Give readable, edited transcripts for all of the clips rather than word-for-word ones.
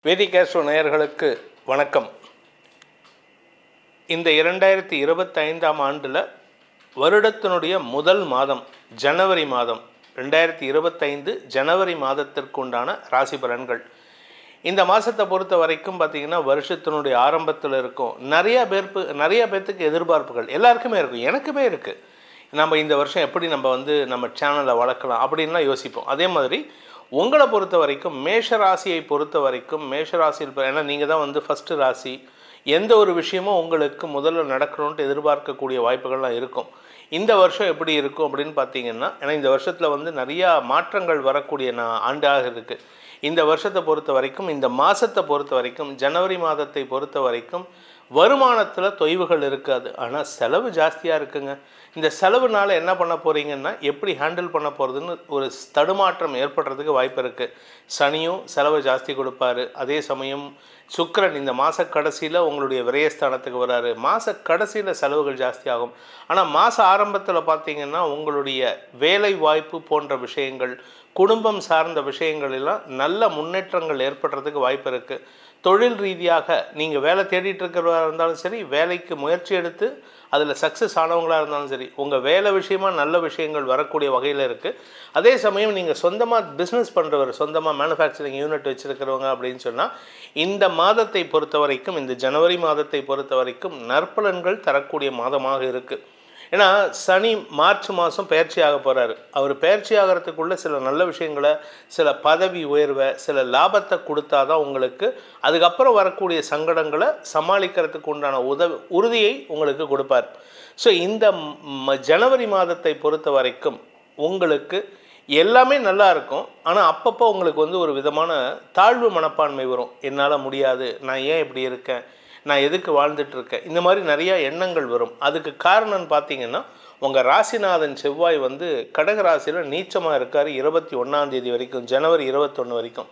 வேதிக் astro நேயர்களுக்கு வணக்கம். இந்த 2025ஆம் ஆண்டில் வருடத்தினுடைய முதல் மாதம் ஜனவரி மாதம் 2025 ஜனவரி மாதத்திற்கு உண்டான ராசி பலன்கள். இந்த மாதத்தை பொறுத்த வரைக்கும் பார்த்திங்கன்னா வருஷத்தினுடைய ஆரம்பத்தில் இருக்கும். நிறைய பேர்த்துக்கு எதிர்பார்ப்புகள் எல்லாருக்குமே இருக்கும், எனக்குமே இருக்குது. நம்ம இந்த வருஷம் எப்படி நம்ம சேனலை வளர்க்கலாம் அப்படின்லாம் யோசிப்போம். அதே மாதிரி உங்களை பொறுத்த வரைக்கும் மேஷராசியை பொறுத்த வரைக்கும் மேஷராசியில் ஏன்னா நீங்கள் தான் ஃபஸ்ட்டு ராசி. எந்த ஒரு விஷயமும் உங்களுக்கு முதல்ல நடக்கணுன்ட்டு எதிர்பார்க்கக்கூடிய வாய்ப்புகள்லாம் இருக்கும். இந்த வருஷம் எப்படி இருக்கும் அப்படின்னு பார்த்தீங்கன்னா, ஏன்னா இந்த வருஷத்தில் நிறையா மாற்றங்கள் வரக்கூடிய ஆண்டாக இருக்குது. இந்த வருஷத்தை பொறுத்த வரைக்கும், இந்த மாதத்தை பொறுத்த வரைக்கும், ஜனவரி மாதத்தை பொறுத்த வரைக்கும் வருமானத்தில் தொய்வுகள் இருக்காது. ஆனால் செலவு ஜாஸ்தியாக இருக்குங்க. இந்த செலவுனால் என்ன பண்ண போகிறீங்கன்னா, எப்படி ஹேண்டில் பண்ண போகிறதுன்னு ஒரு தடுமாற்றம் ஏற்படுறதுக்கு வாய்ப்பு இருக்குது. சனியும் செலவு ஜாஸ்தி கொடுப்பாரு. அதே சமயம் சுக்கிரன் இந்த மாத கடைசியில் உங்களுடைய விரயஸ்தானத்துக்கு வராரு. மாத கடைசியில் செலவுகள் ஜாஸ்தி ஆகும். ஆனால் மாத ஆரம்பத்தில் பார்த்திங்கன்னா உங்களுடைய வேலை வாய்ப்பு போன்ற விஷயங்கள், குடும்பம் சார்ந்த விஷயங்கள் எல்லாம் நல்ல முன்னேற்றங்கள் ஏற்படுறதுக்கு வாய்ப்பு இருக்குது. தொழில் ரீதியாக நீங்கள் வேலை தேடிட்டு இருக்கிறவராக இருந்தாலும் சரி, வேலைக்கு முயற்சி எடுத்து அதில் சக்ஸஸ் ஆனவங்களாக இருந்தாலும் சரி, உங்கள் வேலை விஷயமாக நல்ல விஷயங்கள் வரக்கூடிய வகையில் இருக்குது. அதே சமயம் நீங்கள் சொந்தமாக பிஸ்னஸ் பண்ணுறவர், சொந்தமாக மேனுஃபேக்சரிங் யூனிட் வச்சுருக்கிறவங்க அப்படின்னு சொன்னால், இந்த மாதத்தை பொறுத்த வரைக்கும், இந்த ஜனவரி மாதத்தை பொறுத்த வரைக்கும் நற்பலன்கள் தரக்கூடிய மாதமாக இருக்குது. ஏன்னா சனி மார்ச் மாதம் பயிற்சி ஆக போகிறாரு. அவர் பயிற்சி ஆகிறதுக்குள்ளே சில நல்ல விஷயங்களை, சில பதவி உயர்வை, சில லாபத்தை கொடுத்தா தான் உங்களுக்கு அதுக்கப்புறம் வரக்கூடிய சங்கடங்களை சமாளிக்கிறதுக்கு உண்டான உறுதியை உங்களுக்கு கொடுப்பார். ஸோ இந்த ஜனவரி மாதத்தை பொறுத்த வரைக்கும் உங்களுக்கு எல்லாமே நல்லா இருக்கும். ஆனால் அப்பப்போ உங்களுக்கு ஒரு விதமான தாழ்வு மனப்பான்மை வரும். என்னால் முடியாது, நான் ஏன் இப்படி இருக்கேன், நான் எதுக்கு வாழ்ந்துட்டுருக்கேன், இந்த மாதிரி நிறையா எண்ணங்கள் வரும். அதுக்கு காரணம்னு பார்த்தீங்கன்னா, உங்கள் ராசிநாதன் செவ்வாய் கடக ராசியில் நீச்சமாக இருக்கார் 21ஆம் தேதி வரைக்கும், ஜனவரி 21 வரைக்கும்.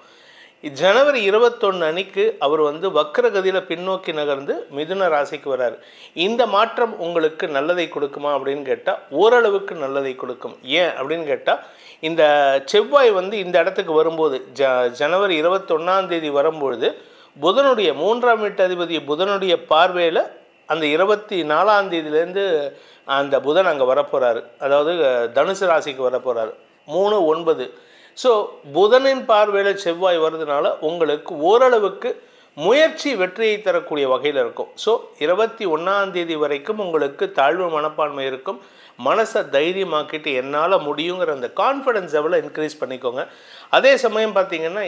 ஜனவரி 21 அன்னைக்கு அவர் வக்ரகதியில் பின்னோக்கி நகர்ந்து மிதுன ராசிக்கு வராரு. இந்த மாற்றம் உங்களுக்கு நல்லதை கொடுக்குமா அப்படின்னு கேட்டால் ஓரளவுக்கு நல்லதை கொடுக்கும். ஏன் அப்படின்னு கேட்டால், இந்த செவ்வாய் இந்த இடத்துக்கு வரும்போது ஜனவரி 21ஆம் தேதி வரும்பொழுது புதனுடைய 3ஆம் வீட்டு அதிபதி புதனுடைய பார்வையில் அந்த 24ஆம் தேதியிலேருந்து அந்த புதன் அங்கே வரப்போகிறாரு. அதாவது தனுசு ராசிக்கு வரப்போகிறாரு 3/9. ஸோ புதனின் பார்வையில் செவ்வாய் வர்றதுனால உங்களுக்கு ஓரளவுக்கு முயற்சி வெற்றியை தரக்கூடிய வகையில் இருக்கும். ஸோ 21ஆம் தேதி வரைக்கும் உங்களுக்கு தாழ்வு மனப்பான்மை இருக்கும். மனசை தைரியமாக்கிட்டு என்னால் முடியுங்கிற அந்த கான்ஃபிடன்ஸ் லெவலை இன்க்ரீஸ் பண்ணிக்கோங்க. அதே சமயம் பார்த்திங்கன்னா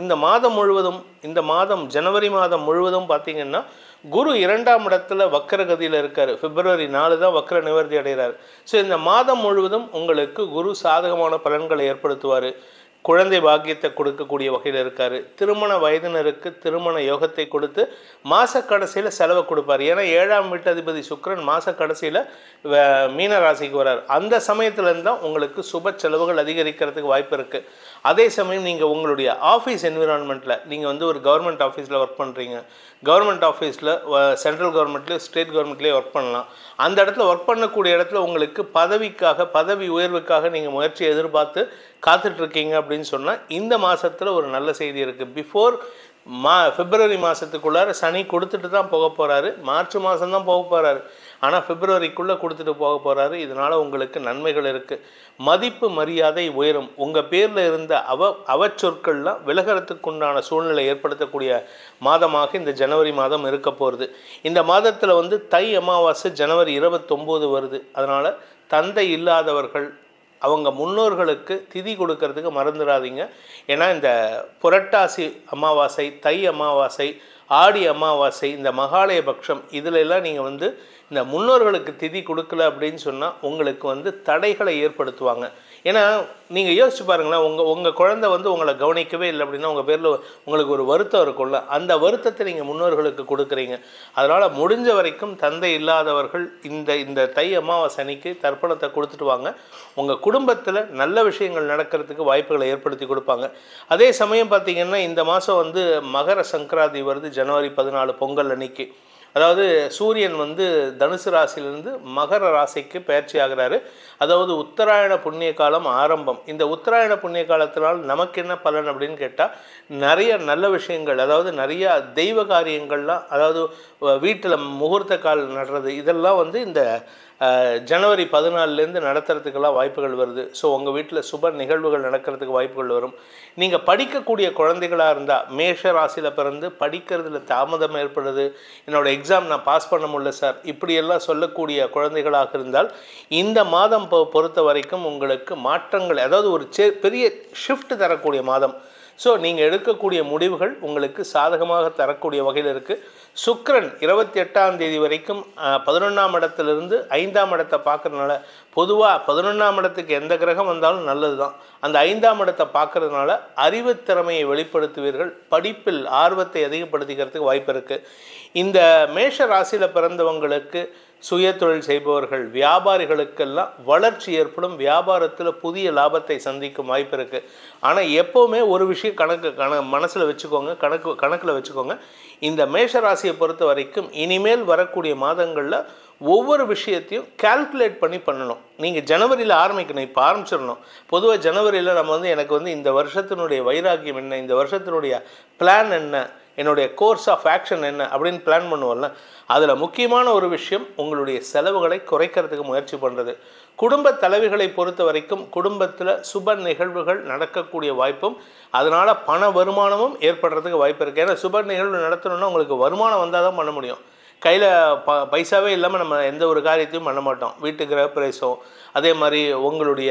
இந்த மாதம் முழுவதும், இந்த மாதம் ஜனவரி மாதம் முழுவதும் பார்த்திங்கன்னா குரு 2ஆம் இடத்துல வக்ரகதியில் இருக்கார். பிப்ரவரி 4 தான் வக்ர நிவர்த்தி அடைகிறார். ஸோ இந்த மாதம் முழுவதும் உங்களுக்கு குரு சாதகமான பலன்களை ஏற்படுத்துவார். குழந்தை பாக்கியத்தை கொடுக்கக்கூடிய வகையில் இருக்கார். திருமண வயதினருக்கு திருமண யோகத்தை கொடுத்து மாத கடைசியில் செலவை கொடுப்பார். ஏன்னா 7ஆம் வீட்டு அதிபதி சுக்கிரன் மாத கடைசியில் மீன ராசிக்கு வரார். அந்த சமயத்துலேருந்து தான் உங்களுக்கு சுப செலவுகள் அதிகரிக்கிறதுக்கு வாய்ப்பு இருக்குது. அதே சமயம் நீங்கள் உங்களுடைய ஆஃபீஸ் என்விரான்மெண்ட்டில், நீங்கள் ஒரு கவர்மெண்ட் ஆஃபீஸில் ஒர்க் பண்ணுறீங்க, கவர்மெண்ட் ஆஃபீஸில் சென்ட்ரல் கவர்மெண்ட்லேயும் ஸ்டேட் கவர்மெண்ட்லேயும் ஒர்க் பண்ணலாம். அந்த இடத்துல ஒர்க் பண்ணக்கூடிய இடத்துல உங்களுக்கு பதவி உயர்வுக்காக நீங்கள் முயற்சி எதிர்பார்த்து காத்துட்ருக்கீங்க அப்படின்னு சொன்னால், இந்த மாதத்தில் ஒரு நல்ல செய்தி இருக்குது. பிஃபோர் பிப்ரவரி மாதத்துக்குள்ளார சனி கொடுத்துட்டு தான் போக போகிறாரு. மார்ச் மாதம் தான் போக போகிறாரு. ஆனால் பிப்ரவரிக்குள்ளே கொடுத்துட்டு போக போகிறாரு. இதனால் உங்களுக்கு நன்மைகள் இருக்குது. மதிப்பு மரியாதை உயரும். உங்கள் பேரில் இருந்த அவச்சொற்கள்லாம் விலகிறதுக்கு உண்டான சூழ்நிலை ஏற்படுத்தக்கூடிய மாதமாக இந்த ஜனவரி மாதம் இருக்க போகிறது. இந்த மாதத்தில் தை அமாவாசை ஜனவரி 29 வருது. அதனால் தந்தை இல்லாதவர்கள் அவங்க முன்னோர்களுக்கு திதி கொடுக்கறதுக்கு மறந்துடாதீங்க. ஏன்னா இந்த புரட்டாசி அமாவாசை, தை அமாவாசை, ஆடி அமாவாசை, இந்த மகாலய பட்சம் இதிலெல்லாம் நீங்கள் இந்த முன்னோர்களுக்கு திதி கொடுக்கல அப்படின்னு சொன்னால் உங்களுக்கு தடைகளை ஏற்படுத்துவாங்க. ஏன்னா நீங்கள் யோசிச்சு பாருங்களேன், உங்கள் குழந்தை உங்களை கவனிக்கவே இல்லை அப்படின்னா உங்கள் பேரில் உங்களுக்கு ஒரு வருத்தம் இருக்கும்ல, அந்த வருத்தத்தை நீங்கள் முன்னோர்களுக்கு கொடுக்குறீங்க. அதனால் முடிஞ்ச வரைக்கும் தந்தை இல்லாதவர்கள் இந்த தை அமாவாசை அன்னைக்கு தர்ப்பணத்தை கொடுத்துட்டு வாங்க. உங்கள் குடும்பத்தில் நல்ல விஷயங்கள் நடக்கிறதுக்கு வாய்ப்புகளை ஏற்படுத்தி கொடுப்பாங்க. அதே சமயம் பார்த்திங்கன்னா இந்த மாதம் மகர சங்கராந்தி வருது, ஜனவரி 14 பொங்கல் அன்னைக்கு. அதாவது சூரியன் வந்து தனுசு ராசியிலிருந்து மகர ராசிக்கு பயிற்சி ஆகிறாரு. அதாவது உத்தராயண புண்ணிய காலம் ஆரம்பம். இந்த உத்தராயண புண்ணிய காலத்தினால் நமக்கு என்ன பலன் அப்படின்னு கேட்டால், நிறைய நல்ல விஷயங்கள், அதாவது நிறைய தெய்வ காரியங்கள்லாம், அதாவது வீட்டில் முகூர்த்த கால் நடுறது, இதெல்லாம் வந்து இந்த ஜனவரி 14லேருந்து நடத்துறதுக்கெல்லாம் வாய்ப்புகள் வருது. ஸோ உங்கள் வீட்டில் சுப நிகழ்வுகள் நடக்கிறதுக்கு வாய்ப்புகள் வரும். நீங்கள் படிக்கக்கூடிய குழந்தைகளாக இருந்தால், மேஷ ராசியில் பிறந்து படிக்கிறதுல தாமதம் ஏற்படுது, என்னோடய எக்ஸாம் நான் பாஸ் பண்ண முடியல சார், இப்படியெல்லாம் சொல்லக்கூடிய குழந்தைகளாக இருந்தால் இந்த மாதம் பொறுத்த வரைக்கும் உங்களுக்கு மாற்றங்கள், அதாவது ஒரு பெரிய ஷிஃப்ட் தரக்கூடிய மாதம். ஸோ நீங்கள் எடுக்கக்கூடிய முடிவுகள் உங்களுக்கு சாதகமாக தரக்கூடிய வகையில் இருக்குது. சுக்கிரன் 28ஆம் தேதி வரைக்கும் 11ஆம் இடத்துலேருந்து 5ஆம் இடத்தை பார்க்குறதுனால, பொதுவாக 11ஆம் இடத்துக்கு எந்த கிரகம் வந்தாலும் நல்லது தான். அந்த 5ஆம் இடத்தை பார்க்குறதுனால அறிவுத்திறமையை வெளிப்படுத்துவீர்கள், படிப்பில் ஆர்வத்தை அதிகப்படுத்திக்கிறதுக்கு வாய்ப்பு இருக்குது. இந்த மேஷ ராசியில் பிறந்தவங்களுக்கு, சுய தொழில் செய்பவர்கள், வியாபாரிகளுக்கெல்லாம் வளர்ச்சி ஏற்படும், வியாபாரத்தில் புதிய லாபத்தை சந்திக்கும் வாய்ப்பு இருக்குது. ஆனால் எப்போவுமே ஒரு விஷயம் மனசில் வச்சுக்கோங்க, கணக்கில் வச்சுக்கோங்க. இந்த மேஷ ராசியை பொறுத்த வரைக்கும் இனிமேல் வரக்கூடிய மாதங்களில் ஒவ்வொரு விஷயத்தையும் கால்குலேட் பண்ணி பண்ணணும். நீங்கள் ஜனவரியில் ஆரம்பிக்கணும், இப்போ ஆரம்பிச்சிடணும். பொதுவாக ஜனவரியில் நம்ம வந்து எனக்கு வந்து இந்த வருஷத்தினுடைய வைராக்கியம் என்ன, இந்த வருஷத்தினுடைய பிளான் என்ன, என்னுடைய கோர்ஸ் ஆஃப் ஆக்ஷன் என்ன அப்படின்னு பிளான் பண்ணுவோம்ல. அதில் முக்கியமான ஒரு விஷயம் உங்களுடைய செலவுகளை குறைக்கிறதுக்கு முயற்சி பண்ணுறது. குடும்ப தலைவிகளை பொறுத்த வரைக்கும் குடும்பத்தில் சுப நிகழ்வுகள் நடக்கக்கூடிய வாய்ப்பும், அதனால் பண வருமானமும் ஏற்படுறதுக்கு வாய்ப்பு இருக்குது. ஏன்னா சுப நிகழ்வு நடத்தணும்னா உங்களுக்கு வருமானம் வந்தால் தான் பண்ண முடியும். கையில் பைசாவே இல்லாமல் நம்ம எந்த ஒரு காரியத்தையும் பண்ண மாட்டோம். வீட்டு கிரகப்பிரவேசம், அதே மாதிரி உங்களுடைய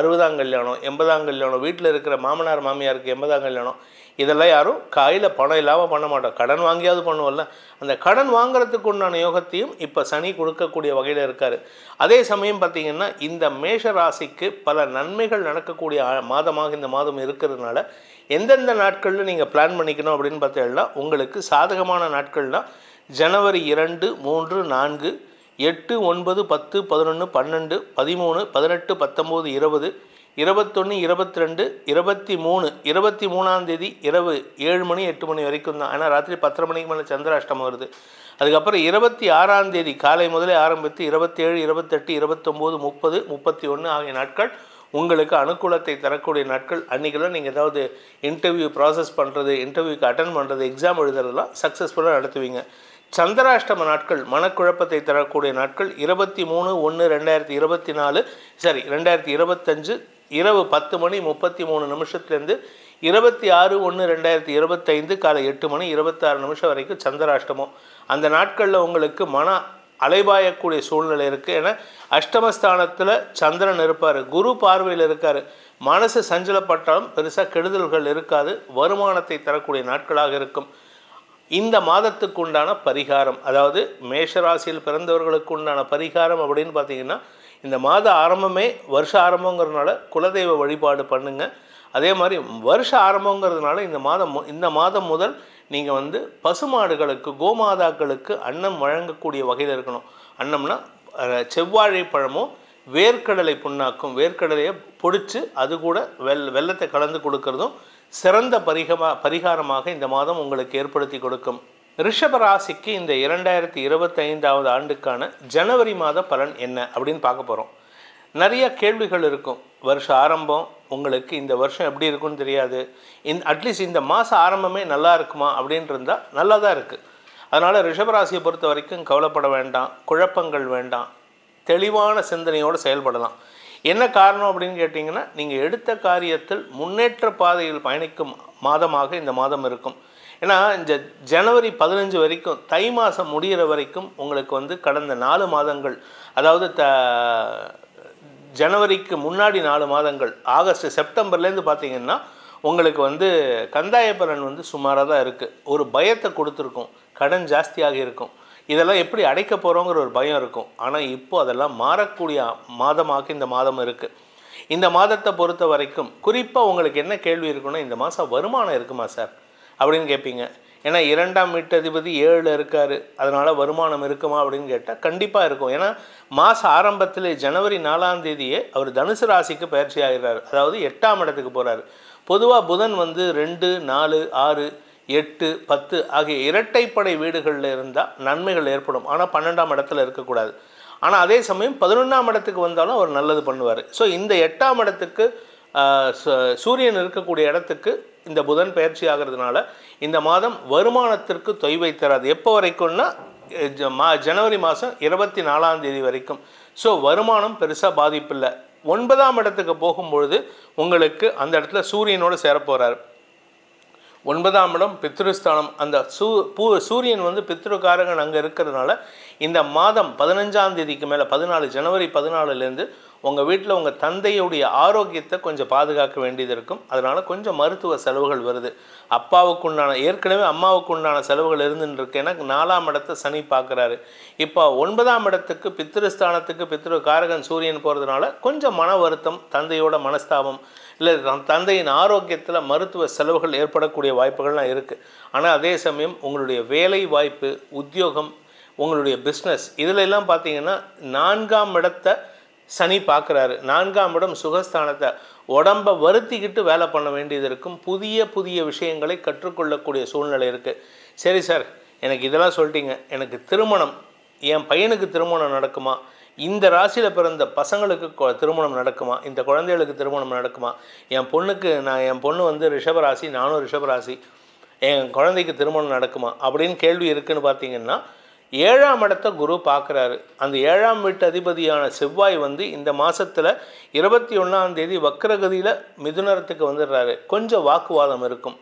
60ஆம் கல்யாணம், 80ஆம் கல்யாணம், வீட்டில் இருக்கிற மாமனார் மாமியாருக்கு 80ஆம் கல்யாணம், இதெல்லாம் யாரும் கையில் பணம் இல்லாமல் பண்ண மாட்டோம். கடன் வாங்கியாவது பண்ணுவோம்ல. அந்த கடன் வாங்குறதுக்கு உண்டான யோகத்தையும் இப்போ சனி கொடுக்கக்கூடிய வகையில் இருக்கார். அதே சமயம் பார்த்திங்கன்னா இந்த மேஷ ராசிக்கு பல நன்மைகள் நடக்கக்கூடிய மாதமாக இந்த மாதம் இருக்கிறதுனால எந்தெந்த நாட்களில் நீங்கள் பிளான் பண்ணிக்கணும் அப்படின்னு பார்த்தீங்கன்னா, உங்களுக்கு சாதகமான நாட்கள்னால் ஜனவரி 2, 3, 4, 8, 9, 10, 11, 12, 13, 18, 19, 20, 21, 22, 23, 23ஆம் தேதி இரவு 7 மணி 8 மணி வரைக்கும் தான். ஆனால் ராத்திரி 10:30 மணிக்கு மேலே சந்திராஷ்டமம் வருது. அதுக்கப்புறம் 26ஆம் தேதி காலை முதலே ஆரம்பித்து 27, 28, 29, 30, 31 ஆகிய நாட்கள் உங்களுக்கு அனுகூலத்தை தரக்கூடிய நாட்கள். அன்றைக்கெல்லாம் நீங்கள் ஏதாவது இன்டர்வியூ ப்ராசஸ் பண்ணுறது, இன்டர்வியூக்கு அட்டன் பண்ணுறது, எக்ஸாம் எழுதுறதுலாம் சக்ஸஸ்ஃபுல்லாக நடத்துவீங்க. சந்திராஷ்டம நாட்கள், மனக்குழப்பத்தை தரக்கூடிய நாட்கள் 23/1/2024 2025 இரவு 10 மணி 33 நிமிஷத்துலேருந்து 26/1/2025 காலை 8 மணி 26 நிமிஷம் வரைக்கும் சந்திராஷ்டமம். அந்த நாட்களில் உங்களுக்கு மன அலைபாயக்கூடிய சூழ்நிலை இருக்குது. ஏன்னா அஷ்டமஸ்தானத்தில் சந்திரன் இருப்பார், குரு பார்வையில் இருக்கார். மனசு சஞ்சலப்பட்டாலும் பெருசாக கெடுதல்கள் இருக்காது, வருமானத்தை தரக்கூடிய நாட்களாக இருக்கும். இந்த மாதத்துக்கு உண்டான பரிகாரம், அதாவது மேஷராசியில் பிறந்தவர்களுக்கு உண்டான பரிகாரம் அப்படின்னு பார்த்தீங்கன்னா, இந்த மாத ஆரம்பமே வருஷ ஆரம்பங்கிறதுனால குலதெய்வ வழிபாடு பண்ணுங்கள். அதே மாதிரி வருஷ ஆரம்பங்கிறதுனால இந்த மாதம் முதல் நீங்கள் வந்து பசுமாடுகளுக்கு, கோமாதாக்களுக்கு அன்னம் வழங்கக்கூடிய வகையில் இருக்கணும். அன்னம்னா செவ்வாழை பழமோ வேர்க்கடலை புண்ணாக்கும், வேர்க்கடலையை பொடிச்சு அது கூட வெல்லத்தை கலந்து கொடுக்கறதும் சிறந்த பரிகாரமாக இந்த மாதம் உங்களுக்கு ஏற்படுத்தி கொடுக்கும். ரிஷப ராசிக்கு இந்த 2025ஆவது ஆண்டுக்கான ஜனவரி மாத பலன் என்ன அப்படின்னு பார்க்க போகிறோம். நிறைய கேள்விகள் இருக்கும். வருஷ ஆரம்பம் உங்களுக்கு இந்த வருஷம் எப்படி இருக்குன்னு தெரியாது, அட்லீஸ்ட் இந்த மாதம் ஆரம்பமே நல்லா இருக்குமா அப்படின்ட்டு இருந்தால் நல்லா தான் இருக்குது. அதனால் ரிஷபராசியை பொறுத்த வரைக்கும் கவலைப்பட வேண்டாம், குழப்பங்கள் வேண்டாம், தெளிவான சிந்தனையோடு செயல்படலாம். என்ன காரணம் அப்படின்னு கேட்டிங்கன்னா, நீங்கள் எடுத்த காரியத்தில் முன்னேற்ற பாதையில் பயணிக்கும் மாதமாக இந்த மாதம் இருக்கும். ஏன்னா இந்த ஜனவரி 15 வரைக்கும், தை மாதம் முடிகிற வரைக்கும் உங்களுக்கு வந்து கடந்த 4 மாதங்கள், அதாவது ஜனவரிக்கு முன்னாடி 4 மாதங்கள், ஆகஸ்ட் செப்டம்பர்லேருந்து பார்த்திங்கன்னா உங்களுக்கு வந்து கந்தாய பலன் வந்து சுமாராக தான் இருக்குது. ஒரு பயத்தை கொடுத்துருக்கும், கடன் ஜாஸ்தியாக இருக்கும், இதெல்லாம் எப்படி அடைக்க போகிறோங்கிற ஒரு பயம் இருக்கும். ஆனால் இப்போது அதெல்லாம் மாறக்கூடிய மாதமாக இந்த மாதம் இருக்குது. இந்த மாதத்தை பொறுத்த வரைக்கும் குறிப்பாக உங்களுக்கு என்ன கேள்வி இருக்குன்னா, இந்த மாதம் வருமானம் இருக்குமா சார் அப்படின்னு கேட்பீங்க. ஏன்னா 2ஆம் வீட்டதிபதி 7ல் இருக்கார், அதனால் வருமானம் இருக்குமா அப்படின்னு கேட்டால் கண்டிப்பாக இருக்கும். ஏன்னா மாத ஆரம்பத்தில் ஜனவரி 4ஆம் தேதியே அவர் தனுசு ராசிக்கு பயிற்சி ஆகிறார், அதாவது 8ஆம் இடத்துக்கு போகிறார். பொதுவாக புதன் வந்து 2, 4, 6 8, 10 ஆகிய இரட்டைப்படை வீடுகளில் இருந்தால் நன்மைகள் ஏற்படும். ஆனால் 12ஆம் இடத்துல இருக்கக்கூடாது. ஆனால் அதே சமயம் 11ஆம் இடத்துக்கு வந்தாலும் அவர் நல்லது பண்ணுவார். ஸோ இந்த 8ஆம் இடத்துக்கு சூரியன் இருக்கக்கூடிய இடத்துக்கு இந்த புதன் பயிற்சி ஆகிறதுனால இந்த மாதம் வருமானத்திற்கு தொய்வை தராது. எப்போ வரைக்கும்னா ஜனவரி மாதம் 24ஆம் தேதி வரைக்கும். ஸோ வருமானம் பெருசாக பாதிப்பில்லை. 9ஆம் இடத்துக்கு போகும்பொழுது உங்களுக்கு அந்த இடத்துல சூரியனோடு சேரப்போகிறார். 9ஆம் இடம் பித்ருஸ்தானம். அந்த சூரியன் வந்து பித்ருக்காரகன் அங்கே இருக்கிறதுனால இந்த மாதம் 15ஆம் தேதிக்கு மேலே 14 ஜனவரி 14லேருந்து உங்கள் வீட்டில் உங்கள் தந்தையுடைய ஆரோக்கியத்தை கொஞ்சம் பாதுகாக்க வேண்டியது இருக்கும். அதனால் கொஞ்சம் மருத்துவ செலவுகள் வருது. அப்பாவுக்குண்டான ஏற்கனவே அம்மாவுக்குண்டான செலவுகள் இருந்துருக்கு. எனக்கு 4ஆம் இடத்தை சனி பார்க்குறாரு. இப்போ 9ஆம் இடத்துக்கு பித்ருஸ்தானத்துக்கு பித்ரு காரகன் சூரியன் போகிறதுனால கொஞ்சம் மன வருத்தம், தந்தையோட மனஸ்தாபம், இல்லை தந்தையின் ஆரோக்கியத்தில் மருத்துவ செலவுகள் ஏற்படக்கூடிய வாய்ப்புகள்லாம் இருக்குது. ஆனால் அதே சமயம் உங்களுடைய வேலை வாய்ப்பு, உத்தியோகம், உங்களுடைய பிஸ்னஸ் இதில் எல்லாம் பார்த்தீங்கன்னா 4ஆம் இடத்தை சனி பார்க்குறாரு. 4ஆம் இடம் சுகஸ்தானத்தை. உடம்பை வருத்திக்கிட்டு வேலை பண்ண வேண்டியது இருக்கும். புதிய புதிய விஷயங்களை கற்றுக்கொள்ளக்கூடிய சூழ்நிலை இருக்குது. சரி சார், எனக்கு இதெல்லாம் சொல்லிட்டீங்க, எனக்கு திருமணம், என் பையனுக்கு திருமணம் நடக்குமா, இந்த ராசியில் பிறந்த பசங்களுக்கு திருமணம் நடக்குமா, இந்த குழந்தைகளுக்கு திருமணம் நடக்குமா, என் பொண்ணு வந்து ரிஷபராசி, நானும் ரிஷபராசி, என் குழந்தைக்கு திருமணம் நடக்குமா அப்படின்னு கேள்வி இருக்குதுன்னு பார்த்தீங்கன்னா 7ஆம் இடத்தை குரு பார்க்குறாரு. அந்த 7ஆம் வீட்டு அதிபதியான செவ்வாய் வந்து இந்த மாதத்தில் 21ஆம் தேதி வக்ரகதியில் மிதுனத்துக்கு வந்துடுறாரு. கொஞ்சம் வாக்குவாதம் இருக்கும்.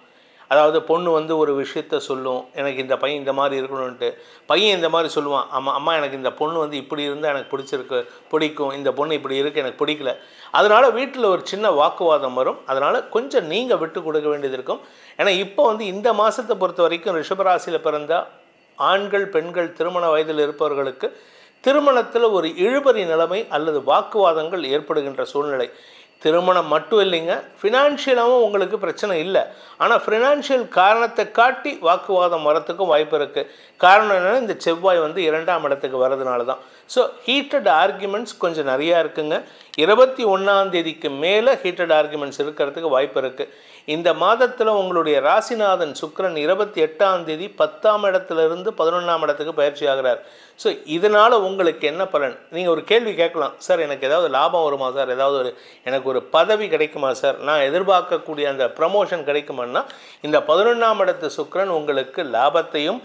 அதாவது பொண்ணு வந்து ஒரு விஷயத்த சொல்லும், எனக்கு இந்த பையன் இந்த மாதிரி இருக்கணும்ன்ட்டு. பையன் இந்த மாதிரி சொல்லுவான், அம்மா எனக்கு இந்த பொண்ணு வந்து இப்படி இருந்தால் எனக்கு பிடிக்கும், இந்த பொண்ணு இப்படி இருக்குது எனக்கு பிடிக்கல. அதனால் வீட்டில் ஒரு சின்ன வாக்குவாதம் வரும். அதனால் கொஞ்சம் நீங்கள் விட்டு கொடுக்க வேண்டியது இருக்கும். ஏன்னா இப்போ வந்து இந்த மாதத்தை பொறுத்த வரைக்கும் ரிஷபராசியில் பிறந்தால் ஆண்கள் பெண்கள் திருமண வயதில் இருப்பவர்களுக்கு திருமணத்தில் ஒரு இழுபறி நிலைமை அல்லது வாக்குவாதங்கள் ஏற்படுகின்ற சூழ்நிலை. திருமணம் மட்டும் இல்லைங்க, ஃபினான்ஷியலாகவும் உங்களுக்கு பிரச்சனை இல்லை. ஆனால் ஃபினான்ஷியல் காரணத்தை காட்டி வாக்குவாதம் வரத்துக்கும் வாய்ப்பு இருக்குது. காரணம் என்னென்னா இந்த செவ்வாய் வந்து 2ஆம் இடத்துக்கு வர்றதுனால தான். ஸோ ஹீட்டட் ஆர்குமெண்ட்ஸ் கொஞ்சம் நிறையா இருக்குங்க. 21ஆம் தேதிக்கு மேலே ஹீட்டட் ஆர்குமெண்ட்ஸ் இருக்கிறதுக்கு வாய்ப்பு இருக்குது. இந்த மாதத்தில் உங்களுடைய ராசிநாதன் சுக்கிரன் 28ஆம் தேதி 10ஆம் இடத்துலேருந்து 11ஆம் இடத்துக்கு பயிற்சி ஆகிறார். ஸோ இதனால் உங்களுக்கு என்ன பலன்? நீங்கள் ஒரு கேள்வி கேட்கலாம், சார் எனக்கு ஏதாவது லாபம் வருமா சார், ஏதாவது எனக்கு ஒரு பதவி கிடைக்குமா சார், நான் எதிர்பார்க்கக்கூடிய அந்த ப்ரமோஷன் கிடைக்குமான்னா இந்த 11ஆம் இடத்து சுக்கிரன் உங்களுக்கு லாபத்தையும்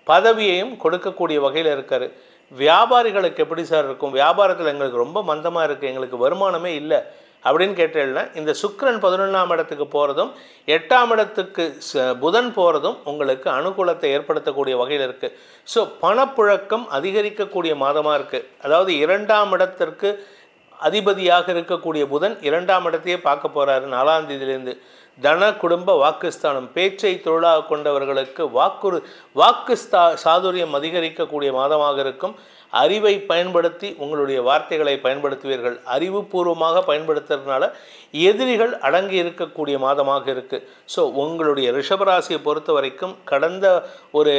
பதவியையும் கொடுக்கக்கூடிய வகையில் இருக்கார். வியாபாரிகளுக்கு எப்படி சார் இருக்கும்? வியாபாரத்தில் எங்களுக்கு ரொம்ப மந்தமாக இருக்குது, எங்களுக்கு வருமானமே இல்லை அப்படின்னு கேட்டேன்னா இந்த சுக்கிரன் 11ஆம் இடத்துக்கு போகிறதும் 8ஆம் இடத்துக்கு புதன் போகிறதும் உங்களுக்கு அனுகூலத்தை ஏற்படுத்தக்கூடிய வகையில் இருக்குது. ஸோ பணப்புழக்கம் அதிகரிக்கக்கூடிய மாதமாக இருக்குது. அதாவது 2ஆம் இடத்திற்கு அதிபதியாக இருக்கக்கூடிய புதன் 2ஆம் இடத்தையே பார்க்க போகிறாரு 4ஆம் தேதியிலேருந்து. தன குடும்ப வாக்குஸ்தானம், பேச்சை தொழிலாக கொண்டவர்களுக்கு வாக்கு சாதுரியம் அதிகரிக்கக்கூடிய மாதமாக இருக்கும். அறிவை பயன்படுத்தி உங்களுடைய வார்த்தைகளை பயன்படுத்துவீர்கள். அறிவுபூர்வமாக பயன்படுத்துறதுனால எதிரிகள் அடங்கி இருக்கக்கூடிய மாதமாக இருக்குது. ஸோ உங்களுடைய ரிஷபராசியை பொறுத்த வரைக்கும் கடந்த ஒரு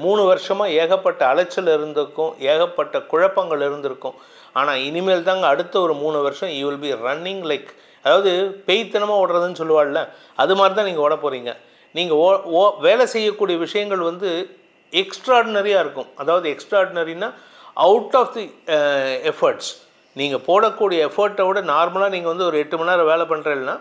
3 வருஷமாக ஏகப்பட்ட அலைச்சல் இருந்திருக்கும், ஏகப்பட்ட குழப்பங்கள் இருந்திருக்கும். ஆனால் இனிமேல் தாங்க அடுத்த ஒரு 3 வருஷம் you will B running like, அதாவது பெய்த்தனமாக ஓடுறதுன்னு சொல்லுவாள்ல, அது மாதிரி தான் நீங்கள் ஓட போகிறீங்க. நீங்கள் வேலை செய்யக்கூடிய விஷயங்கள் வந்து எக்ஸ்ட்ராடினரியாக இருக்கும். அதாவது எக்ஸ்ட்ராடினரின்னா அவுட் ஆஃப் தி எஃபர்ட்ஸ். நீங்கள் போடக்கூடிய எஃபர்ட்டை விட நார்மலாக நீங்கள் வந்து ஒரு 8 மணி நேரம் வேலை பண்ணுறீங்கன்னா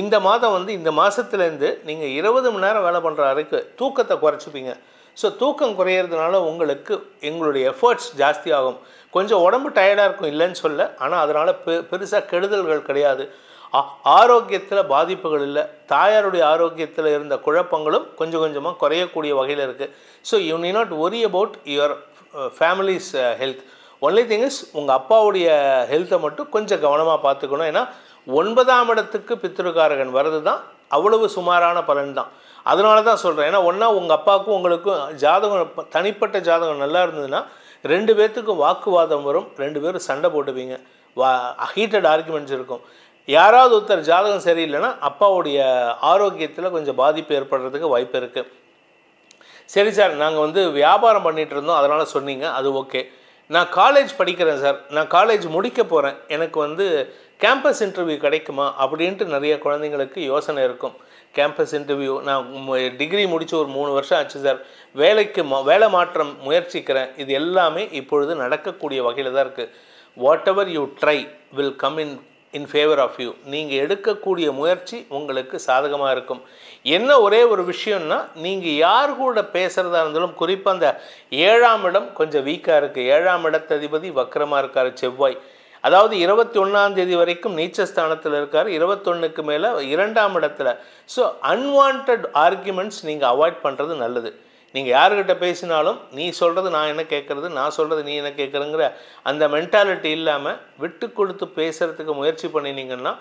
இந்த மாதம் வந்து இந்த மாதத்துலேருந்து நீங்கள் 20 மணி நேரம் வேலை பண்ணுற வரைக்கும் தூக்கத்தை குறைச்சிப்பீங்க. ஸோ தூக்கம் குறையிறதுனால உங்களுக்கு எங்களுடைய எஃபர்ட்ஸ் ஜாஸ்தி ஆகும். கொஞ்சம் உடம்பு டயர்டாக இருக்கும், இல்லைன்னு சொல்ல, ஆனால் அதனால் பெருசாக கெடுதல்கள் கிடையாது. ஆரோக்கியத்தில் பாதிப்புகள் இல்லை. தாயாருடைய ஆரோக்கியத்தில் இருந்த குழப்பங்களும் கொஞ்சம் கொஞ்சமாக குறையக்கூடிய வகையில் இருக்குது. So you need not worry about your families health. Only thing is உங்கள் அப்பாவுடைய ஹெல்த்தை மட்டும் கொஞ்சம் கவனமாக பார்த்துக்கணும். ஏன்னா 9ஆம் இடத்துக்கு பித்ருக்காரகன் வர்றது தான் அவ்வளவு சுமாரான பலன் தான். அதனால தான் சொல்கிறேன். ஏன்னா ஒன்றா உங்கள் அப்பாவுக்கும் உங்களுக்கும் ஜாதகம், தனிப்பட்ட ஜாதகம் நல்லா இருந்ததுன்னா 2 பேர்த்துக்கும் வாக்குவாதம் வரும், 2 பேரும் சண்டை போட்டுப்பீங்க, ஹீட்டட் ஆர்குமெண்ட்ஸ் இருக்கும். யாராவது ஒருத்தர் ஜாதகம் சரியில்லைன்னா அப்பாவுடைய ஆரோக்கியத்தில் கொஞ்சம் பாதிப்பு ஏற்படுறதுக்கு வாய்ப்பு இருக்குது. சரி சார், நாங்கள் வந்து வியாபாரம் பண்ணிகிட்டு இருந்தோம் அதனால் சொன்னீங்க, அது ஓகே. நான் காலேஜ் படிக்கிறேன் சார், நான் காலேஜ் முடிக்க போகிறேன், எனக்கு வந்து கேம்பஸ் இன்டர்வியூ கிடைக்குமா அப்படின்ட்டு நிறைய குழந்தைங்களுக்கு யோசனை இருக்கும். கேம்பஸ் இன்டர்வியூ, நான் டிகிரி முடித்து ஒரு 3 வருஷம் ஆச்சு சார், வேலை மாற்றம் முயற்சிக்கிறேன், இது எல்லாமே இப்பொழுது நடக்கக்கூடிய வகையில் தான் இருக்குது. Whatever you try will come in favour of you. நீங்கள் எடுக்கக்கூடிய முயற்சி உங்களுக்கு சாதகமாக இருக்கும். என்ன ஒரே ஒரு விஷயம்னா, நீங்கள் யார் கூட பேசுகிறதா இருந்தாலும், குறிப்பாக அந்த 7ஆம் இடம் கொஞ்சம் வீக்காக இருக்குது. 7ஆம் இடத்ததிபதி வக்கரமாக இருக்கார் செவ்வாய். அதாவது 21ஆம் தேதி வரைக்கும் நீச்சஸ்தானத்தில் இருக்கார், 21க்கு மேலே 2ஆம் இடத்துல. ஸோ அன்வான்ட் ஆர்குமெண்ட்ஸ் நீங்கள் அவாய்ட் பண்ணுறது நல்லது. நீங்கள் யார்கிட்ட பேசினாலும் நீ சொல்கிறது நான் என்ன கேட்குறது, நான் சொல்கிறது நீ என்ன கேட்குறங்கிற அந்த மென்டாலிட்டி இல்லாமல் விட்டு கொடுத்து பேசுகிறதுக்கு முயற்சி பண்ணினீங்கன்னா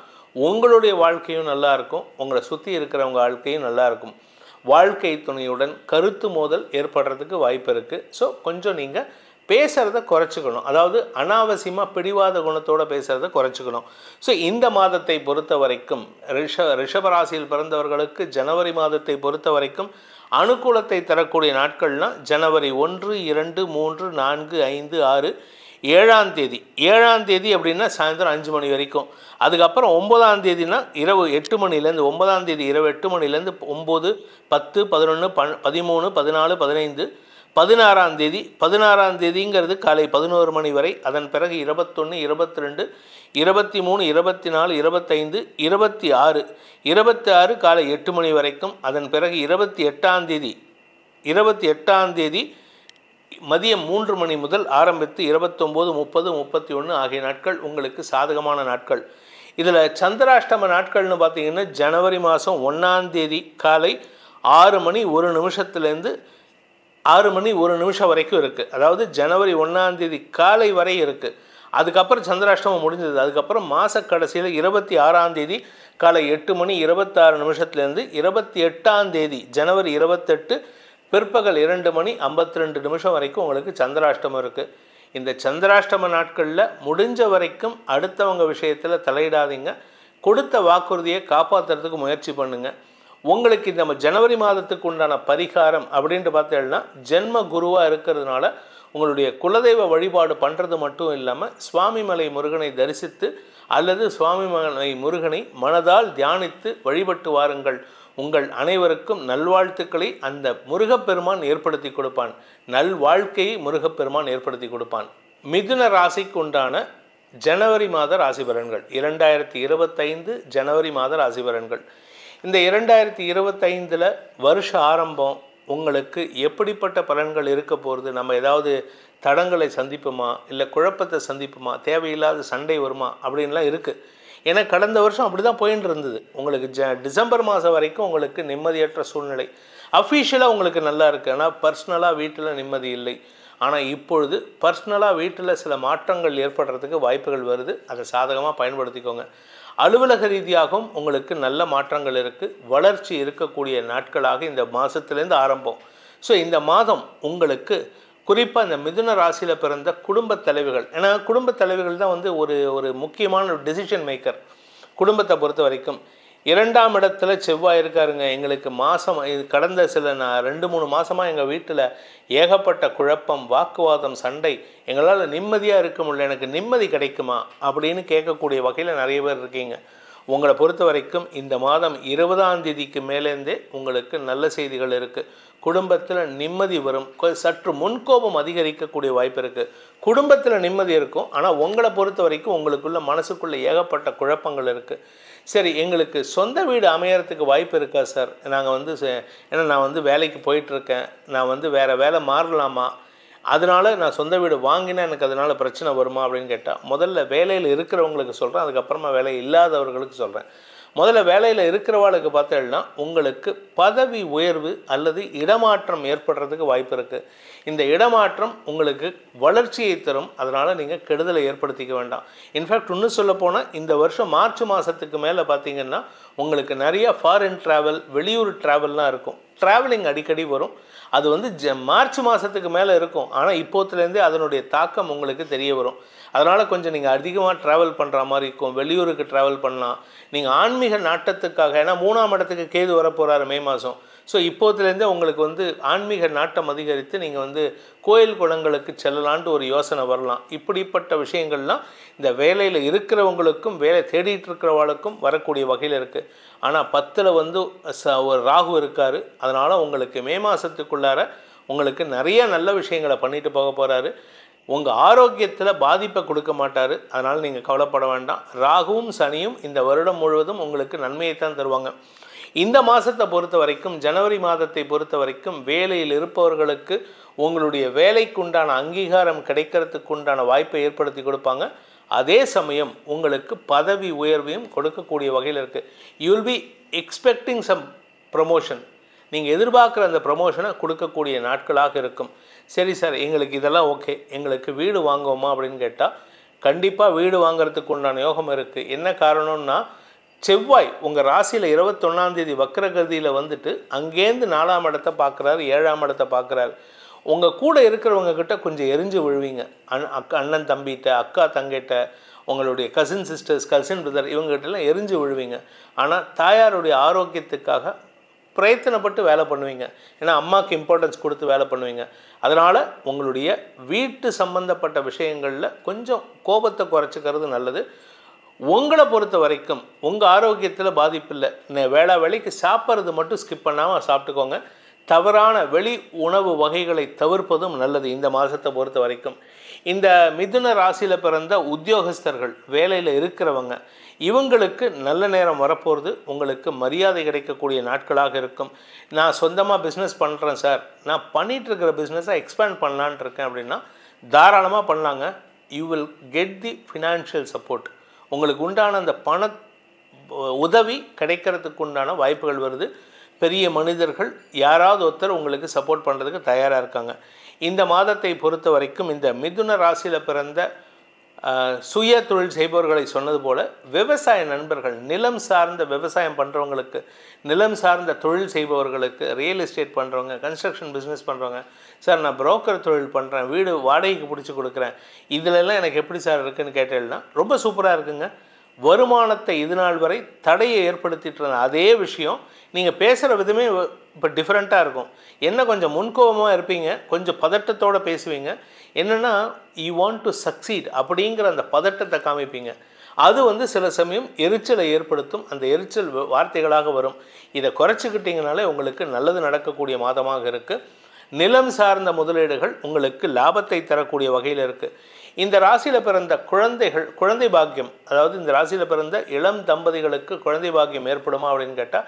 உங்களுடைய வாழ்க்கையும் நல்லாயிருக்கும், உங்களை சுற்றி இருக்கிறவங்க வாழ்க்கையும் நல்லாயிருக்கும். வாழ்க்கை துணையுடன் கருத்து மோதல் ஏற்படுறதுக்கு வாய்ப்பு இருக்குது. ஸோ கொஞ்சம் நீங்கள் பேசுகிறத குறைச்சிக்கணும். அதாவது அனாவசியமாக பிடிவாத குணத்தோடு பேசுகிறத குறைச்சிக்கணும். ஸோ இந்த மாதத்தை பொறுத்த வரைக்கும் ரிஷபராசியில் பிறந்தவர்களுக்கு ஜனவரி மாதத்தை பொறுத்த வரைக்கும் அனுகூலத்தை தரக்கூடிய நாட்கள்னால் ஜனவரி 1, 2, 3, 4, 5, 6, 7ஆம் தேதி. 7ஆம் தேதி அப்படின்னா சாயந்தரம் 5 மணி வரைக்கும். அதுக்கப்புறம் 9ஆம் தேதினா இரவு 8 மணிலேருந்து, 9ஆம் தேதி இரவு 8 மணிலேருந்து 9, 10, 11, 13, 14, 15, 16ஆம் தேதி. 16ஆம் தேதிங்கிறது காலை 11 மணி வரை. அதன் பிறகு 21, 22, 23, 24, 25, 26, 26 காலை 8 மணி வரைக்கும். அதன் பிறகு 28ஆம் தேதி மதியம் 3 மணி முதல் ஆரம்பித்து 29, 30, 31 ஆகிய நாட்கள் உங்களுக்கு சாதகமான நாட்கள். இதில் சந்திராஷ்டம நாட்கள்னு பார்த்தீங்கன்னா ஜனவரி மாதம் 1ஆம் தேதி காலை 6 மணி 1 நிமிஷத்துலேருந்து 6 மணி 1 நிமிஷம் வரைக்கும் இருக்குது. அதாவது ஜனவரி 1ஆம் தேதி காலை வரை இருக்குது. அதுக்கப்புறம் சந்திராஷ்டமம் முடிஞ்சது. அதுக்கப்புறம் மாத கடைசியில் 26ஆம் தேதி காலை 8 மணி 26 நிமிஷத்துலேருந்து 28ஆம் தேதி ஜனவரி 28 பிற்பகல் 2 மணி 52 நிமிஷம் வரைக்கும் உங்களுக்கு சந்திராஷ்டமம் இருக்குது. இந்த சந்திராஷ்டம நாட்களில் முடிஞ்ச வரைக்கும் அடுத்தவங்க விஷயத்தில் தலையிடாதீங்க. கொடுத்த வாக்குறுதியை காப்பாற்றுறதுக்கு முயற்சி பண்ணுங்கள். உங்களுக்கு இந்த ஜனவரி மாதத்துக்கு உண்டான பரிகாரம் அப்படின்ட்டு பார்த்தீங்கன்னா, ஜென்ம குருவாக இருக்கிறதுனால உங்களுடைய குலதெய்வ வழிபாடு பண்ணுறது மட்டும் இல்லாமல் சுவாமிமலை முருகனை தரிசித்து அல்லது சுவாமிமலை முருகனை மனதால் தியானித்து வழிபட்டு வாருங்கள். உங்கள் அனைவருக்கும் நல்வாழ்த்துக்களை அந்த முருகப்பெருமான் ஏற்படுத்தி கொடுப்பான். நல்வாழ்க்கையை முருகப்பெருமான் ஏற்படுத்தி கொடுப்பான். மிதுன ராசிக்கு உண்டான ஜனவரி மாத ராசி பலன்கள் 2025 ஜனவரி மாத ராசி பலன்கள். இந்த 2025 வருஷ ஆரம்பம் உங்களுக்கு எப்படிப்பட்ட பலன்கள் இருக்க போகிறது, நம்ம ஏதாவது தடங்களை சந்திப்போமா, இல்லை குழப்பத்தை சந்திப்போமா, தேவையில்லாத சண்டை வருமா அப்படின்லாம் இருக்குது. ஏன்னா கடந்த வருஷம் அப்படி தான் போயின்னு இருந்தது. உங்களுக்கு டிசம்பர் மாதம் வரைக்கும் உங்களுக்கு நிம்மதியற்ற சூழ்நிலை. அஃபீஷியலாக உங்களுக்கு நல்லா இருக்குது, ஆனால் பர்சனலாக வீட்டில் நிம்மதி இல்லை. ஆனால் இப்பொழுது பர்சனலாக வீட்டில் சில மாற்றங்கள் ஏற்படுறதுக்கு வாய்ப்புகள் வருது. அதை சாதகமாக பயன்படுத்திக்கோங்க. அலுவலக ரீதியாகவும் உங்களுக்கு நல்ல மாற்றங்கள் இருக்குது. வளர்ச்சி இருக்கக்கூடிய நாட்களாக இந்த மாதத்துலேருந்து ஆரம்பம். ஸோ இந்த மாதம் உங்களுக்கு குறிப்பாக இந்த மிதுன ராசியில் பிறந்த குடும்பத் தலைவிகள், ஏன்னா குடும்பத் தலைவிகள் தான் ஒரு முக்கியமான டெசிஷன் மேக்கர். குடும்பத்தை பொறுத்த வரைக்கும் 2ஆம் இடத்துல செவ்வாய் இருக்காருங்க. எங்களுக்கு கடந்த 2-3 மாதமாக எங்கள் வீட்டில் ஏகப்பட்ட குழப்பம், வாக்குவாதம், சண்டை, எங்களால் நிம்மதியாக இருக்க முடியல, எனக்கு நிம்மதி கிடைக்குமா அப்படின்னு கேட்கக்கூடிய வகையில் நிறைய பேர் இருக்கீங்க. உங்களை பொறுத்த வரைக்கும் இந்த மாதம் 20ஆம் தேதிக்கு மேலேருந்தே உங்களுக்கு நல்ல செய்திகள் இருக்குது. குடும்பத்தில் நிம்மதி வரும். சற்று முன்கோபம் அதிகரிக்கக்கூடிய வாய்ப்பு இருக்குது. குடும்பத்தில் நிம்மதி இருக்கும், ஆனால் உங்களை பொறுத்த வரைக்கும் உங்களுக்குள்ள மனசுக்குள்ளே ஏகப்பட்ட குழப்பங்கள் இருக்குது. சரி, எங்களுக்கு சொந்த வீடு அமையறதுக்கு வாய்ப்பு இருக்கா சார்? ஏன்னா நான் வேலைக்கு போயிட்டுருக்கேன், நான் வேறு வேலை மாறலாமா, அதனால் நான் சொந்த வீடு வாங்கினா எனக்கு அதனால் பிரச்சனை வருமா அப்படின்னு கேட்டால், முதல்ல வேலையில் இருக்கிறவங்களுக்கு சொல்கிறேன், அதுக்கப்புறமா வேலை இல்லாதவர்களுக்கு சொல்கிறேன். முதல்ல வேலையில் இருக்கிறவாளுக்கு பார்த்தீங்கன்னா உங்களுக்கு பதவி உயர்வு அல்லது இடமாற்றம் ஏற்படுறதுக்கு வாய்ப்பு இருக்குது. இந்த இடமாற்றம் உங்களுக்கு வளர்ச்சியை தரும். அதனால் நீங்கள் கெடுதலை ஏற்படுத்திக்க வேண்டாம். இன்ஃபேக்ட் இன்னும் சொல்லப்போனால் இந்த வருஷம் மார்ச் மாதத்துக்கு மேலே பார்த்தீங்கன்னா உங்களுக்கு நிறைய ஃபாரின் ட்ராவல், வெளியூர் ட்ராவல்லாம் இருக்கும். ட்ராவலிங் அடிக்கடி வரும். அது மார்ச் மாதத்துக்கு மேலே இருக்கும். ஆனால் இப்போத்துலேருந்தே அதனுடைய தாக்கம் உங்களுக்கு தெரிய வரும். அதனால் கொஞ்சம் நீங்கள் அதிகமாக ட்ராவல் பண்ணுற மாதிரி இருக்கும். வெளியூருக்கு ட்ராவல் பண்ணலாம். நீங்கள் ஆன்மீக நாட்டத்துக்காக, ஏன்னா 3ஆம் இடத்துக்கு கேது வரப்போகிறாரு மே மாதம். ஸோ இப்போதுலேருந்தே உங்களுக்கு ஆன்மீக நாட்டம் அதிகரித்து நீங்கள் கோயில் குளங்களுக்கு செல்லலான்ட்டு ஒரு யோசனை வரலாம். இப்படிப்பட்ட விஷயங்கள்லாம் இந்த வேலையில் இருக்கிறவங்களுக்கும் வேலை தேடிட்டு இருக்கிறவங்களுக்கும் வரக்கூடிய வகையில் இருக்குது. ஆனால் 10ல் வந்து ஒரு ராகு இருக்கார். அதனால் உங்களுக்கு மே மாதத்துக்குள்ளார உங்களுக்கு நிறைய நல்ல விஷயங்களை பண்ணிட்டு போக போகிறாரு. உங்கள் ஆரோக்கியத்தில் பாதிப்பை கொடுக்க மாட்டார். அதனால் நீங்கள் கவலைப்பட வேண்டாம். ராகுவும் சனியும் இந்த வருடம் முழுவதும் உங்களுக்கு நன்மையைத்தான் தருவாங்க. இந்த மாதத்தை பொறுத்த வரைக்கும், ஜனவரி மாதத்தை பொறுத்த வரைக்கும் வேலையில் இருப்பவர்களுக்கு உங்களுடைய வேலைக்குண்டான அங்கீகாரம் கிடைக்கிறதுக்குண்டான வாய்ப்பை ஏற்படுத்தி கொடுப்பாங்க. அதே சமயம் உங்களுக்கு பதவி உயர்வையும் கொடுக்கக்கூடிய வகையில் இருக்குது. You will be expecting some promotion. நீங்கள் எதிர்பார்க்குற அந்த ப்ரமோஷனை கொடுக்கக்கூடிய நாட்களாக இருக்கும். சரி சார், எங்களுக்கு இதெல்லாம் ஓகே, எங்களுக்கு வீடு வாங்குவோமா அப்படின்னு கேட்டால் கண்டிப்பாக வீடு வாங்கிறதுக்கு உண்டான யோகம் இருக்குது. என்ன காரணம்னா, செவ்வாய் உங்கள் ராசியில் 21ஆம் தேதி வக்ரகதியில் வந்துட்டு அங்கேருந்து 4ஆம் இடத்தை பார்க்குறாரு, 7ஆம் இடத்தை பார்க்குறாரு. உங்கள் கூட இருக்கிறவங்க கிட்ட கொஞ்சம் எரிஞ்சு விழுவீங்க. அண்ணன் தம்பிகிட்ட, அக்கா தங்கிட்ட, உங்களுடைய கசின் சிஸ்டர்ஸ், கசின் பிரதர், இவங்ககிட்டலாம் எரிஞ்சு விழுவீங்க. ஆனால் தாயாருடைய ஆரோக்கியத்துக்காக பிரயத்தனப்பட்டு வேலை பண்ணுவீங்க. ஏன்னா அம்மாவுக்கு இம்பார்ட்டன்ஸ் கொடுத்து வேலை பண்ணுவீங்க. அதனால் உங்களுடைய வீட்டு சம்பந்தப்பட்ட விஷயங்களில் கொஞ்சம் கோபத்தை குறைச்சிக்கிறது நல்லது. உங்களை பொறுத்த வரைக்கும் உங்கள் ஆரோக்கியத்தில் பாதிப்பு இல்லை. வேளைக்கு சாப்பிட்றது மட்டும் ஸ்கிப் பண்ணாமல் சாப்பிட்டுக்கோங்க. தவறான வெளி உணவு வகைகளை தவிர்ப்பதும் நல்லது இந்த மாதத்தை பொறுத்த வரைக்கும். இந்த மிதுன ராசியில் பிறந்த உத்தியோகஸ்தர்கள், வேலையில் இருக்கிறவங்க, இவங்களுக்கு நல்ல நேரம் வரப்போகிறது. உங்களுக்கு மரியாதை கிடைக்கக்கூடிய நாட்களாக இருக்கும். நான் சொந்தமாக பிஸ்னஸ் பண்ணுறேன் சார், நான் பண்ணிகிட்ருக்கிற பிஸ்னஸை எக்ஸ்பேண்ட் பண்ணலான் இருக்கேன் அப்படின்னா தாராளமாக பண்ணலாங்க. You will get the financial support. உங்களுக்கு உண்டான அந்த பண உதவி கிடைக்கிறதுக்கு உண்டான வாய்ப்புகள் வருது. பெரிய மனிதர்கள் யாராவது ஒருத்தர் உங்களுக்கு சப்போர்ட் பண்ணுறதுக்கு தயாராக இருக்காங்க. இந்த மாதத்தை பொறுத்த வரைக்கும் இந்த மிதுன ராசியில் பிறந்த சுய தொழில் செய்பவர்களை சொன்னது போல் விவசாய நண்பர்கள், நிலம் சார்ந்த விவசாயம் பண்ணுறவங்களுக்கு, நிலம் சார்ந்த தொழில் செய்பவர்களுக்கு, ரியல் எஸ்டேட் பண்ணுறவங்க, கன்ஸ்ட்ரக்ஷன் பிஸ்னஸ் பண்ணுறவங்க, சார் நான் புரோக்கர் தொழில் பண்ணுறேன், வீடு வாடகைக்கு பிடிச்சி கொடுக்குறேன், இதிலெல்லாம் எனக்கு எப்படி சார் இருக்குதுன்னு கேட்டேன்னா ரொம்ப சூப்பராக இருக்குங்க. வருமானத்தை இது நாள் வரை தடையை ஏற்படுத்திட்டு இருந்த அதே விஷயம் நீங்கள் பேசுகிற விதமே இப்போ டிஃப்ரெண்ட்டாக இருக்கும். என்ன கொஞ்சம் முன்கோபமாக இருப்பீங்க, கொஞ்சம் பதட்டத்தோடு பேசுவீங்க. என்னென்னா யூ வாண்ட் டு சக்சீட் அப்படிங்கிற அந்த பதட்டத்தை காமிப்பீங்க. அது வந்து சில சமயம் எரிச்சலை ஏற்படுத்தும். அந்த எரிச்சல் வார்த்தைகளாக வரும். இதை குறைச்சிக்கிட்டிங்கனாலே உங்களுக்கு நல்லது நடக்கக்கூடிய மாதமாக இருக்குது. நிலம் சார்ந்த முதலீடுகள் உங்களுக்கு லாபத்தை தரக்கூடிய வகையில் இருக்குது. இந்த ராசியில் பிறந்த குழந்தைகள், குழந்தை பாக்கியம், அதாவது இந்த ராசியில் பிறந்த இளம் தம்பதிகளுக்கு குழந்தை பாக்கியம் ஏற்படுமா அப்படின்னு கேட்டால்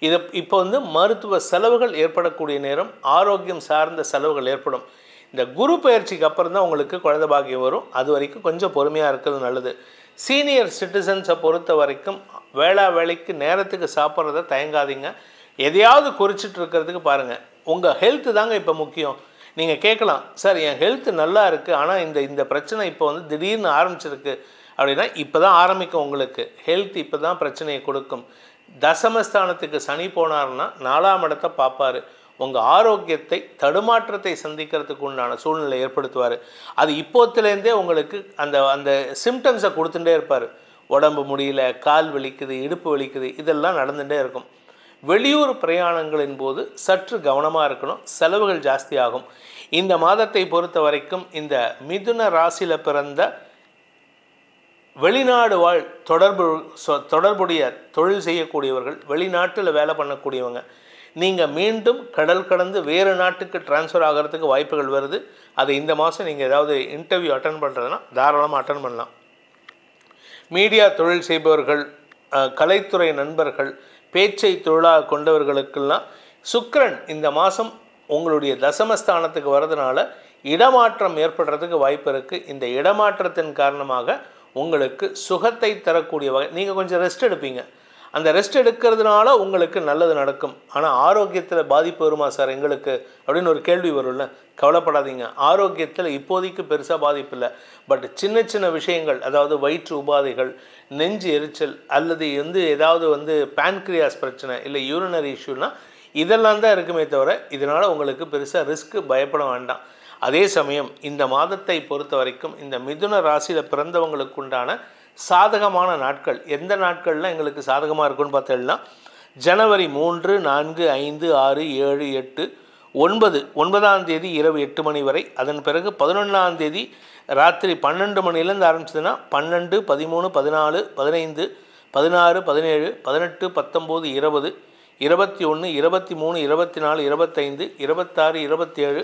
இது இப்போ வந்து மருத்துவ செலவுகள் ஏற்படக்கூடிய நேரம், ஆரோக்கியம் சார்ந்த செலவுகள் ஏற்படும். இந்த குரு பயிற்சிக்கு அப்புறம் தான் உங்களுக்கு குழந்தை பாக்கியம் வரும். அது வரைக்கும் கொஞ்சம் பொறுமையாக இருக்கிறது நல்லது. சீனியர் சிட்டிசன்ஸை பொறுத்த வரைக்கும் வேளைக்கு நேரத்துக்கு சாப்பிட்றத தயங்காதீங்க. எதையாவது குறிச்சிட்டு இருக்கிறதுக்கு பாருங்கள். உங்கள் ஹெல்த்து தாங்க இப்போ முக்கியம். நீங்கள் கேட்கலாம், சார் என் ஹெல்த்து நல்லா இருக்குது, ஆனால் இந்த பிரச்சனை இப்போ வந்து திடீர்னு ஆரம்பிச்சிருக்கு அப்படின்னா இப்போ தான் ஆரம்பிக்கும். உங்களுக்கு ஹெல்த் இப்போ தான் பிரச்சனையை கொடுக்கும். தசமஸ்தானத்துக்கு சனி போனார்னா 4ஆம் இடத்தை பார்ப்பார். உங்கள் ஆரோக்கியத்தை, தடுமாற்றத்தை சந்திக்கிறதுக்கு உண்டான சூழ்நிலை ஏற்படுத்துவார். அது இப்போத்துலேருந்தே உங்களுக்கு அந்த சிம்டம்ஸை கொடுத்துட்டே இருப்பார். உடம்பு முடியல, கால் வலிக்குது, இடுப்பு வலிக்குது, இதெல்லாம் நடந்துகிட்டே இருக்கும். வெளியூர் பிரயாணங்களின் போது சற்று கவனமாக இருக்கணும். செலவுகள் ஜாஸ்தியாகும். இந்த மாதத்தை பொறுத்த வரைக்கும் இந்த மிதுன ராசியில் பிறந்த வெளிநாடு வாழ் தொடர்புடைய தொழில் செய்யக்கூடியவர்கள், வெளிநாட்டில் வேலை பண்ணக்கூடியவங்க, நீங்கள் மீண்டும் கடல் கடந்து வேறு நாட்டுக்கு டிரான்ஸ்ஃபர் ஆகிறதுக்கு வாய்ப்புகள் வருது. அது இந்த மாதம் நீங்கள் ஏதாவது இன்டர்வியூ அட்டன் பண்ணுறதுனா தாராளமாக அட்டன் பண்ணலாம். மீடியா தொழில் செய்பவர்கள், கலைத்துறை நண்பர்கள், பேச்சை தொழிலாக கொண்டவர்களுக்கெல்லாம் சுக்கிரன் இந்த மாதம் உங்களுடைய தசமஸ்தானத்துக்கு வர்றதுனால இடமாற்றம் ஏற்படுறதுக்கு வாய்ப்பு இருக்குது. இந்த இடமாற்றத்தின் காரணமாக உங்களுக்கு சுகத்தை தரக்கூடிய வகை, நீங்கள் கொஞ்சம் ரெஸ்ட் எடுப்பீங்க. அந்த ரெஸ்ட் எடுக்கிறதுனால உங்களுக்கு நல்லது நடக்கும். ஆனால் ஆரோக்கியத்தில் பாதிப்பு வருமா சார் எங்களுக்கு அப்படின்னு ஒரு கேள்வி வரும்ல. கவலைப்படாதீங்க, ஆரோக்கியத்தில் இப்போதைக்கு பெருசாக பாதிப்பு இல்லை. பட் சின்ன சின்ன விஷயங்கள், அதாவது வயிற்று உபாதைகள், நெஞ்சு எரிச்சல், அல்லது ஏதாவது பேன்க்ரியாஸ் பிரச்சனை, இல்லை யூரினரி இஷ்யூனா, இதெல்லாம் தான் இருக்குமே தவிர இதனால் உங்களுக்கு பெருசாக ரிஸ்க்கு பயப்பட வேண்டாம். அதே சமயம் இந்த மாதத்தை பொறுத்த வரைக்கும் இந்த மிதுன ராசியில் பிறந்தவங்களுக்கு உண்டான சாதகமான நாட்கள் எந்த நாட்கள்லாம் எங்களுக்கு சாதகமாக இருக்குன்னு பார்த்தீங்கன்னா, ஜனவரி 3, 4, 5, 6, 7, 8, 9, 9ஆம் தேதி இரவு 8 மணி வரை. அதன் பிறகு 11ஆம் தேதி ராத்திரி 12 மணிலேருந்து ஆரம்பிச்சதுன்னா 12, 13, 14, 15, 16, 17, 18, 19, 20, 21, 23, 24, 25, 26, 27,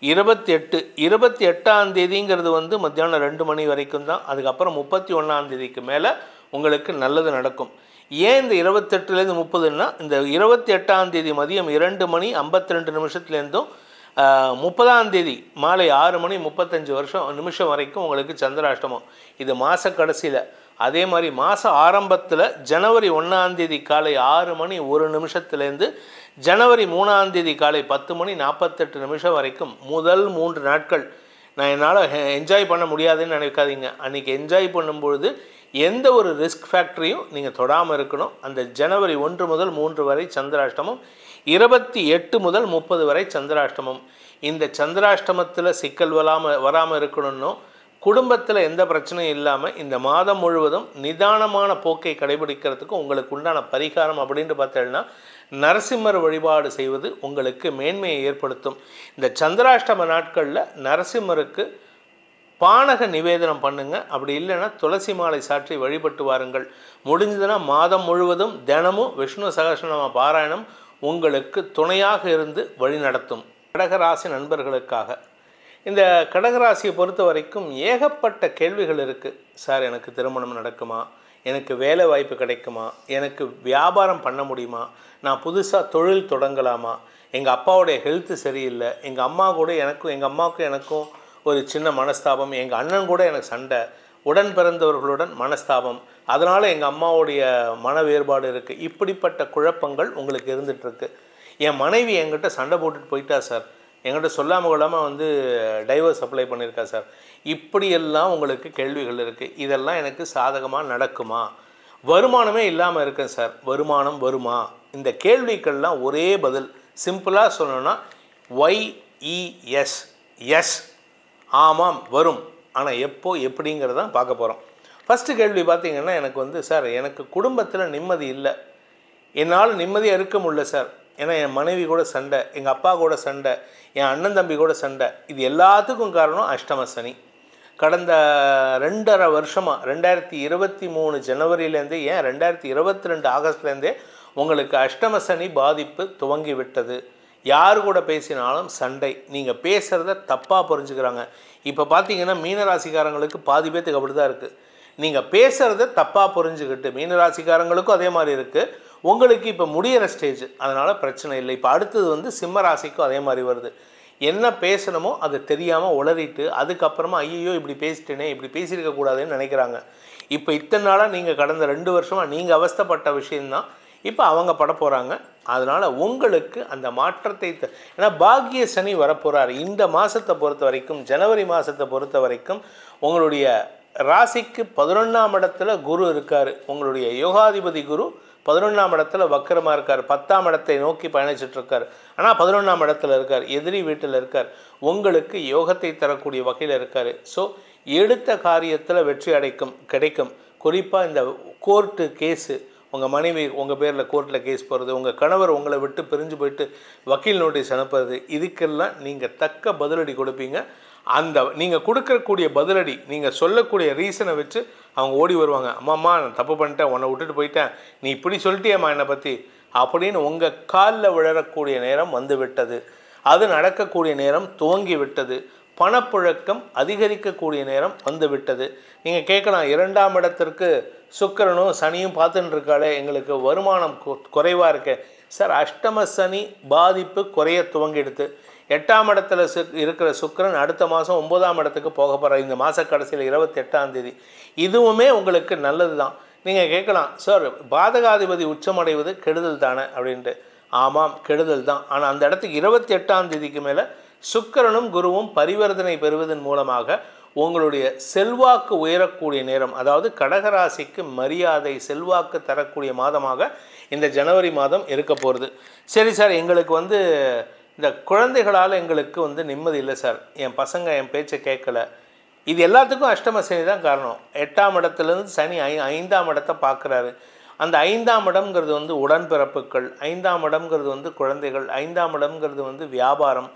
28. 28ஆம் தேதிங்கிறது வந்து மத்தியானம் 2 மணி வரைக்கும் தான். அதுக்கப்புறம் 31ஆம் தேதிக்கு மேலே உங்களுக்கு நல்லது நடக்கும். ஏன் இந்த 28லேருந்து 30ன்னா, இந்த 28ஆம் தேதி மதியம் 2 மணி 52 நிமிஷத்துலேருந்தும் 30ஆம் தேதி மாலை 6 மணி 35 நிமிஷம் வரைக்கும் உங்களுக்கு சந்திராஷ்டமம். இது மாத கடைசியில். அதே மாதிரி மாத ஆரம்பத்தில் ஜனவரி 1ஆம் தேதி காலை 6 மணி 1 நிமிஷத்துலேருந்து ஜனவரி 3ஆம் தேதி காலை 10 மணி 48 நிமிஷம் வரைக்கும் முதல் 3 நாட்கள் நான் என்னால் என்ஜாய் பண்ண முடியாதுன்னு நினைக்காதீங்க. அன்றைக்கி என்ஜாய் பண்ணும்பொழுது எந்த ஒரு ரிஸ்க் ஃபேக்டரியும் நீங்கள் தொடாமல் இருக்கணும். அந்த ஜனவரி 1 முதல் 3 வரை சந்திராஷ்டமம், 28 முதல் 30 வரை சந்திராஷ்டமம். இந்த சந்திராஷ்டமத்தில் சிக்கல் வராமல் இருக்கணும்னோ, குடும்பத்தில் எந்த பிரச்சனையும் இல்லாமல் இந்த மாதம் முழுவதும் நிதானமான போக்கை கடைபிடிக்கிறதுக்கு உங்களுக்கு உண்டான பரிகாரம் அப்படின்ட்டு பார்த்தீங்கன்னா, நரசிம்மர் வழிபாடு செய்வது உங்களுக்கு மேன்மையை ஏற்படுத்தும். இந்த சந்திராஷ்டம நாட்களில் நரசிம்மருக்கு பானக நிவேதனம் பண்ணுங்கள். அப்படி இல்லைன்னா துளசி மாலை சாற்றி வழிபட்டு வாருங்கள். முடிஞ்சதுன்னா மாதம் முழுவதும் தினமும் விஷ்ணு சகஸ்ரநாம பாராயணம் உங்களுக்கு துணையாக இருந்து வழி நடத்தும். கடகராசி நண்பர்களுக்காக இந்த கடகராசியை பொறுத்த வரைக்கும் ஏகப்பட்ட கேள்விகள் இருக்குது. சார், எனக்கு திருமணம் நடக்குமா? எனக்கு வேலை வாய்ப்பு கிடைக்குமா? எனக்கு வியாபாரம் பண்ண முடியுமா? நான் புதுசாக தொழில் தொடங்கலாமா? எங்கள் அப்பாவுடைய ஹெல்த்து சரியில்லை. எங்கள் அம்மாவுக்கும் எனக்கும் ஒரு சின்ன மனஸ்தாபம். எங்கள் அண்ணன் கூட எனக்கு சண்டை. உடன் பிறந்தவர்களுடன் மனஸ்தாபம். அதனால் எங்கள் அம்மாவுடைய மன வேறுபாடு இருக்குது. இப்படிப்பட்ட குழப்பங்கள் உங்களுக்கு இருந்துகிட்ருக்கு. என் மனைவி என்கிட்ட சண்டை போட்டுட்டு போயிட்டா சார். என்கிட்ட சொல்லாமல் கொள்ளாமல் வந்து டைவர்ஸ் அப்ளை பண்ணியிருக்கா சார். இப்படியெல்லாம் உங்களுக்கு கேள்விகள் இருக்குது. இதெல்லாம் எனக்கு சாதகமாக நடக்குமா? வருமானமே இல்லாமல் இருக்கேன் சார், வருமானம் வருமா? இந்த கேள்விக்கெல்லாம் ஒரே பதில். சிம்பிளாக சொல்லணும்னா YES, எஸ், ஆமாம் வரும். ஆனால் எப்போ எப்படிங்கிறதான் பார்க்க போகிறோம். ஃபஸ்ட்டு கேள்வி பார்த்திங்கன்னா, எனக்கு வந்து சார், எனக்கு குடும்பத்தில் நிம்மதி இல்லை, என்னால் நிம்மதியாக இருக்க முடியல சார். ஏன்னா என் மனைவி கூட சண்டை, எங்கள் அப்பா கூட சண்டை, என் அண்ணன் தம்பி கூட சண்டை. இது எல்லாத்துக்கும் காரணம் அஷ்டம சனி. கடந்த 2.5 வருஷமாக 2023 ஜனவரியிலேருந்தே, ஏன் 2022 ஆகஸ்ட்லேருந்தே உங்களுக்கு அஷ்டம சனி பாதிப்பு துவங்கி விட்டது. யார் கூட பேசினாலும் சண்டை. நீங்கள் பேசுகிறத தப்பாக புரிஞ்சுக்கிறாங்க. இப்போ பார்த்தீங்கன்னா மீனராசிக்காரங்களுக்கு பாதி பேத்துக்கு அப்படி தான் இருக்குது. நீங்கள் பேசுகிறத தப்பாக புரிஞ்சுக்கிட்டு, மீனராசிக்காரங்களுக்கும் அதே மாதிரி இருக்குது. உங்களுக்கு இப்போ முடிகிற ஸ்டேஜ், அதனால் பிரச்சனை இல்லை. இப்போ அடுத்தது வந்து சிம்ம ராசிக்கும் அதே மாதிரி வருது. என்ன பேசணுமோ அதை தெரியாமல் உளறிட்டு அதுக்கப்புறமா ஐயோ இப்படி பேசிட்டேனே, இப்படி பேசியிருக்கக்கூடாதுன்னு நினைக்கிறாங்க. இப்போ இத்தனை நாளாக நீங்கள் கடந்த 2 வருஷமாக நீங்கள் அவஸ்தைப்பட்ட விஷயந்தான் இப்போ அவங்க பட போகிறாங்க. அதனால் உங்களுக்கு அந்த மாற்றத்தை ஏன்னா பாக்கிய சனி வரப்போகிறார். இந்த மாதத்தை பொறுத்த வரைக்கும், ஜனவரி மாதத்தை பொறுத்த வரைக்கும் உங்களுடைய ராசிக்கு 11ஆம் இடத்துல குரு இருக்கார். உங்களுடைய யோகாதிபதி குரு 11ஆம் இடத்துல வக்கரமாக இருக்கார். 10ஆம் இடத்தை நோக்கி பயணிச்சிட்ருக்கார். ஆனால் 11ஆம் இடத்துல இருக்கார், எதிரி வீட்டில் இருக்கார். உங்களுக்கு யோகத்தை தரக்கூடிய வகையில் இருக்கார். ஸோ எடுத்த காரியத்தில் வெற்றி கிடைக்கும். குறிப்பாக இந்த கோர்ட்டு கேஸு, உங்கள் மனைவி உங்கள் பேரில் கோர்ட்டில் கேஸ் போகிறது, உங்கள் கணவர் உங்களை விட்டு பிரிஞ்சு போயிட்டு வக்கீல் நோட்டீஸ் அனுப்புறது, இதுக்கெல்லாம் நீங்கள் தக்க பதிலடி கொடுப்பீங்க. அந்த நீங்கள் கொடுக்கக்கூடிய பதிலடி, நீங்கள் சொல்லக்கூடிய ரீசனை வச்சு அவங்க ஓடி வருவாங்க. அம்மாம்மா நான் தப்பு பண்ணிட்டேன், உன்னை விட்டுட்டு போயிட்டேன், நீ இப்படி சொல்லிட்டியம்மா என்னை பற்றி அப்படின்னு உங்கள் காலில் விழறக்கூடிய நேரம் வந்து விட்டது. அது நடக்கக்கூடிய நேரம் துவங்கி விட்டது. பணப்புழக்கம் அதிகரிக்கக்கூடிய நேரம் வந்து விட்டது. நீங்கள் கேட்கலாம், 2ஆம் இடத்திற்கு சுக்கிரனும் சனியும் பார்த்துட்டு இருக்காளே, எங்களுக்கு வருமானம் குறைவாக இருக்கு சார். அஷ்டம சனி பாதிப்பு குறைய துவங்கிடுது. 8ஆம் இடத்துல இருக்கிற சுக்கிரன் அடுத்த மாதம் 9ஆம் இடத்துக்கு போக போகிறார். இந்த மாத கடைசியில் 28ஆம் தேதி. இதுவுமே உங்களுக்கு நல்லது தான். நீங்கள் கேட்கலாம், சார் பாதகாதிபதி உச்சமடைவது கெடுதல் தானே அப்படின்ட்டு. ஆமாம், கெடுதல் தான். ஆனால் அந்த இடத்துக்கு 28ஆம் தேதிக்கு மேலே சுக்கிரனும் குருவும் பரிவர்த்தனை பெறுவதன் மூலமாக உங்களுடைய செல்வாக்கு உயரக்கூடிய நேரம், அதாவது கடகராசிக்கு மரியாதை செல்வாக்கு தரக்கூடிய மாதமாக இந்த ஜனவரி மாதம் இருக்க போகிறது. சரி சார், எங்களுக்கு வந்து இந்த குழந்தைகளால் எங்களுக்கு வந்து நிம்மதி இல்லை சார், என் பசங்க என் பேச்சை கேட்கல. இது எல்லாத்துக்கும் அஷ்டம சனி தான் காரணம். 8ஆம் இடத்துலேருந்து சனி 5ஆம் இடத்தை பார்க்குறாரு. அந்த 5ஆம் இடம்ங்கிறது வந்து உடன்பிறப்புகள், 5ஆம் இடம்ங்கிறது வந்து குழந்தைகள், 5ஆம் இடம்ங்கிறது வந்து வியாபாரம்.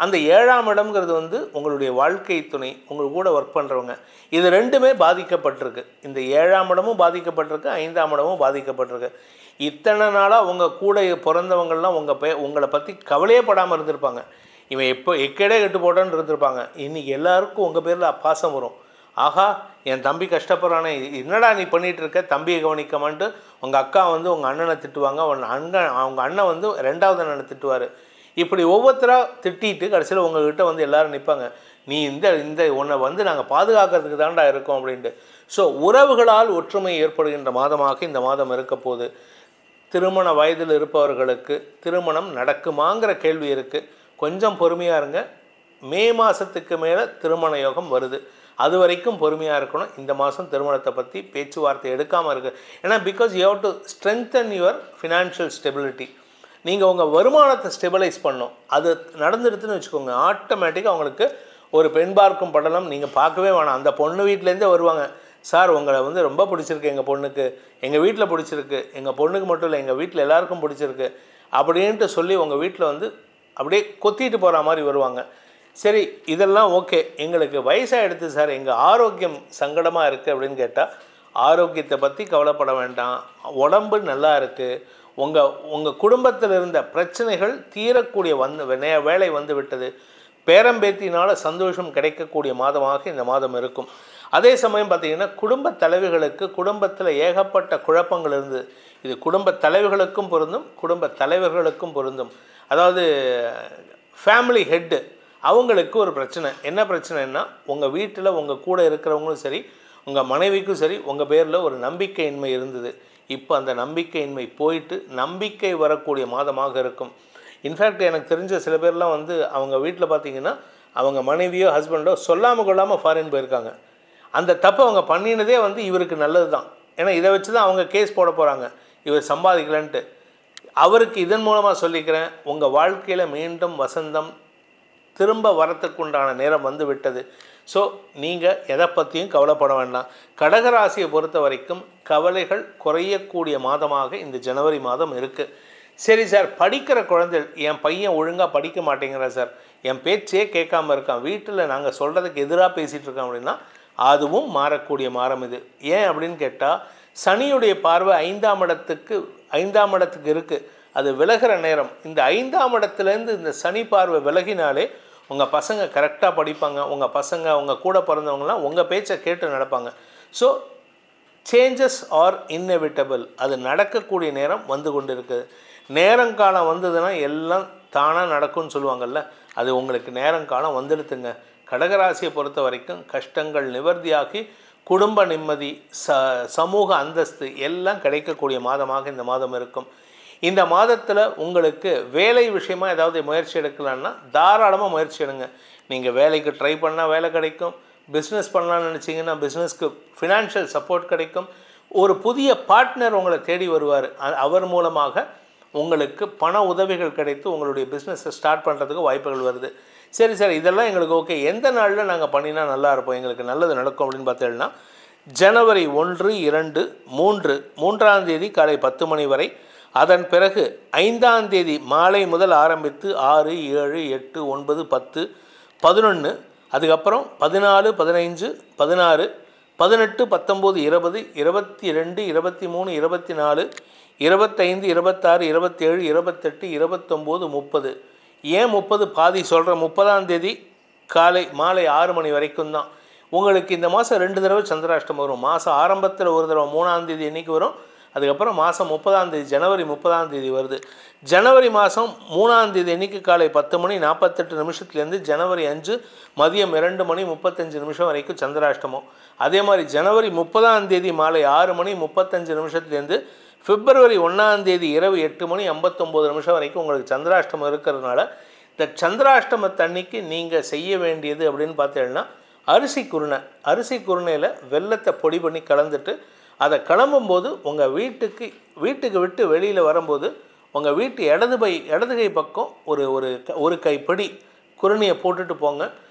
அந்த 7ஆம் இடம்ங்கிறது வந்து உங்களுடைய வாழ்க்கை துணை, உங்கள் கூட ஒர்க் பண்ணுறவங்க, இது ரெண்டுமே பாதிக்கப்பட்டிருக்கு. இந்த 7ஆம் இடமும் பாதிக்கப்பட்டிருக்கு, 5ஆம் இடமும் பாதிக்கப்பட்டிருக்கு. இத்தனை நாளாக உங்கள் கூட பிறந்தவங்கள்லாம் உங்களை பற்றி கவலையே படாமல் இருந்திருப்பாங்க. இவன் எப்போ எக்கேடே கெட்டு போட்டான்னு இருந்திருப்பாங்க. இன்றைக்கி எல்லாருக்கும் உங்கள் பேரில் பாசம் வரும். ஆஹா, என் தம்பி கஷ்டப்படுறானே, என்னடா நீ பண்ணிகிட்டு இருக்க, தம்பியை கவனிக்கமான்ட்டு உங்கள் அக்கா வந்து உங்கள் அண்ணனை திட்டுவாங்க, அவங்க அண்ணன் வந்து 2வது அண்ணனை திட்டுவார். இப்படி ஒவ்வொருத்தராக திட்டிட்டு கடைசியில் உங்கள்கிட்ட வந்து எல்லோரும் நிற்பாங்க, நீ இந்த உன்னை வந்து நாங்கள் பாதுகாக்கிறதுக்கு தாண்டா இருக்கோம் அப்படின்ட்டு. ஸோ உறவுகளால் ஒற்றுமை ஏற்படுகின்ற மாதமாக இந்த மாதம் இருக்க போது. திருமண வயதில் இருப்பவர்களுக்கு திருமணம் நடக்குமாங்கிற கேள்வி இருக்குது. கொஞ்சம் பொறுமையாக இருங்க. மே மாதத்துக்கு மேலே திருமண யோகம் வருது. அது வரைக்கும் பொறுமையாக இருக்கணும். இந்த மாதம் திருமணத்தை பற்றி பேச்சுவார்த்தை எடுக்காமல் இருக்குது. ஏன்னா because you have to strengthen your financial stability. நீங்கள் உங்கள் வருமானத்தை ஸ்டெபிலைஸ் பண்ணணும். அது நடந்துடுதுன்னு வச்சுக்கோங்க, ஆட்டோமேட்டிக்காக அவங்களுக்கு ஒரு பெண் பார்க்கும் படலம் நீங்கள் பார்க்கவே வேணாம். அந்த பொண்ணு வீட்டிலேருந்தே வருவாங்க, சார் உங்களை வந்து ரொம்ப பிடிச்சிருக்கு, எங்கள் பொண்ணுக்கு எங்கள் வீட்டில் பிடிச்சிருக்கு, எங்கள் பொண்ணுக்கு மட்டும் இல்லை எங்கள் வீட்டில் எல்லாருக்கும் பிடிச்சிருக்கு அப்படின்ட்டு சொல்லி உங்கள் வீட்டில் வந்து அப்படியே கொத்திட்டு போகிற மாதிரி வருவாங்க. சரி, இதெல்லாம் ஓகே, எங்களுக்கு வயசாக எடுத்து சார், எங்கள் ஆரோக்கியம் சங்கடமாக இருக்குது அப்படின்னு கேட்டால், ஆரோக்கியத்தை பற்றி கவலைப்பட வேண்டாம். உடம்பு நல்லா இருக்குது. உங்கள் குடும்பத்தில் இருந்த பிரச்சனைகள் தீரக்கூடிய வேலை வந்து விட்டது. பேரம்பேத்தினால் சந்தோஷம் கிடைக்கக்கூடிய மாதமாக இந்த மாதம் இருக்கும். அதே சமயம் பார்த்திங்கன்னா குடும்ப தலைவிகளுக்கு குடும்பத்தில் ஏகப்பட்ட குழப்பங்கள் இருந்தது. இது குடும்ப தலைவிகளுக்கும் பொருந்தும், குடும்ப தலைவர்களுக்கும் பொருந்தும். அதாவது ஃபேமிலி ஹெட்டு அவங்களுக்கு ஒரு பிரச்சனை. என்ன பிரச்சனைன்னா, உங்கள் வீட்டில் உங்கள் கூட இருக்கிறவங்களும் சரி, உங்கள் மனைவிக்கும் சரி, உங்கள் பேரில் ஒரு நம்பிக்கையின்மை இருந்தது. இப்போ அந்த நம்பிக்கையின்மை போயிட்டு நம்பிக்கை வரக்கூடிய மாதமாக இருக்கும். இன்ஃபேக்ட் எனக்கு தெரிஞ்ச சில பேர்லாம் வந்து அவங்க வீட்டில் பார்த்திங்கன்னா அவங்க மனைவியோ ஹஸ்பண்டோ சொல்லாமல் கொள்ளாமல் ஃபாரின் போயிருக்காங்க. அந்த தப்பை அவங்க பண்ணினதே வந்து இவருக்கு நல்லது தான். ஏன்னா இதை வச்சு தான் அவங்க கேஸ் போட போகிறாங்க, இவர் சம்பாதிக்கலன்ட்டு. அவருக்கு இதன் மூலமாக சொல்லிக்கிறேன், உங்கள் வாழ்க்கையில் மீண்டும் வசந்தம் திரும்ப வரத்துக்குண்டான நேரம் வந்து விட்டது. ஸோ நீங்கள் எதை பற்றியும் கவலைப்பட வேண்டாம். கடகராசியை பொறுத்த வரைக்கும் கவலைகள் குறையக்கூடிய மாதமாக இந்த ஜனவரி மாதம் இருக்குது. சரி சார், படிக்கிற குழந்தை, என் பையன் ஒழுங்காக படிக்க மாட்டேங்கிறான் சார், என் பேச்சே கேட்காம இருக்கான், வீட்டில் நாங்கள் சொல்கிறதுக்கு எதிராக பேசிகிட்டு இருக்கோம் அப்படின்னா அதுவும் மாறக்கூடிய மாதம் இது. ஏன் அப்படின்னு கேட்டால், சனியுடைய பார்வை 5ஆம் இடத்துக்கு இருக்குது. அது விலகிற நேரம். இந்த 5ஆம் இடத்துலேருந்து இந்த சனி பார்வை விலகினாலே உங்கள் பசங்க கரெக்டாக படிப்பாங்க. உங்கள் பசங்க, உங்கள் கூட பிறந்தவங்களாம் உங்கள் பேச்சை கேட்டு நடப்பாங்க. So changes are inevitable. அது நடக்கக்கூடிய நேரம் வந்து கொண்டு இருக்குது. நேரங்காலம் வந்ததுன்னா எல்லாம் தானாக நடக்கும்னு சொல்லுவாங்கள்ல, அது உங்களுக்கு நேரங்காலம் வந்துடுத்துங்க. கடகராசியை பொறுத்த வரைக்கும் கஷ்டங்கள் நிவர்த்தியாகி குடும்ப நிம்மதி, சமூக அந்தஸ்து எல்லாம் கிடைக்கக்கூடிய மாதமாக இந்த மாதம் இருக்கும். இந்த மாதத்தில் உங்களுக்கு வேலை விஷயமாக ஏதாவது முயற்சி எடுக்கலான்னா தாராளமாக முயற்சி எடுங்க. நீங்கள் வேலைக்கு ட்ரை பண்ணால் வேலை கிடைக்கும். பிஸ்னஸ் பண்ணலான்னு நினச்சிங்கன்னா பிஸ்னஸ்க்கு ஃபினான்ஷியல் சப்போர்ட் கிடைக்கும். ஒரு புதிய பார்ட்னர் உங்களை தேடி வருவார். அவர் மூலமாக உங்களுக்கு பண உதவிகள் கிடைத்து உங்களுடைய பிஸ்னஸை ஸ்டார்ட் பண்ணுறதுக்கு வாய்ப்புகள் வருது. சரி சார், இதெல்லாம் எங்களுக்கு ஓகே, எந்த நாளில் நாங்கள் பண்ணினா நல்லா இருப்போம், எங்களுக்கு நல்லது நடக்கும் அப்படின்னு பார்த்தீங்கன்னா, ஜனவரி 1, 2, 3ஆம் தேதி காலை 10 மணி வரை, அதன் பிறகு 5ஆம் தேதி மாலை முதல் ஆரம்பித்து 6, 7, 8, 9, 10, 11, அதுக்கப்புறம் 14, 15, 16, 18, 19, 20, 22, 23, 24, 25, 26, 27, 28, 29, 30. ஏன் 30 பாதி சொல்கிறேன், 30ஆம் தேதி மாலை 6 மணி வரைக்கும் தான். உங்களுக்கு இந்த மாதம் 2 தடவை சந்திராஷ்டமம் வரும். மாதம் ஆரம்பத்தில் ஒரு தடவை 3ஆம் தேதி அன்றைக்கி வரும். அதுக்கப்புறம் மாதம் 30ஆம் தேதி, ஜனவரி 30ஆம் தேதி வருது. ஜனவரி மாதம் 3ஆம் தேதி அன்றைக்கி காலை 10 மணி 48 நிமிஷத்துலேருந்து ஜனவரி 5 மதியம் 2 மணி 35 நிமிஷம் வரைக்கும் சந்திராஷ்டமம். அதே மாதிரி ஜனவரி 30ஆம் தேதி மாலை 6 மணி 35 நிமிஷத்துலேருந்து பிப்ரவரி 1ஆம் தேதி இரவு 8 மணி 59 நிமிஷம் வரைக்கும் உங்களுக்கு சந்திராஷ்டமம் இருக்கிறதுனால, இந்த சந்திராஷ்டமத்தன்னைக்கு நீங்கள் செய்ய வேண்டியது அப்படின்னு பார்த்தீங்கன்னா, அரிசி குருணையில் வெல்லத்தை பொடி பண்ணி கலந்துட்டு அதை கிளம்பும்போது உங்கள் வீட்டுக்கு விட்டு வெளியில் வரும்போது உங்கள் வீட்டு இடது கை பக்கம் ஒரு கைப்பிடி குருணையை போட்டுட்டு போங்க.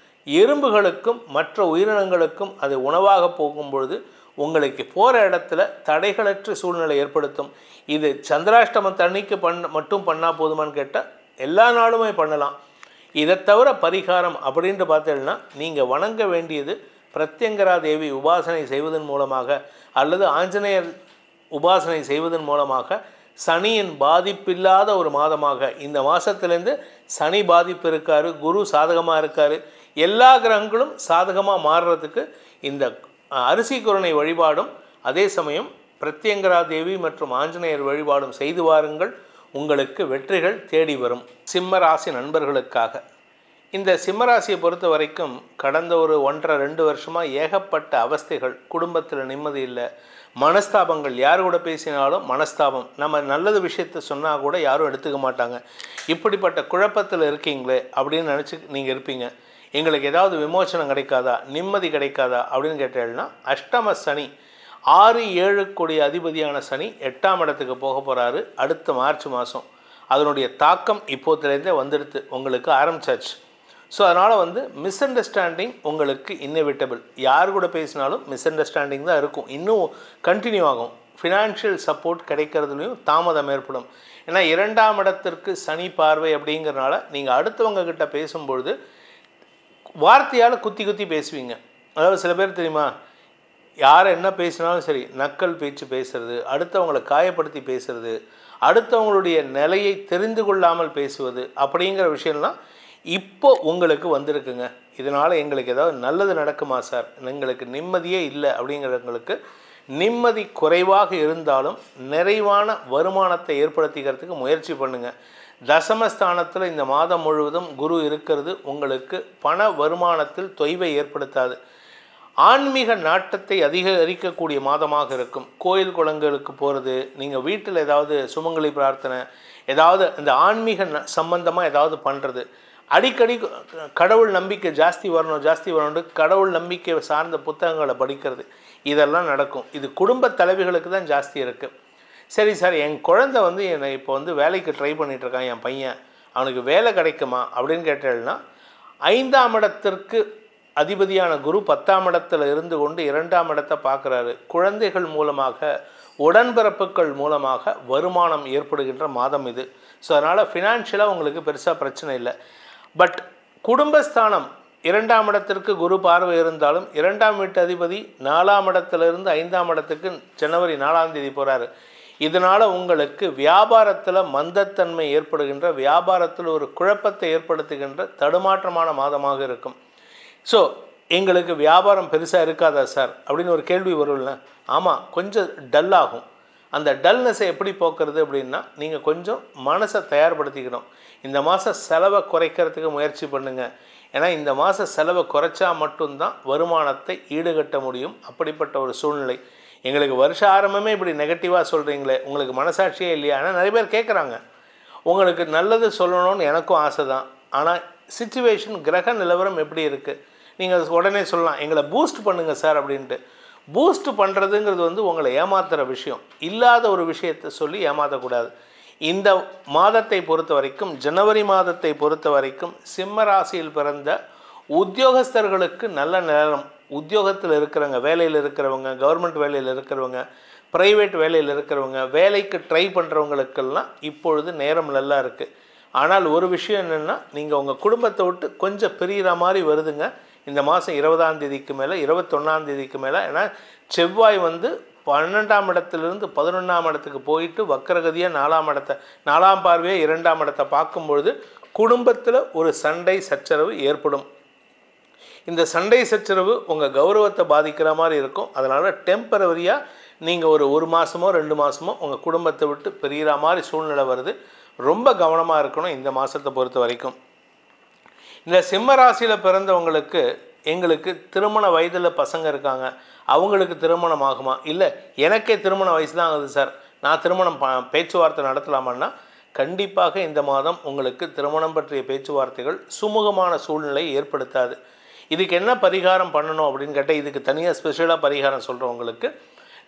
எறும்புகளுக்கும் மற்ற உயிரினங்களுக்கும் அது உணவாக போகும்பொழுது உங்களுக்கு போகிற இடத்துல தடைகளற்ற சூழ்நிலை ஏற்படுத்தும். இது சந்திராஷ்டமம் தண்ணிக்கு மட்டும் பண்ணால் போதுமான்னு கேட்டால் எல்லா நாளுமே பண்ணலாம். இதை தவிர பரிகாரம் அப்படின்ட்டு பார்த்தீங்கன்னா நீங்கள் வணங்க வேண்டியது பிரத்யங்கரா தேவி உபாசனை செய்வதன் மூலமாக அல்லது ஆஞ்சநேயர் உபாசனை செய்வதன் மூலமாக சனியின் பாதிப்பில்லாத ஒரு மாதமாக இந்த மாதத்துலேருந்து சனி பாதிப்பு இருக்கார், குரு சாதகமாக இருக்கார், எல்லா கிரகங்களும் சாதகமாக மாறுறதுக்கு இந்த அரிசி குரணை வழிபாடும் அதே சமயம் பிரத்யங்கரா தேவி மற்றும் ஆஞ்சநேயர் வழிபாடும் செய்து வாருங்கள். உங்களுக்கு வெற்றிகள் தேடி வரும். சிம்மராசி நண்பர்களுக்காக இந்த சிம்மராசியை பொறுத்த வரைக்கும் கடந்த ஒரு 1.5-2 வருஷமாக ஏகப்பட்ட அவஸ்தைகள், குடும்பத்தில் நிம்மதி இல்லை, மனஸ்தாபங்கள், யார் கூட பேசினாலும் மனஸ்தாபம், நம்ம நல்லது விஷயத்த சொன்னால் கூட யாரும் எடுத்துக்க மாட்டாங்க. இப்படிப்பட்ட குழப்பத்தில் இருக்கீங்களே அப்படின்னு நினச்சி நீங்கள் இருப்பீங்க. எங்களுக்கு ஏதாவது விமோசனம் கிடைக்காதா, நிம்மதி கிடைக்காதா அப்படின்னு கேட்டீங்கன்னா, அஷ்டம சனி 6-7 கோடி அதிபதியான சனி 8ஆம் இடத்துக்கு போக போகிறாரு அடுத்த மார்ச் மாதம். அதனுடைய தாக்கம் இப்போத்துலேருந்தே வந்துடுத்து, உங்களுக்கு ஆரம்பிச்சாச்சு. ஸோ அதனால் மிஸ் அண்டர்ஸ்டாண்டிங் உங்களுக்கு இன்னெவிட்டபிள். யார் கூட பேசினாலும் மிஸ் அண்டர்ஸ்டாண்டிங் தான் இருக்கும், இன்னும் கண்டினியூ ஆகும். ஃபினான்ஷியல் சப்போர்ட் கிடைக்கிறதுலையும் தாமதம் ஏற்படும். ஏன்னா 2ஆம் இடத்திற்கு சனி பார்வை அப்படிங்கிறனால நீங்கள் அடுத்தவங்க கிட்ட பேசும்பொழுது வார்த்தையால் குத்தி குத்தி பேசுவீங்க. அதாவது சில பேர் தெரியுமா, யாரை என்ன பேசினாலும் சரி நக்கல் பேச்சு பேசுறது, அடுத்தவங்களை காயப்படுத்தி பேசுறது, அடுத்தவங்களுடைய நிலையை தெரிந்து கொள்ளாமல் பேசுவது அப்படிங்கிற விஷயம்லாம் இப்போ உங்களுக்கு வந்திருக்குங்க. இதனால் எங்களுக்கு ஏதாவது நல்லது நடக்குமா சார், எங்களுக்கு நிம்மதியே இல்லை அப்படிங்கிறவங்களுக்கு நிம்மதி குறைவாக இருந்தாலும் நிறைவான வருமானத்தை ஏற்படுத்திக்கிறதுக்கு முயற்சி பண்ணுங்கள். தசமஸ்தானத்தில் இந்த மாதம் முழுவதும் குரு இருக்கிறது உங்களுக்கு பண வருமானத்தில் தொய்வை ஏற்படுத்தாது. ஆன்மீக நாட்டத்தை அதிகரிக்கக்கூடிய மாதமாக இருக்கும். கோயில் குளங்களுக்கு போகிறது, நீங்கள் வீட்டில் ஏதாவது சுமங்கலி பிரார்த்தனை, ஏதாவது இந்த ஆன்மீக சம்பந்தமாக ஏதாவது பண்ணுறது, அடிக்கடி கடவுள் நம்பிக்கை ஜாஸ்தி வரணும்னு கடவுள் நம்பிக்கை சார்ந்த புத்தகங்களை படிக்கிறது, இதெல்லாம் நடக்கும். இது குடும்ப தலைவிகளுக்கு தான் ஜாஸ்தி இருக்குது. சரி சார், என் குழந்தை என்னை இப்போ வேலைக்கு ட்ரை பண்ணிகிட்ருக்கான், என் பையன், அவனுக்கு வேலை கிடைக்குமா அப்படின்னு கேட்டேன்னா, 5ஆம் இடத்திற்கு அதிபதியான குரு 10ஆம் இடத்துல இருந்து கொண்டு 2ஆம் இடத்தை பார்க்குறாரு. குழந்தைகள் மூலமாக, உடன்பிறப்புகள் மூலமாக வருமானம் ஏற்படுகின்ற மாதம் இது. ஸோ அதனால் ஃபினான்ஷியலாக உங்களுக்கு பெருசாக பிரச்சனை இல்லை. பட் குடும்பஸ்தானம் 2ஆம் இடத்திற்கு குரு பார்வை இருந்தாலும் 2ஆம் வீட்டு அதிபதி 4ஆம் இடத்துலேருந்து 5ஆம் இடத்துக்கு ஜனவரி 4ஆம் தேதி போகிறாரு. இதனால் உங்களுக்கு வியாபாரத்தில் மந்தத்தன்மை ஏற்படுகின்ற, வியாபாரத்தில் ஒரு குழப்பத்தை ஏற்படுத்துகின்ற தடுமாற்றமான மாதமாக இருக்கும். ஸோ எங்களுக்கு வியாபாரம் பெருசாக இருக்காதா சார் அப்படின்னு ஒரு கேள்வி வரும்ல. ஆமாம், கொஞ்சம் டல் ஆகும். அந்த டல்னஸை எப்படி போக்குறது அப்படின்னா, நீங்கள் கொஞ்சம் மனசை தயார்படுத்திக்கணும். இந்த மாதம் செலவை குறைக்கிறதுக்கு முயற்சி பண்ணுங்கள். ஏன்னா இந்த மாதம் செலவை குறைச்சா மட்டும்தான் வருமானத்தை ஈடுகட்ட முடியும். அப்படிப்பட்ட ஒரு சூழ்நிலை. எங்களுக்கு வருஷ ஆரம்பமே இப்படி நெகட்டிவாக சொல்கிறீங்களே, உங்களுக்கு மனசாட்சியே இல்லையா? ஆனால் நிறைய பேர் கேட்குறாங்க. உங்களுக்கு நல்லது சொல்லணும்னு எனக்கும் ஆசை தான். ஆனால் சிச்சுவேஷன், கிரக நிலவரம் எப்படி இருக்குது, நீங்கள் உடனே சொல்லலாம் எங்களை பூஸ்ட் பண்ணுங்கள் சார் அப்படின்ட்டு. பூஸ்ட் பண்ணுறதுங்கிறது உங்களை ஏமாத்துகிற விஷயம். இல்லாத ஒரு விஷயத்தை சொல்லி ஏமாற்றக்கூடாது. இந்த மாதத்தை பொறுத்த வரைக்கும், ஜனவரி மாதத்தை பொறுத்த வரைக்கும் சிம்ம ராசியில் பிறந்த உத்தியோகஸ்தர்களுக்கு நல்ல நேரம். உத்தியோகத்தில் இருக்கிறவங்க, வேலையில் இருக்கிறவங்க, கவர்மெண்ட் வேலையில் இருக்கிறவங்க, ப்ரைவேட் வேலையில் இருக்கிறவங்க, வேலைக்கு ட்ரை பண்ணுறவங்களுக்கெல்லாம் இப்பொழுது நேரம் நல்லா இருக்குது. ஆனால் ஒரு விஷயம் என்னென்னா, நீங்கள் உங்கள் குடும்பத்தை விட்டு கொஞ்சம் பிரிகிற மாதிரி வருதுங்க இந்த மாதம் 20ஆம் தேதிக்கு மேலே, 21ஆம் தேதிக்கு மேலே. ஏன்னா செவ்வாய் 12ஆம் இடத்துலேருந்து 11ஆம் இடத்துக்கு போயிட்டு வக்கரகதியாக 4ஆம் பார்வையாக 2ஆம் இடத்தை பார்க்கும்பொழுது குடும்பத்தில் ஒரு சண்டை சச்சரவு ஏற்படும். இந்த சண்டை சச்சரவு உங்கள் கௌரவத்தை பாதிக்கிற மாதிரி இருக்கும். அதனால் டெம்பரவரியாக நீங்கள் ஒரு மாதமோ 2 மாதமோ உங்கள் குடும்பத்தை விட்டு பிரிகிற மாதிரி சூழ்நிலை வருது. ரொம்ப கவனமாக இருக்கணும் இந்த மாதத்தை பொறுத்த வரைக்கும். இந்த சிம்ம ராசியில் பிறந்தவங்களுக்கு, எங்களுக்கு திருமண வயதில் பசங்க இருக்காங்க, அவங்களுக்கு திருமணம் ஆகுமா? இல்லை எனக்கே திருமண வயசு தான் ஆகுது சார், நான் திருமணம் பேச்சுவார்த்தை நடத்தலாமான்னா, கண்டிப்பாக இந்த மாதம் உங்களுக்கு திருமணம் பற்றிய பேச்சுவார்த்தைகள் சுமூகமான சூழ்நிலை ஏற்படுத்தாது. இதுக்கு என்ன பரிகாரம் பண்ணணும் அப்படின்னு கேட்டால், இதுக்கு தனியாக ஸ்பெஷலாக பரிகாரம் சொல்கிறவங்களுக்கு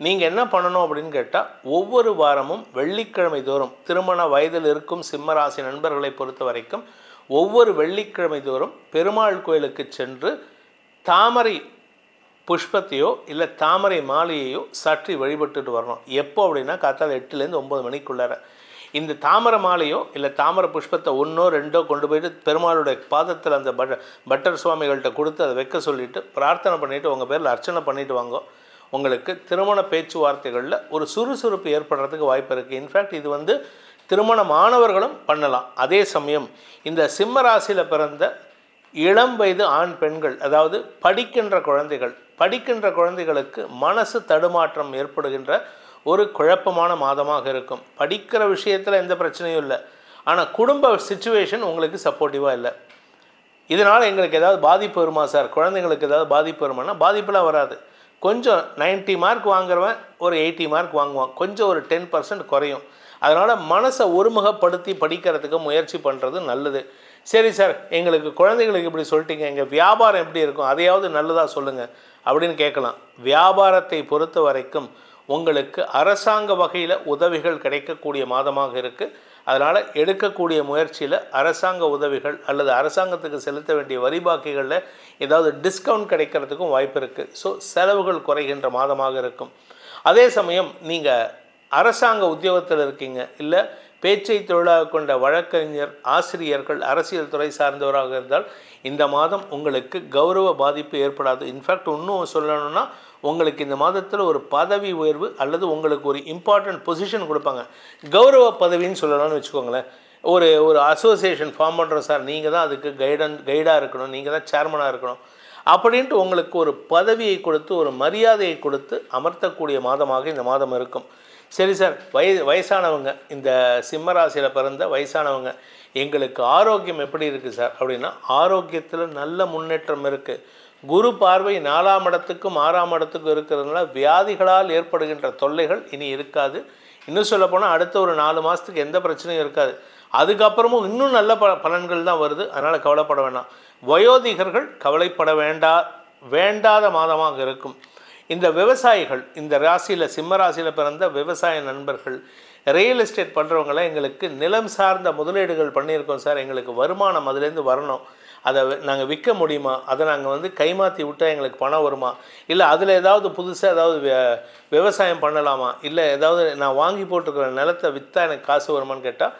நீங்கள் என்ன பண்ணணும் அப்படின்னு கேட்டால், ஒவ்வொரு வாரமும் வெள்ளிக்கிழமை தோறும், திருமண வயதில் இருக்கும் சிம்மராசி நண்பர்களை பொறுத்த வரைக்கும் ஒவ்வொரு வெள்ளிக்கிழமை தோறும் பெருமாள் கோயிலுக்கு சென்று தாமரை புஷ்பத்தையோ இல்லை தாமரை மாலையையோ சாற்றி வழிபட்டுட்டு வரணும். எப்போ அப்படின்னா காத்தால் 8லேருந்து 9 மணிக்குள்ளார. இந்த தாமரை மாலையோ இல்லை தாமரை புஷ்பத்தை ஒன்றோ ரெண்டோ கொண்டு போயிட்டு பெருமாளுடைய பாதத்தில் அந்த பட்டர் சுவாமிகள்கிட்ட கொடுத்து அதை வைக்க சொல்லிவிட்டு பிரார்த்தனை பண்ணிவிட்டு உங்கள் பேரில் அர்ச்சனை பண்ணிவிட்டு வாங்க. உங்களுக்கு திருமண பேச்சுவார்த்தைகளில் ஒரு சுறுசுறுப்பு ஏற்படுறதுக்கு வாய்ப்பு இருக்குது. இன்ஃபேக்ட் இது வந்து திருமணமானவர்களும் பண்ணலாம். அதே சமயம் இந்த சிம்ம ராசியில் பிறந்த இளம் வயது ஆண் பெண்கள், அதாவது படிக்கின்ற குழந்தைகளுக்கு மனசு தடுமாற்றம் ஏற்படுகின்ற ஒரு குழப்பமான மாதமாக இருக்கும். படிக்கிற விஷயத்தில் எந்த பிரச்சனையும் இல்லை, ஆனால் குடும்ப சிச்சுவேஷன் உங்களுக்கு சப்போர்ட்டிவாக இல்லை. இதனால் எங்களுக்கு ஏதாவது பாதிப்பு வருமா சார், குழந்தைங்களுக்கு ஏதாவது பாதிப்பு வருமானா பாதிப்புலாம் வராது. கொஞ்சம் 90 மார்க் வாங்குறவன் ஒரு 80 மார்க் வாங்குவான், கொஞ்சம் ஒரு 10% குறையும். அதனால் மனசை ஒருமுகப்படுத்தி படிக்கிறதுக்கு முயற்சி பண்ணுறது நல்லது. சரி சார், எங்களுக்கு குழந்தைகளுக்கு இப்படி சொல்லிட்டீங்க, எங்கள் வியாபாரம் எப்படி இருக்கும், அதையாவது நல்லதாக சொல்லுங்கள் அப்படின்னு கேட்கலாம். வியாபாரத்தை பொறுத்த வரைக்கும் உங்களுக்கு அரசாங்க வகையில் உதவிகள் கிடைக்கக்கூடிய மாதமாக இருக்குது. அதனால் எடுக்கக்கூடிய முயற்சியில் அரசாங்க உதவிகள் அல்லது அரசாங்கத்துக்கு செலுத்த வேண்டிய வரி பாக்கிகளில் ஏதாவது டிஸ்கவுண்ட் கிடைக்கிறதுக்கும் வாய்ப்பு இருக்குது. ஸோ செலவுகள் குறைகின்ற மாதமாக இருக்கும். அதே சமயம் நீங்கள் அரசாங்க உத்தியோகத்தில் இருக்கீங்க, இல்லை பேச்சை தொழிலாக கொண்ட வழக்கறிஞர், ஆசிரியர்கள், அரசியல் துறை சார்ந்தவராக இருந்தால் இந்த மாதம் உங்களுக்கு கௌரவ பாதிப்பு ஏற்படாது. இன்ஃபேக்ட் இன்னும் சொல்லணும்னா உங்களுக்கு இந்த மாதத்தில் ஒரு பதவி உயர்வு அல்லது உங்களுக்கு ஒரு இம்பார்ட்டண்ட் பொசிஷன் கொடுப்பாங்க. கௌரவ பதவின்னு சொல்லலாம்னு வச்சுக்கோங்களேன். ஒரு அசோசியேஷன் ஃபார்ம் பண்ணுறோம் சார், நீங்கள் தான் அதுக்கு கைடாக இருக்கணும், நீங்கள் தான் சேர்மனாக இருக்கணும் அப்படின்ட்டு உங்களுக்கு ஒரு பதவியை கொடுத்து ஒரு மரியாதையை கொடுத்து அமர்த்தக்கூடிய மாதமாக இந்த மாதம் இருக்கும். சரி சார், வயசானவங்க, இந்த சிம்ம ராசியில் பிறந்த வயசானவங்க, எங்களுக்கு ஆரோக்கியம் எப்படி இருக்குது சார் அப்படின்னா, ஆரோக்கியத்தில் நல்ல முன்னேற்றம் இருக்குது. குரு பார்வை 4ஆம் இடத்துக்கும் 6ஆம் இடத்துக்கும் இருக்கிறதுனால வியாதிகளால் ஏற்படுகின்ற தொல்லைகள் இனி இருக்காது. இன்னும் சொல்லப்போனால் அடுத்த ஒரு 4 மாதத்துக்கு எந்த பிரச்சனையும் இருக்காது. அதுக்கப்புறமும் இன்னும் நல்ல பலன்கள் தான் வருது. அதனால் கவலைப்பட வேண்டாம். வயோதிகர்கள் கவலைப்பட வேண்டாத மாதமாக இருக்கும். இந்த விவசாயிகள், இந்த ராசியில் சிம்ம ராசியில் பிறந்த விவசாய நண்பர்கள், ரியல் எஸ்டேட் பண்ணுறவங்களாம் எங்களுக்கு நிலம் சார்ந்த முதலீடுகள் பண்ணியிருக்கோம் சார், எங்களுக்கு வருமானம் அதுலேருந்து வரணும், அதை நாங்கள் விற்க முடியுமா, அதை நாங்கள் வந்து கைமாற்றி விட்டால் எங்களுக்கு பணம் வருமா, இல்லை அதில் ஏதாவது புதுசாக ஏதாவது விவசாயம் பண்ணலாமா, இல்லை ஏதாவது நான் வாங்கி போட்டுருக்கிற நிலத்தை விற்றா எனக்கு காசு வருமானு கேட்டால்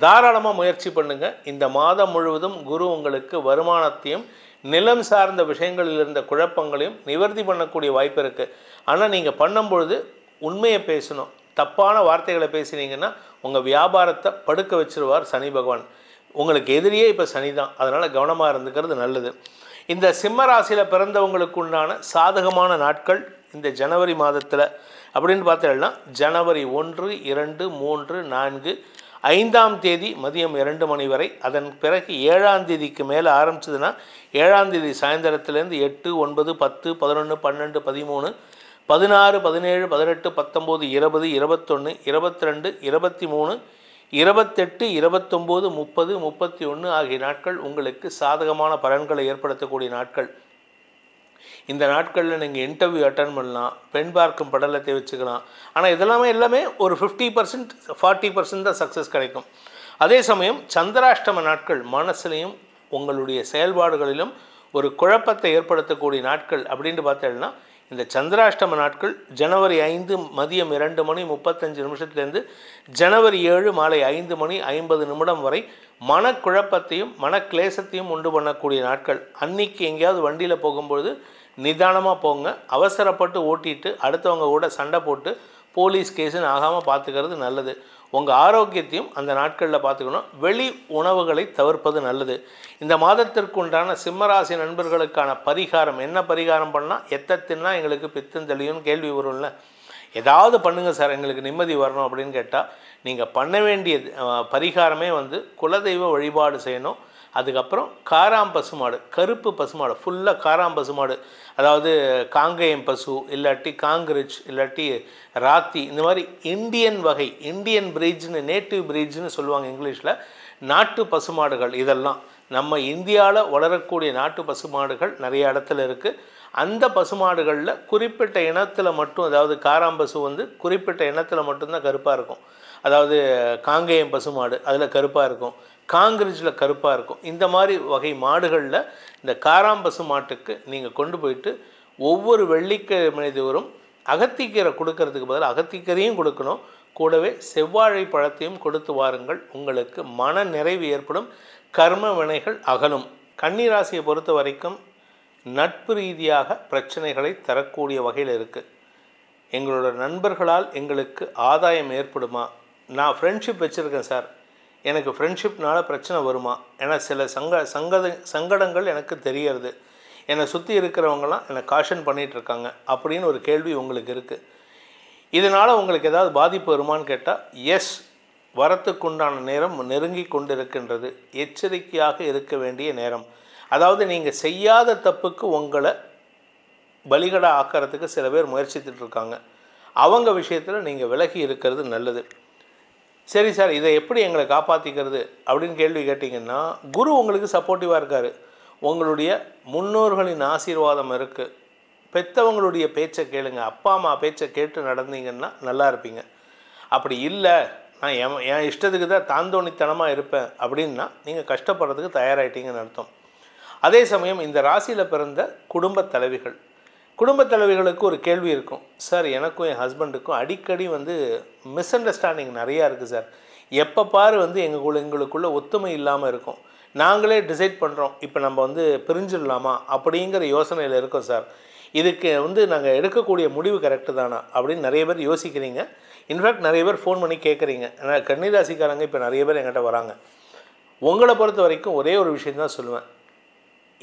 தாராளமாக முயற்சி பண்ணுங்கள். இந்த மாதம் முழுவதும் குரு உங்களுக்கு வருமானத்தையும் நிலம் சார்ந்த விஷயங்களில் இருந்த குழப்பங்களையும் நிவர்த்தி பண்ணக்கூடிய வாய்ப்பு இருக்குது. ஆனால் நீங்கள் பண்ணும்பொழுது உண்மையை பேசணும். தப்பான வார்த்தைகளை பேசினீங்கன்னா உங்கள் வியாபாரத்தை படுக்க வச்சிருவார் சனி பகவான். உங்களுக்கு எதிரியே இப்போ சனி தான். அதனால் கவனமாக இருந்துக்கிறது நல்லது. இந்த சிம்ம ராசியில் பிறந்தவங்களுக்கு உண்டான சாதகமான நாட்கள் இந்த ஜனவரி மாதத்தில் அப்படின்னு பார்த்தீங்கன்னா, ஜனவரி 1, 2, 3, 4, 5ஆம் தேதி மதியம் 2 மணி வரை. அதன் பிறகு 7ஆம் தேதிக்கு மேலே ஆரம்பிச்சதுன்னா 7ஆம் தேதி சாயந்தரத்துலேருந்து 8, 9, 10, 11, 12, 13, 16, 17, 18, 19, 20, 21, 22, 23, 28, 29, 30, 31 ஆகிய நாட்கள் உங்களுக்கு சாதகமான பலன்களை ஏற்படுத்தக்கூடிய நாட்கள். இந்த நாட்களில் நீங்கள் இன்டர்வியூ அட்டன் பண்ணலாம், பெண் பார்க்கும் படலத்தை வச்சுக்கலாம். ஆனால் எல்லாமே ஒரு 50%, 40% தான் சக்ஸஸ் கிடைக்கும். அதே சமயம் சந்திராஷ்டம நாட்கள் மனசுலையும் உங்களுடைய செயல்பாடுகளிலும் ஒரு குழப்பத்தை ஏற்படுத்தக்கூடிய நாட்கள் அப்படின்ட்டு பார்த்தீங்கன்னா, இந்த சந்திராஷ்டம நாட்கள் ஜனவரி 5 மதியம் 2:35 ஜனவரி 7 மாலை 5:50 வரை மனக்குழப்பத்தையும் மனக்லேசத்தையும் உண்டு பண்ணக்கூடிய நாட்கள். அன்னைக்கு எங்கேயாவது வண்டியில் போகும்பொழுது நிதானமாக போங்க. அவசரப்பட்டு ஓட்டிட்டு அடுத்தவங்க கூட சண்டை போட்டு போலீஸ் கேஸுன்னு ஆகாமல் பார்த்துக்கிறது நல்லது. உங்கள் ஆரோக்கியத்தையும் அந்த நாட்களில் பார்த்துக்கணும். வெளி உணவுகளை தவிர்ப்பது நல்லது. இந்த மாதத்திற்கு உண்டான சிம்மராசி நண்பர்களுக்கான பரிகாரம் என்ன? பரிகாரம் பண்ணால் எத்தத்தின்னா எங்களுக்கு பித்தம் தெளியும்னு கேள்வி வரும்ல. ஏதாவது பண்ணுங்கள் சார், எங்களுக்கு நிம்மதி வரணும் அப்படின்னு கேட்டால் நீங்கள் பண்ண வேண்டிய பரிகாரமே வந்து குலதெய்வ வழிபாடு செய்யணும். அதுக்கப்புறம் காராம் பசுமாடு, கருப்பு பசுமாடு, ஃபுல்லாக காராம் பசுமாடு, அதாவது காங்கேயம் பசு இல்லாட்டி காங்கிரிச் இல்லாட்டி ராத்தி, இந்த மாதிரி இந்தியன் வகை, இந்தியன் பிரீட்ஸ்னு, நேட்டிவ் பிரீட்ஸ்னு சொல்லுவாங்க இங்கிலீஷில், நாட்டு பசுமாடுகள். இதெல்லாம் நம்ம இந்தியாவில் வளரக்கூடிய நாட்டு பசுமாடுகள் நிறைய இடத்துல இருக்குது. அந்த பசுமாடுகளில் குறிப்பிட்ட இனத்தில் மட்டும், அதாவது காராம்பசு வந்து குறிப்பிட்ட இனத்தில் மட்டும்தான் கருப்பாக இருக்கும். அதாவது காங்கேயம் பசுமாடு அதில் கருப்பாக இருக்கும், காங்கிரிஜில் கருப்பாக இருக்கும். இந்த மாதிரி வகை மாடுகளில் இந்த காராம்பசு மாட்டுக்கு நீங்கள் கொண்டு போயிட்டு ஒவ்வொரு வெள்ளிக்கிழமை தோறும் அகத்திக்கீரை கொடுக்கறதுக்கு பதில் அகத்திக்கீரையும் கொடுக்கணும், கூடவே செவ்வாழை பழத்தையும் கொடுத்து வாருங்கள். உங்களுக்கு மன நிறைவு ஏற்படும், கர்ம வினைகள் அகலும். கன்னி ராசியை பொறுத்த வரைக்கும் நட்பு ரீதியாக பிரச்சனைகளை தரக்கூடிய வகையில் இருக்குது. எங்களோட நண்பர்களால் எங்களுக்கு ஆதாயம் ஏற்படுமா? நான் ஃப்ரெண்ட்ஷிப் வச்சுருக்கேன் சார், எனக்கு ஃப்ரெண்ட்ஷிப்னால பிரச்சனை வருமா? ஏன்னா சில சங்கடங்கள் எனக்கு தெரியறது, என்னை சுற்றி இருக்கிறவங்களாம் என்னை காஷன் பண்ணிகிட்ருக்காங்க அப்படின்னு ஒரு கேள்வி உங்களுக்கு இருக்குது. இதனால் உங்களுக்கு ஏதாவது பாதிப்பு வருமானு கேட்டால் எஸ், வரத்துக்குண்டான நேரம் நெருங்கி கொண்டு இருக்கின்றது. எச்சரிக்கையாக இருக்க வேண்டிய நேரம். அதாவது நீங்கள் செய்யாத தப்புக்கு உங்களை பலிகடா ஆக்கிறதுக்கு சில பேர் முயற்சித்துட்ருக்காங்க. அவங்க விஷயத்தில் நீங்கள் விலகி இருக்கிறது நல்லது. சரி சார், இதை எப்படி எங்களை காப்பாற்றிக்கிறது அப்படின்னு கேள்வி கேட்டிங்கன்னா, குரு உங்களுக்கு சப்போர்ட்டிவாக இருக்கார். உங்களுடைய முன்னோர்களின் ஆசீர்வாதம் இருக்குது. பெற்றவங்களுடைய பேச்சை கேளுங்க. அப்பா அம்மா பேச்சை கேட்டு நடந்தீங்கன்னா நல்லா இருப்பீங்க. அப்படி இல்லை, நான் என் இஷ்டத்துக்கு தான் தாந்தோணித்தனமாக இருப்பேன் அப்படின்னா நீங்கள் கஷ்டப்படுறதுக்கு தயாராகிட்டீங்கன்னு அர்த்தம். அதே சமயம் இந்த ராசியில் பிறந்த குடும்பத் தலைவிகளுக்கு ஒரு கேள்வி இருக்கும். சார், எனக்கும் என் ஹஸ்பண்டுக்கும் அடிக்கடி மிஸ் அண்டர்ஸ்டாண்டிங் நிறையா இருக்குது சார். எப்போ பாரு எங்களுக்குள்ள ஒத்துமை இல்லாமல் இருக்கும். நாங்களே டிசைட் பண்ணுறோம், இப்போ நம்ம பிரிஞ்சிடலாமா அப்படிங்கிற யோசனையில் இருக்கோம் சார். இதுக்கு நாங்கள் எடுக்கக்கூடிய முடிவு கரெக்டு தானா அப்படின்னு நிறைய பேர் யோசிக்கிறீங்க. இன்ஃபேக்ட் நிறைய பேர் ஃபோன் பண்ணி கேட்குறீங்க. ஏன்னா கன்னிராசிக்காரங்க இப்போ நிறைய பேர் என்கிட்ட வராங்க. உங்களை பொறுத்த வரைக்கும் ஒரே ஒரு விஷயந்தான் சொல்லுவேன்.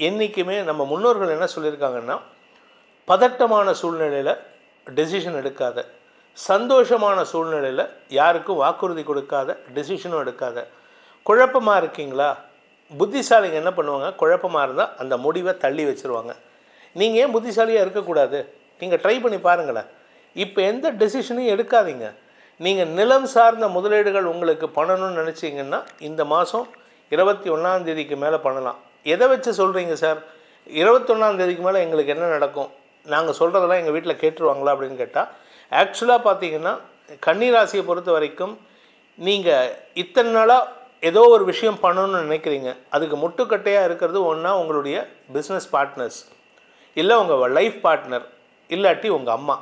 என்றைக்குமே நம்ம முன்னோர்கள் என்ன சொல்லியிருக்காங்கன்னா, பதட்டமான சூழ்நிலையில் டெசிஷன் எடுக்காத, சந்தோஷமான சூழ்நிலையில் யாருக்கும் வாக்குறுதி கொடுக்காத, டெசிஷனும் எடுக்காத. குழப்பமாக இருக்கீங்களா? புத்திசாலிங்க என்ன பண்ணுவாங்க, குழப்பமாக இருந்தால் அந்த முடிவை தள்ளி வச்சுருவாங்க. நீங்கள் ஏன் புத்திசாலியாக இருக்கக்கூடாது? நீங்கள் ட்ரை பண்ணி பாருங்களேன். இப்போ எந்த டெசிஷனையும் எடுக்காதீங்க. நீங்கள் நிலம் சார்ந்த முதலீடுகள் உங்களுக்கு பண்ணணும்னு நினச்சிங்கன்னா இந்த மாதம் 21ஆம் மேலே பண்ணலாம். எதை வச்சு சொல்கிறீங்க சார்? 21ஆம் மேலே எங்களுக்கு என்ன நடக்கும்? நாங்கள் சொல்கிறதெல்லாம் எங்கள் வீட்டில் கேட்டுருவாங்களா அப்படின்னு கேட்டால், ஆக்சுவலாக பார்த்தீங்கன்னா கன்னிராசியை பொறுத்த வரைக்கும் நீங்கள் இத்தனை நாளாக ஏதோ ஒரு விஷயம் பண்ணணும்னு நினைக்கிறீங்க. அதுக்கு முட்டுக்கட்டையாக இருக்கிறது ஒன்றா உங்களுடைய பிஸ்னஸ் பார்ட்னர்ஸ், இல்லை உங்கள் லைஃப் பார்ட்னர், இல்லாட்டி உங்கள் அம்மா.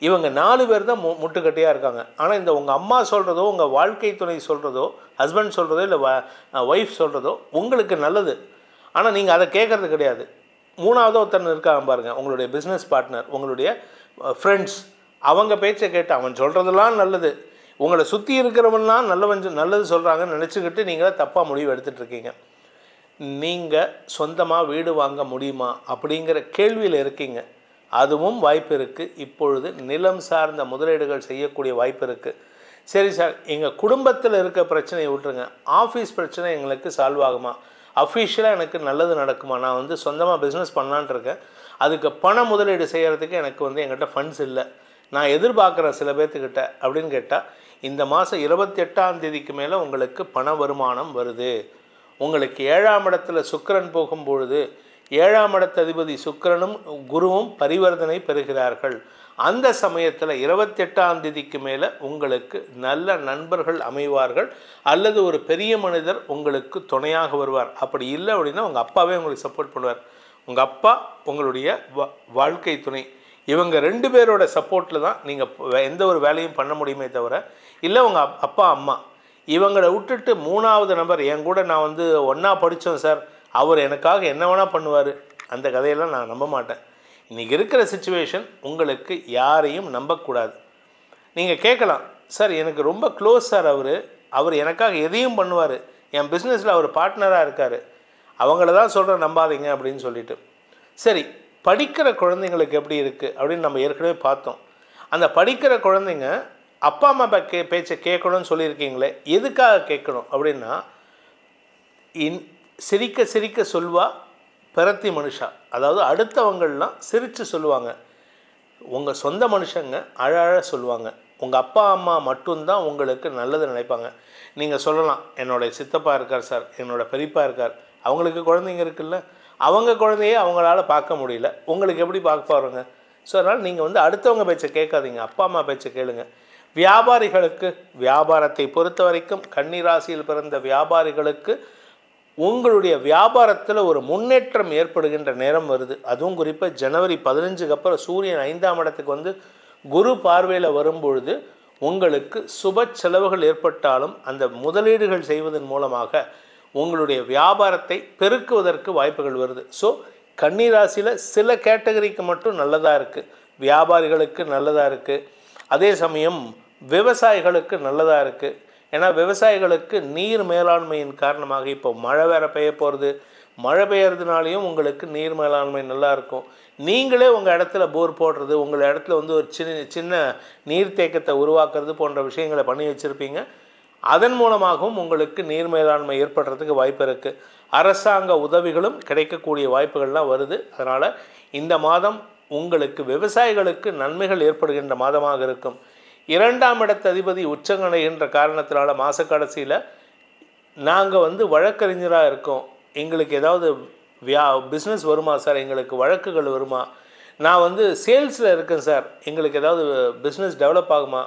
இவங்க 4 பேர் தான் முட்டுக்கட்டையாக இருக்காங்க. ஆனால் இந்த உங்கள் அம்மா சொல்கிறதோ, உங்கள் வாழ்க்கை துணை சொல்கிறதோ, ஹஸ்பண்ட் சொல்கிறதோ, இல்லை ஒய்ஃப் சொல்கிறதோ உங்களுக்கு நல்லது. ஆனால் நீங்கள் அதை கேட்குறது கிடையாது. 3ஆவது ஒருத்தன் இருக்காங்க பாருங்கள், உங்களுடைய பிஸ்னஸ் பார்ட்னர், உங்களுடைய ஃப்ரெண்ட்ஸ். அவங்க பேச்சை கேட்டு அவன் சொல்கிறதெல்லாம் நல்லது, உங்களை சுற்றி இருக்கிறவன்லாம் நல்லது சொல்கிறாங்கன்னு நினச்சிக்கிட்டு நீங்களே தப்பாக முடிவு எடுத்துகிட்ருக்கீங்க. நீங்கள் சொந்தமாக வீடு வாங்க முடியுமா அப்படிங்கிற கேள்வியில் இருக்கீங்க. அதுவும் வாய்ப்பு இருக்குது. இப்பொழுது நிலம் சார்ந்த முதலீடுகள் செய்யக்கூடிய வாய்ப்பு இருக்குது. சரி சார், எங்கள் குடும்பத்தில் இருக்க பிரச்சனையை விட்டுருங்க, ஆஃபீஸ் பிரச்சனை எங்களுக்கு சால்வ் ஆகுமா? அஃபீஷியலாக எனக்கு நல்லது நடக்குமா? நான் சொந்தமாக பிஸ்னஸ் பண்ணலான்ட்டு இருக்கேன். அதுக்கு பண முதலீடு செய்கிறதுக்கு எனக்கு என்கிட்ட ஃபண்ட்ஸ் இல்லை, நான் எதிர்பார்க்குறேன் சில பேர்த்துக்கிட்ட அப்படின்னு கேட்டால், இந்த மாதம் 28ஆம் மேலே உங்களுக்கு பண வருமானம் வருது. உங்களுக்கு 7ஆம் இடத்துல சுக்கிரன் போகும்பொழுது 7ஆம் இடத்து அதிபதி சுக்கிரனும் குருவும் பரிவர்த்தனை பெறுகிறார்கள். அந்த சமயத்தில் 28ஆம் மேலே உங்களுக்கு நல்ல நண்பர்கள் அமைவார்கள், அல்லது ஒரு பெரிய மனிதர் உங்களுக்கு துணையாக வருவார். அப்படி இல்லை அப்படின்னா உங்கள் அப்பாவே உங்களுக்கு சப்போர்ட் பண்ணுவார். உங்கள் அப்பா, உங்களுடைய வாழ்க்கை துணை, இவங்க 2 பேரோட சப்போர்ட்டில் தான் நீங்கள் எந்த ஒரு வேலையும் பண்ண முடியுமே தவிர, இல்லை உங்கள் அப்பா அம்மா இவங்களை விட்டுட்டு 3ஆவது நபர், என் கூட நான் ஒன்றா படித்தோம் சார், அவர் எனக்காக என்ன வேணால் பண்ணுவார், அந்த கதையெல்லாம் நான் நம்ப மாட்டேன். இன்றைக்கி இருக்கிற சிச்சுவேஷன் உங்களுக்கு யாரையும் நம்பக்கூடாது. நீங்கள் கேட்கலாம், சார் எனக்கு ரொம்ப க்ளோஸ் சார், அவர் எனக்காக எதையும் பண்ணுவார், என் பிஸ்னஸில் அவர் பார்ட்னராக இருக்கார், அவங்கள தான் சொல்கிறேன் நம்பாதீங்க அப்படின்னு சொல்லிட்டு. சரி, படிக்கிற குழந்தைங்களுக்கு எப்படி இருக்குது அப்படின்னு நம்ம ஏற்கனவே பார்த்தோம். அந்த படிக்கிற குழந்தைங்க அப்பா அம்மா பேச்சை கேட்கணும்னு சொல்லியிருக்கீங்களே, எதுக்காக கேட்கணும் அப்படின்னா, சிரிக்க சிரிக்க சொல்வா பிறத்தி மனுஷா. அதாவது அடுத்தவங்கள்லாம் சிரித்து சொல்லுவாங்க, உங்கள் சொந்த மனுஷங்க அழ சொல்லுவாங்க. உங்கள் அப்பா அம்மா மட்டும்தான் உங்களுக்கு நல்லது நினைப்பாங்க. நீங்கள் சொல்லலாம், என்னோடய சித்தப்பா இருக்கார் சார், என்னோடய பெரியப்பா இருக்கார், அவங்களுக்கு குழந்தைங்க இருக்குல்ல, அவங்க குழந்தையே அவங்களால பார்க்க முடியல, உங்களுக்கு எப்படி பார்க்க பாருங்க. ஸோ அதனால் நீங்கள் அடுத்தவங்க பேச்சை கேட்காதீங்க, அப்பா அம்மா பேச்சை கேளுங்க. வியாபாரிகளுக்கு, வியாபாரத்தை பொறுத்த வரைக்கும் கன்னிராசியில் பிறந்த வியாபாரிகளுக்கு உங்களுடைய வியாபாரத்தில் ஒரு முன்னேற்றம் ஏற்படுகின்ற நேரம் வருது. அதுவும் குறிப்பாக ஜனவரி 15க்கு அப்புறம் சூரியன் 5ஆம் இடத்துக்கு குரு பார்வையில் வரும்பொழுது உங்களுக்கு சுப செலவுகள் ஏற்பட்டாலும் அந்த முதலீடுகள் செய்வதன் மூலமாக உங்களுடைய வியாபாரத்தை பெருக்குவதற்கு வாய்ப்புகள் வருது. ஸோ கன்னிராசியில் சில கேட்டகரிக்கு மட்டும் நல்லதாக இருக்குது, வியாபாரிகளுக்கு நல்லதாக இருக்குது, அதே சமயம் விவசாயிகளுக்கு நல்லதாக இருக்குது. ஏன்னா விவசாயிகளுக்கு நீர் மேலாண்மையின் காரணமாக இப்போ மழை வேற பெய்ய போகிறது, மழை பெய்யறதுனாலையும் உங்களுக்கு நீர் மேலாண்மை நல்லா இருக்கும். நீங்களே உங்கள் இடத்துல போர் போடுறது, உங்கள் இடத்துல வந்து ஒரு சின்ன நீர்த்தேக்கத்தை உருவாக்குறது போன்ற விஷயங்களை பண்ணி வச்சுருப்பீங்க. அதன் மூலமாகவும் உங்களுக்கு நீர் மேலாண்மை ஏற்படுறதுக்கு வாய்ப்பு இருக்குது. அரசாங்க உதவிகளும் கிடைக்கக்கூடிய வாய்ப்புகள்லாம் வருது. அதனால் இந்த மாதம் உங்களுக்கு விவசாயிகளுக்கு நன்மைகள் ஏற்படுகின்ற மாதமாக இருக்கும். 2ஆம் இடத்து அதிபதி உச்சங்கடைகின்ற காரணத்தினால மாத கடைசியில் நாங்கள் வந்து வழக்கறிஞராக இருக்கோம், எங்களுக்கு ஏதாவது பிஸ்னஸ் வருமா சார், எங்களுக்கு வழக்குகள் வருமா, நான் வந்து சேல்ஸில் இருக்கேன் சார், எங்களுக்கு ஏதாவது பிஸ்னஸ் டெவலப் ஆகுமா,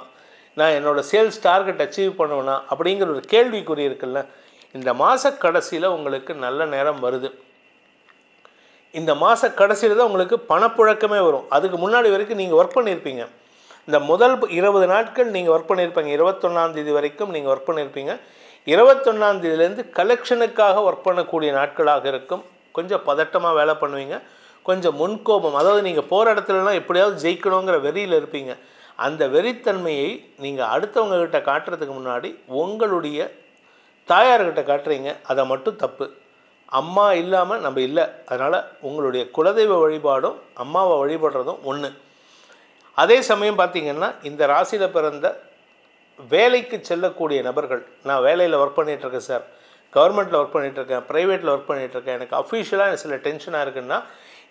நான் என்னோடய சேல்ஸ் டார்கெட் அச்சீவ் பண்ணுவேனா அப்படிங்கிற ஒரு கேள்விக்குறி இருக்குல்ல, இந்த மாத கடைசியில் உங்களுக்கு நல்ல நேரம் வருது. இந்த மாத கடைசியில் தான் உங்களுக்கு பணப்புழக்கமே வரும். அதுக்கு முன்னாடி வரைக்கும் நீங்கள் ஒர்க் பண்ணியிருப்பீங்க. இந்த முதல் 20 நாட்கள் நீங்கள் ஒர்க் பண்ணியிருப்பீங்க, 21ஆம் தேதி வரைக்கும் நீங்கள் ஒர்க் பண்ணியிருப்பீங்க. 21ஆம் தேதியிலேருந்து கலெக்ஷனுக்காக ஒர்க் பண்ணக்கூடிய நாட்களாக இருக்கும். கொஞ்சம் பதட்டமாக வேலை பண்ணுவீங்க, கொஞ்சம் முன்கோபம், அதாவது நீங்கள் போகிற இடத்துலலாம் எப்படியாவது ஜெயிக்கணுங்கிற வெறியில் இருப்பீங்க. அந்த வெறித்தன்மையை நீங்கள் அடுத்தவங்கக்கிட்ட காட்டுறதுக்கு முன்னாடி உங்களுடைய தாயார்கிட்ட காட்டுறீங்க, அதை மட்டும் தப்பு. அம்மா இல்லாமல் நம்ம இல்லை. அதனால் உங்களுடைய குலதெய்வ வழிபாடும் அம்மாவை வழிபடுறதும் ஒன்று. அதே சமயம் பார்த்திங்கன்னா இந்த ராசியில் பிறந்த வேலைக்கு செல்லக்கூடிய நபர்கள், நான் வேலையில் ஒர்க் பண்ணிகிட்ருக்கேன் சார், கவர்மெண்ட்டில் ஒர்க் பண்ணிகிட்ருக்கேன், ப்ரைவேட்டில் ஒர்க் பண்ணிகிட்ருக்கேன், எனக்கு அஃபிஷியலாக சில டென்ஷனாக இருக்குன்னா,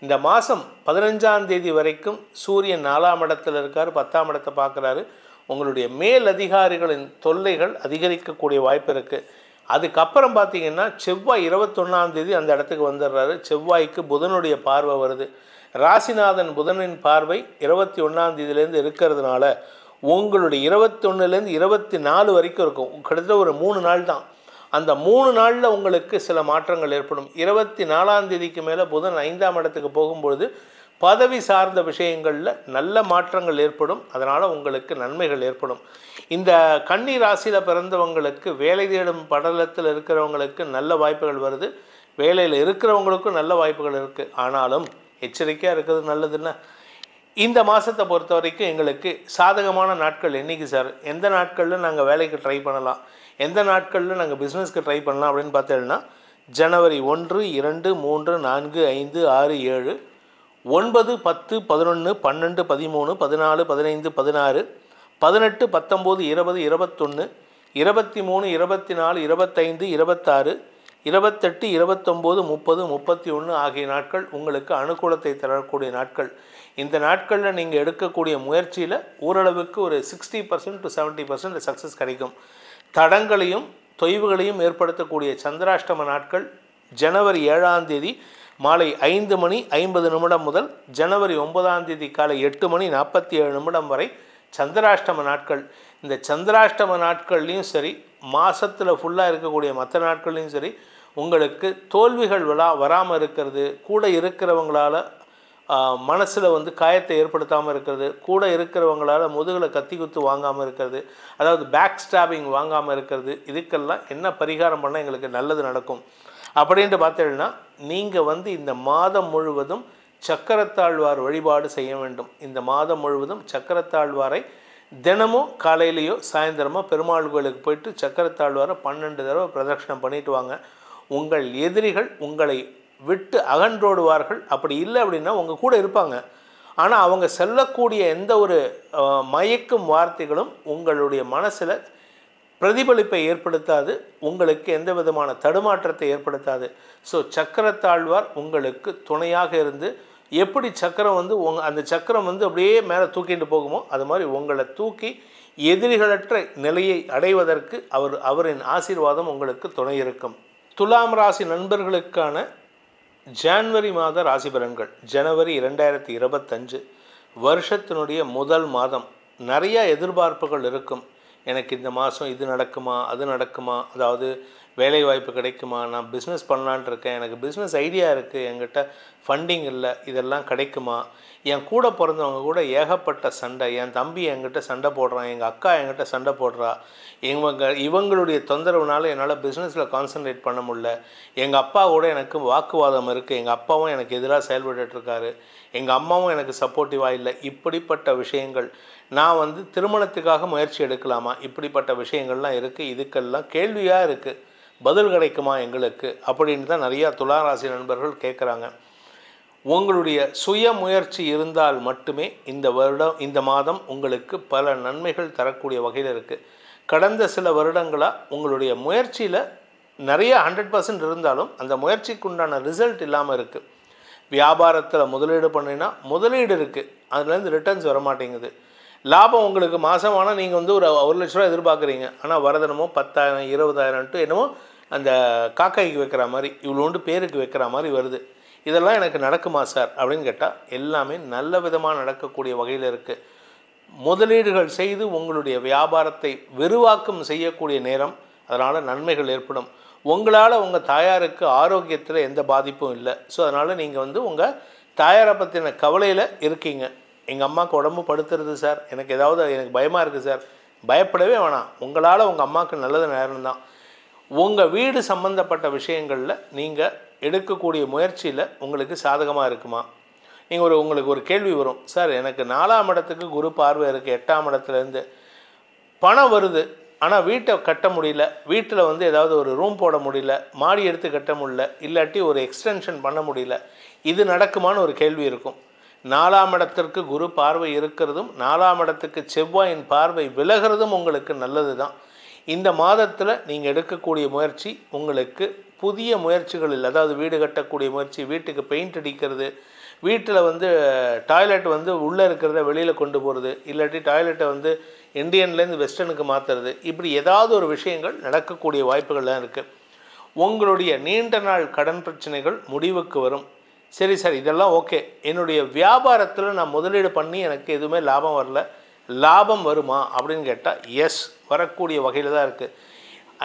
இந்த மாதம் 15ஆம் தேதி வரைக்கும் சூரியன் 4ஆம் இடத்துல இருக்கார், 10ஆம் இடத்தை பார்க்குறாரு. உங்களுடைய மேல் அதிகாரிகளின் தொல்லைகள் அதிகரிக்கக்கூடிய வாய்ப்பு இருக்குது. அதுக்கப்புறம் பார்த்திங்கன்னா செவ்வாய் 21ஆம் தேதி அந்த இடத்துக்கு வந்துடுறாரு. செவ்வாய்க்கு புதனுடைய பார்வை வருது. ராசிநாதன் புதனின் பார்வை 21ஆம் தேதியிலேருந்து இருக்கிறதுனால உங்களுடைய 21லேருந்து 24 வரைக்கும் இருக்கும். கிட்டத்தட்ட ஒரு 3 நாள் தான். அந்த 3 நாளில் உங்களுக்கு சில மாற்றங்கள் ஏற்படும். 24ஆம் தேதிக்கு மேலே புதன் 5ஆம் இடத்துக்கு போகும்பொழுது பதவி சார்ந்த விஷயங்களில் நல்ல மாற்றங்கள் ஏற்படும். அதனால் உங்களுக்கு நன்மைகள் ஏற்படும். இந்த கன்னி ராசியில் பிறந்தவங்களுக்கு வேலை தேடும் படலத்தில் இருக்கிறவங்களுக்கு நல்ல வாய்ப்புகள் வருது. வேலையில் இருக்கிறவங்களுக்கும் நல்ல வாய்ப்புகள் இருக்குது. ஆனாலும் எச்சரிக்கையாக இருக்கிறது நல்லதுன்னா, இந்த மாதத்தை பொறுத்த வரைக்கும் எங்களுக்கு சாதகமான நாட்கள் என்றைக்கு சார், எந்த நாட்களில் நாங்கள் வேலைக்கு ட்ரை பண்ணலாம், எந்த நாட்களில் நாங்கள் பிஸ்னஸ்க்கு ட்ரை பண்ணலாம் அப்படின்னு பார்த்தீங்கன்னா, ஜனவரி 1, 2, 3, 4, 5, 6, 7, 9, 10, 11, 12, 13, 14, 15, 16, 18, 19, 20, 21, 23, 24, 25, 26, 28, 29, 30, 31 ஆகிய நாட்கள் உங்களுக்கு அனுகூலத்தை தரக்கூடிய நாட்கள். இந்த நாட்களில் நீங்கள் எடுக்கக்கூடிய முயற்சியில் ஓரளவுக்கு ஒரு 60% to 70% சக்ஸஸ் கிடைக்கும். தடங்களையும் தொய்வுகளையும் ஏற்படுத்தக்கூடிய சந்திராஷ்டம நாட்கள் ஜனவரி 7ஆம் தேதி மாலை 5:50 முதல் ஜனவரி 9ஆம் தேதி காலை 8:47 வரை சந்திராஷ்டம நாட்கள். இந்த சந்திராஷ்டம நாட்கள்லையும் சரி, மாதத்தில் ஃபுல்லாக இருக்கக்கூடிய மற்ற நாட்கள்லையும் சரி, உங்களுக்கு தோல்விகள் வராமல் இருக்கிறது, கூட இருக்கிறவங்களால் மனசில் வந்து காயத்தை ஏற்படுத்தாமல் இருக்கிறது, கூட இருக்கிறவங்களால் முதுகில் கத்தி குத்து வாங்காமல் இருக்கிறது, அதாவது பேக் ஸ்டாபிங் வாங்காமல் இருக்கிறது, இதுக்கெல்லாம் என்ன பரிகாரம் பண்ணால் எங்களுக்கு நல்லது நடக்கும் அப்படின்ட்டு பார்த்தீங்கன்னா, நீங்கள் வந்து இந்த மாதம் முழுவதும் சக்கரத்தாழ்வார் வழிபாடு செய்ய வேண்டும். இந்த மாதம் முழுவதும் சக்கரத்தாழ்வாரை தினமும் காலையிலையோ சாயந்தரமோ பெருமாள் கோயிலுக்கு போயிட்டு சக்கரத்தாழ்வாரை 12 தடவை பிரதட்சணம் பண்ணிட்டு வாங்க. உங்கள் எதிரிகள் உங்களை விட்டு அகன்றோடுவார்கள். அப்படி இல்லை அப்படின்னா உங்கள் கூட இருப்பாங்க, ஆனால் அவங்க சொல்லக்கூடிய எந்த ஒரு மயக்கும் வார்த்தைகளும் உங்களுடைய மனசில் பிரதிபலிப்பை ஏற்படுத்தாது, உங்களுக்கு எந்த விதமான தடுமாற்றத்தை ஏற்படுத்தாது. ஸோ சக்கரத்தாழ்வார் உங்களுக்கு துணையாக இருந்து, எப்படி சக்கரம் வந்து அந்த சக்கரம் வந்து அப்படியே மேலே தூக்கிட்டு போகுமோ அது மாதிரி உங்களை தூக்கி எதிரிகளற்ற நிலையை அடைவதற்கு அவரின் ஆசீர்வாதம் உங்களுக்கு துணை இருக்கும். துலாம் ராசி நண்பர்களுக்கான ஜான்வரி மாத ராசி பலன்கள். ஜனவரி 2025 வருஷத்தினுடைய முதல் மாதம். நிறையா எதிர்பார்ப்புகள் இருக்கும். எனக்கு இந்த மாதம் இது நடக்குமா அது நடக்குமா, அதாவது வேலை வாய்ப்பு கிடைக்குமா, நான் பிஸ்னஸ் பண்ணலான்ட்டு இருக்கேன், எனக்கு பிஸ்னஸ் ஐடியா இருக்குது, என்கிட்ட ஃபண்டிங் இல்லை, இதெல்லாம் கிடைக்குமா, என் கூட பிறந்தவங்க கூட ஏகப்பட்ட சண்டை, என் தம்பி என்கிட்ட சண்டை போடுறான், எங்கள் அக்கா என்கிட்ட சண்டை போடுறா, இவங்களுடைய தொந்தரவுனால என்னால் பிஸ்னஸில் கான்சன்ட்ரேட் பண்ண முடியல, எங்கள் அப்பா கூட எனக்கு வாக்குவாதம் இருக்குது, எங்கள் அப்பாவும் எனக்கு எதிராக செயல்பட்டுருக்காரு, எங்கள் அம்மாவும் எனக்கு சப்போர்ட்டிவாக இல்லை, இப்படிப்பட்ட விஷயங்கள், நான் திருமணத்துக்காக முயற்சி எடுக்கலாமா, இப்படிப்பட்ட விஷயங்கள்லாம் இருக்குது, இதுக்கெல்லாம் கேள்வியாக இருக்குது, பதில் கிடைக்குமா எங்களுக்கு அப்படின்னு தான் நிறையா துளாராசி நண்பர்கள் கேட்குறாங்க. உங்களுடைய சுய முயற்சி இருந்தால் மட்டுமே இந்த மாதம் உங்களுக்கு பல நன்மைகள் தரக்கூடிய வகையில் இருக்குது. கடந்த சில வருடங்களாக உங்களுடைய முயற்சியில் நிறைய 100% இருந்தாலும் அந்த முயற்சிக்கு உண்டான ரிசல்ட் இல்லாமல் இருக்குது. வியாபாரத்தில் முதலீடு பண்ணினா முதலீடு இருக்குது, அதுலேருந்து ரிட்டர்ன்ஸ் வரமாட்டேங்குது. லாபம் உங்களுக்கு மாதமானால் நீங்கள் ஒரு 1 லட்ச ரூபா எதிர்பார்க்குறீங்க, ஆனால் வரதனமோ 10,000 20,000 என்னமோ அந்த காக்காய்க்கு வைக்கிற மாதிரி இவ்வளோண்டு பேருக்கு வைக்கிற மாதிரி வருது. இதெல்லாம் எனக்கு நடக்குமா சார் அப்படின்னு கேட்டால் எல்லாமே நல்ல விதமாக நடக்கக்கூடிய வகையில் இருக்குது. முதலீடுகள் செய்து உங்களுடைய வியாபாரத்தை விரிவாக்கம் செய்யக்கூடிய நேரம், அதனால் நன்மைகள் ஏற்படும். உங்களால் உங்கள் தாயாருக்கு ஆரோக்கியத்தில் எந்த பாதிப்பும் இல்லை. ஸோ அதனால் நீங்கள் உங்கள் தாயாரை பற்றின கவலையில் இருக்கீங்க. எங்கள் அம்மாவுக்கு உடம்பு படுத்துறது சார், எனக்கு பயமாக இருக்குது சார், பயப்படவே வேணாம். உங்களால் உங்கள் அம்மாவுக்கு நல்லது நேரம் தான். உங்கள் வீடு சம்பந்தப்பட்ட விஷயங்களில் நீங்கள் எடுக்கக்கூடிய முயற்சியில் உங்களுக்கு சாதகமாக இருக்குமா? உங்களுக்கு ஒரு கேள்வி வரும், சார் எனக்கு 4ஆம் இடத்துக்கு குரு பார்வை இருக்குது, 8ஆம் இடத்துலேருந்து பணம் வருது, ஆனால் வீட்டை கட்ட முடியல, வீட்டில் ஏதாவது ஒரு ரூம் போட முடியல, மாடி எடுத்து கட்ட முடியல, இல்லாட்டி ஒரு எக்ஸ்டென்ஷன் பண்ண முடியல, இது நடக்குமான்னு ஒரு கேள்வி இருக்கும். 4ஆம் இடத்திற்கு குரு பார்வை இருக்கிறதும் 4ஆம் இடத்துக்கு செவ்வாயின் பார்வை விலகிறதும் உங்களுக்கு நல்லது தான். இந்த மாதத்தில் நீங்கள் எடுக்கக்கூடிய முயற்சி உங்களுக்கு புதிய முயற்சிகளில், அதாவது வீடு கட்டக்கூடிய முயற்சி, வீட்டுக்கு பெயிண்ட் அடிக்கிறது, வீட்டில் டாய்லெட் உள்ளே இருக்கிறத வெளியில் கொண்டு போகிறது, இல்லாட்டி டாய்லெட்டை இந்தியன்லேருந்து வெஸ்டர்னுக்கு மாற்றுறது, இப்படி ஏதாவது ஒரு விஷயங்கள் நடக்கக்கூடிய வாய்ப்புகள்லாம் இருக்குது. உங்களுடைய நீண்ட நாள் கடன் பிரச்சனைகள் முடிவுக்கு வரும். சரி சார், இதெல்லாம் ஓகே, என்னுடைய வியாபாரத்தில் நான் முதலீடு பண்ணி எனக்கு எதுவுமே லாபம் வரல, லாபம் வருமா அப்படின்னு கேட்டால் எஸ், வரக்கூடிய வகையில் தான் இருக்குது.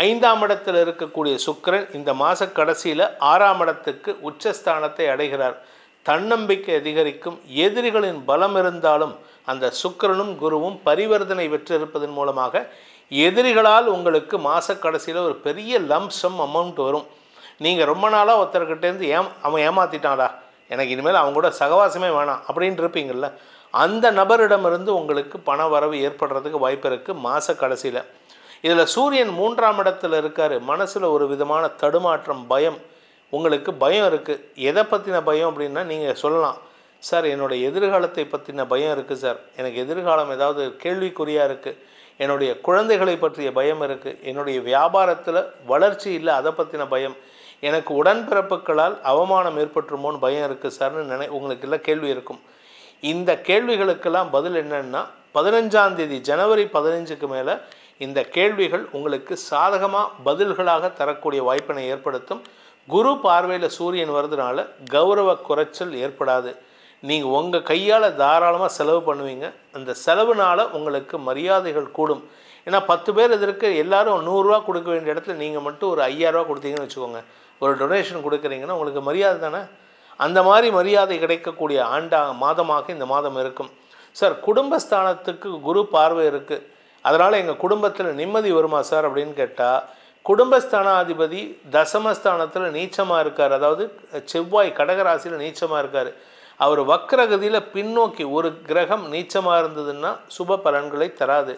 5ஆம் இடத்தில் இருக்கக்கூடிய சுக்கிரன் இந்த மாத கடைசியில் 6ஆம் இடத்துக்கு உச்சஸ்தானத்தை அடைகிறார். தன்னம்பிக்கை அதிகரிக்கும். எதிரிகளின் பலம் இருந்தாலும் அந்த சுக்கிரனும் குருவும் பரிவர்த்தனை பெற்றிருப்பதன் மூலமாக எதிரிகளால் உங்களுக்கு மாத கடைசியில் ஒரு பெரிய லம்சம் அமௌண்ட் வரும். நீங்கள் ரொம்ப நாளாக ஒருத்தர்கிட்டேருந்து அவன் ஏமாற்றிட்டான்டா, எனக்கு இனிமேல் அவங்க கூட சகவாசமே வேணாம் அப்படின்னு இருப்பீங்கள்ல, அந்த நபரிடமிருந்து உங்களுக்கு பண வரவு ஏற்படுறதுக்கு வாய்ப்பு இருக்குது மாத கடைசியில். இதில் சூரியன் 3ஆம் இடத்தில் இருக்கார். மனசில் ஒரு விதமான தடுமாற்றம், பயம், உங்களுக்கு பயம் இருக்குது. எதை பற்றின பயம் அப்படின்னா நீங்கள் சொல்லலாம், சார் என்னுடைய எதிர்காலத்தை பற்றின பயம் இருக்குது சார், எனக்கு எதிர்காலம் ஏதாவது கேள்விக்குறியாக இருக்குது, என்னுடைய குழந்தைகளை பற்றிய பயம் இருக்குது, என்னுடைய வியாபாரத்தில் வளர்ச்சி இல்லை அதை பற்றின பயம், எனக்கு உடன்பிறப்புகளால் அவமானம் ஏற்பட்டுருமோன்னு பயம் இருக்குது சார்னு உங்களுக்கு எல்லாம் கேள்வி இருக்கும். இந்த கேள்விகளுக்கெல்லாம் பதில் என்னன்னா 15ஆம் தேதி ஜனவரி 15க்கு மேலே இந்த கேள்விகள் உங்களுக்கு சாதகமாக பதில்களாக தரக்கூடிய வாய்ப்பினை ஏற்படுத்தும். குரு பார்வையில் சூரியன் வருதுனால கௌரவ குறைச்சல் ஏற்படாது. நீங்கள் உங்கள் கையால் தாராளமாக செலவு பண்ணுவீங்க. அந்த செலவுனால் உங்களுக்கு மரியாதைகள் கூடும். ஏன்னா 10 பேர் இதற்கு எல்லோரும் 100 ரூபா கொடுக்க வேண்டிய இடத்துல நீங்கள் மட்டும் ஒரு 5000 ரூபா கொடுத்தீங்கன்னு வச்சுக்கோங்க, ஒரு டொனேஷன் கொடுக்குறீங்கன்னா உங்களுக்கு மரியாதை தானே. அந்த மாதிரி மரியாதை கிடைக்கக்கூடிய மாதமாக இந்த மாதம் இருக்கும். சார் குடும்பஸ்தானத்துக்கு குரு பார்வை இருக்குது, அதனால் எங்கள் குடும்பத்தில் நிம்மதி வருமா சார் அப்படின்னு கேட்டால், குடும்பஸ்தானாதிபதி தசமஸ்தானத்தில் நீச்சமாக இருக்கார். அதாவது செவ்வாய் கடகராசியில் நீச்சமாக இருக்கார். அவர் வக்ரகதியில் பின்னோக்கி ஒரு கிரகம் நீச்சமாக இருந்ததுன்னா சுப பலன்களை தராது.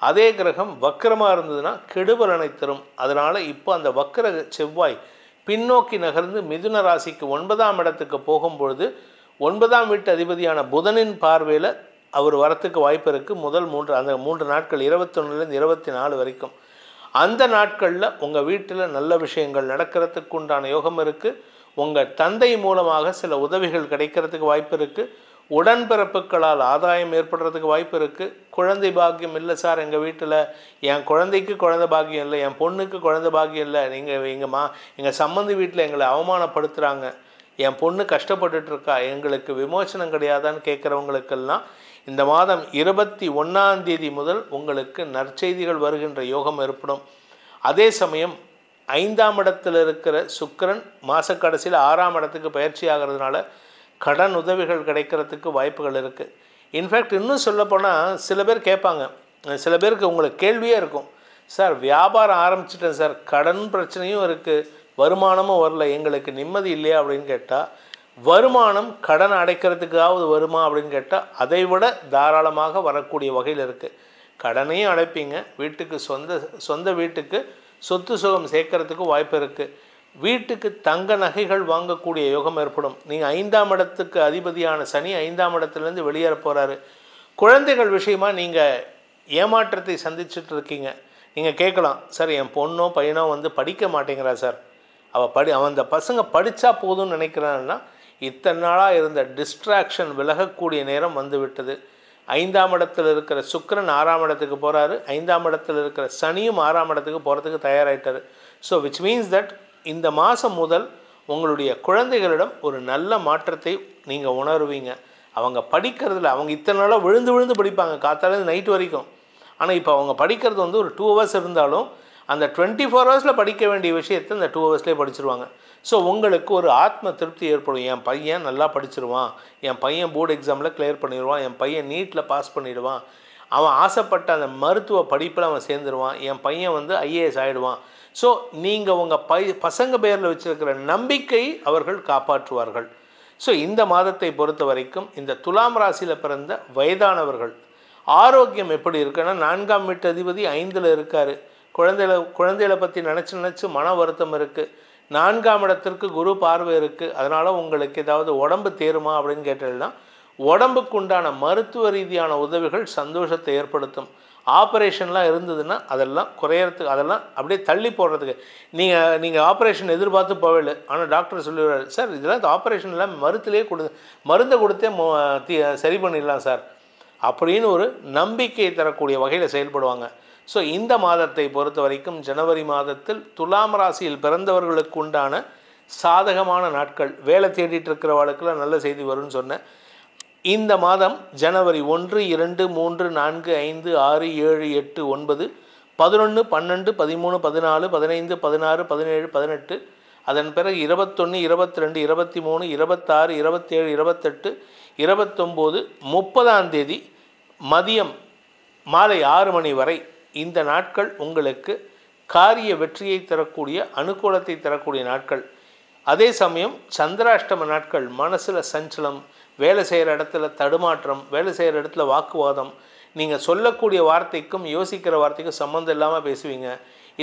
அதே கிரகம் வக்ரமாக இருந்ததுன்னா கெடுபலனை தரும். அதனால் இப்போ அந்த வக்ர செவ்வாய் பின்னோக்கி நகர்ந்து மிதுன ராசிக்கு 9ஆம் இடத்துக்கு போகும்பொழுது 9ஆம் வீட்டு அதிபதியான புதனின் பார்வையில் அவர் வரத்துக்கு வாய்ப்பு இருக்குது. முதல் 3 நாட்கள் 21லேருந்து 24 வரைக்கும். அந்த நாட்களில் உங்கள் வீட்டில் நல்ல விஷயங்கள் நடக்கிறதுக்கு உண்டான யோகம் இருக்குது. உங்கள் தந்தை மூலமாக சில உதவிகள் கிடைக்கிறதுக்கு வாய்ப்பு இருக்குது. உடன்பிறப்புகளால் ஆதாயம் ஏற்படுறதுக்கு வாய்ப்பு இருக்குது. குழந்தை பாக்கியம் இல்லை சார் எங்கள் வீட்டில், என் குழந்தைக்கு குழந்தை பாக்கியம் இல்லை, என் பொண்ணுக்கு குழந்தை பாக்கியம் இல்லை, நீங்கள் எங்கள் சம்மந்தி வீட்டில் எங்களை அவமானப்படுத்துகிறாங்க, என் பொண்ணு கஷ்டப்பட்டுட்ருக்கா, எங்களுக்கு விமோசனம் கிடையாதான்னு கேட்குறவங்களுக்கெல்லாம் இந்த மாதம் 21ஆம் தேதி முதல் உங்களுக்கு நற்செய்திகள் வருகின்ற யோகம் ஏற்படும். அதே சமயம் 5ஆம் இடத்தில் இருக்கிற சுக்கிரன் மாத கடைசியில் 6ஆம் இடத்துக்கு பயிற்சி ஆகிறதுனால கடன் உதவிகள் கிடைக்கிறதுக்கு வாய்ப்புகள் இருக்குது. இன்ஃபேக்ட் இன்னும் சொல்லப்போனால் சில பேர் கேட்பாங்க, சில பேருக்கு உங்களுக்கு கேள்வியே இருக்கும், சார் வியாபாரம் ஆரம்பிச்சிட்டேன் சார், கடன் பிரச்சனையும் இருக்குது, வருமானமும் வரல, எங்களுக்கு நிம்மதி இல்லையா அப்படின்னு கேட்டால், வருமானம் கடன் அடைக்கிறதுக்காவது வருமா அப்படின்னு கேட்டால் அதை விட தாராளமாக வரக்கூடிய வகையில் இருக்குது. கடனையும் அடைப்பீங்க, வீட்டுக்கு சொந்த வீட்டுக்கு சொத்து சுகம் சேர்க்கறதுக்கு வாய்ப்பு இருக்குது. வீட்டுக்கு தங்க நகைகள் வாங்கக்கூடிய யோகம் ஏற்படும். நீங்கள் 5ஆம் இடத்துக்கு அதிபதியான சனி 5ஆம் இடத்துலேருந்து வெளியேற போகிறாரு. குழந்தைகள் விஷயமா நீங்கள் ஏமாற்றத்தை சந்திச்சுட்டு இருக்கீங்க. நீங்கள் கேட்கலாம், சார் என் பொண்ணோ பையனோ வந்து படிக்க மாட்டேங்கிறா சார், அவன் அந்த பசங்க படித்தா போதும்னு நினைக்கிறான்னா, இத்தனை நாளாக இருந்த டிஸ்ட்ராக்ஷன் விலகக்கூடிய நேரம் வந்து விட்டது. 5ஆம் இடத்தில் இருக்கிற சுக்கிரன் 6ஆம் இடத்துக்கு போகிறாரு. 5ஆம் இடத்தில் இருக்கிற சனியும் 6ஆம் இடத்துக்கு போகிறதுக்கு தயாராகிட்டார். ஸோ விச் மீன்ஸ் தட் இந்த மாதம் முதல் உங்களுடைய குழந்தைகளிடம் ஒரு நல்ல மாற்றத்தை நீங்கள் உணர்வீங்க. அவங்க படிக்கிறதுல அவங்க இத்தனை நாளாக விழுந்து படிப்பாங்க காத்தாலேருந்து நைட் வரைக்கும். ஆனால் இப்போ அவங்க படிக்கிறது வந்து ஒரு 2 ஹவர்ஸ் இருந்தாலும் அந்த 24 ஹவர்ஸில் படிக்க வேண்டிய விஷயத்தை இந்த 2 ஹவர்ஸ்லேயே படிச்சிருவாங்க. ஸோ உங்களுக்கு ஒரு ஆத்ம திருப்தி ஏற்படும். என் பையன் நல்லா படிச்சிருவான், என் பையன் போர்டு எக்ஸாமில் கிளியர் பண்ணிடுவான், என் பையன் நீட்டில் பாஸ் பண்ணிடுவான், அவன் ஆசைப்பட்ட அந்த மருத்துவ படிப்பில் அவன் சேர்ந்துருவான், என் பையன் வந்து IAS ஆகிடுவான். ஸோ நீங்கள் உங்கள் பசங்க பேரில் வச்சுருக்கிற நம்பிக்கை அவர்கள் காப்பாற்றுவார்கள். ஸோ இந்த மாதத்தை பொறுத்த வரைக்கும் இந்த துலாம் ராசியில் பிறந்த வயதானவர்கள் ஆரோக்கியம் எப்படி இருக்குன்னா, 4ஆம் வீட்டு அதிபதி 5இல் இருக்கார். குழந்தைகளை பற்றி நினச்சி மன வருத்தம் இருக்குது. 4ஆம் இடத்திற்கு குரு பார்வை இருக்குது. அதனால் உங்களுக்கு ஏதாவது உடம்பு தேருமா அப்படின்னு கேட்டீங்கன்னா, உடம்புக்கு உண்டான மருத்துவ ரீதியான உதவிகள் சந்தோஷத்தை ஏற்படுத்தும். ஆப்ரேஷன்லாம் இருந்ததுன்னா அதெல்லாம் குறையறதுக்கு, அதெல்லாம் அப்படியே தள்ளி போடுறதுக்கு. நீங்கள் ஆப்ரேஷன் எதிர்பார்த்து போகல, ஆனால் டாக்டர் சொல்லிடுறாரு, சார் இதெல்லாம் ஆப்ரேஷன் எல்லாம் மருந்தை கொடுத்தே சரி பண்ணிடலாம் சார் அப்படின்னு ஒரு நம்பிக்கையை தரக்கூடிய வகையில் செயல்படுவாங்க. ஸோ இந்த மாதத்தை பொறுத்த வரைக்கும் ஜனவரி மாதத்தில் துலாம் ராசியில் பிறந்தவர்களுக்கு உண்டான சாதகமான நாட்கள். வேலை தேடிட்டு இருக்கிறவர்களுக்கெல்லாம் நல்ல செய்தி வரும்னு சொன்னேன். இந்த மாதம் ஜனவரி 1, 2, 3, 4, 5, 6, 7, 8, 9, 11, 12, 13, 14, 15, 16, 17, 18, அதன் பிறகு 21, 22, 23, 26, 27, 28, 29, 30ஆம் தேதி மதியம் மாலை 6 மணி வரை இந்த நாட்கள் உங்களுக்கு காரிய வெற்றியை தரக்கூடிய அனுகூலத்தை தரக்கூடிய நாட்கள். அதே சமயம் சந்திராஷ்டம நாட்கள். மனசில் சஞ்சலம், வேலை செய்கிற இடத்துல தடுமாற்றம், வேலை செய்கிற இடத்துல வாக்குவாதம், நீங்கள் சொல்லக்கூடிய வார்த்தைக்கும் யோசிக்கிற வார்த்தைக்கும் சம்மந்தம் இல்லாமல் பேசுவீங்க.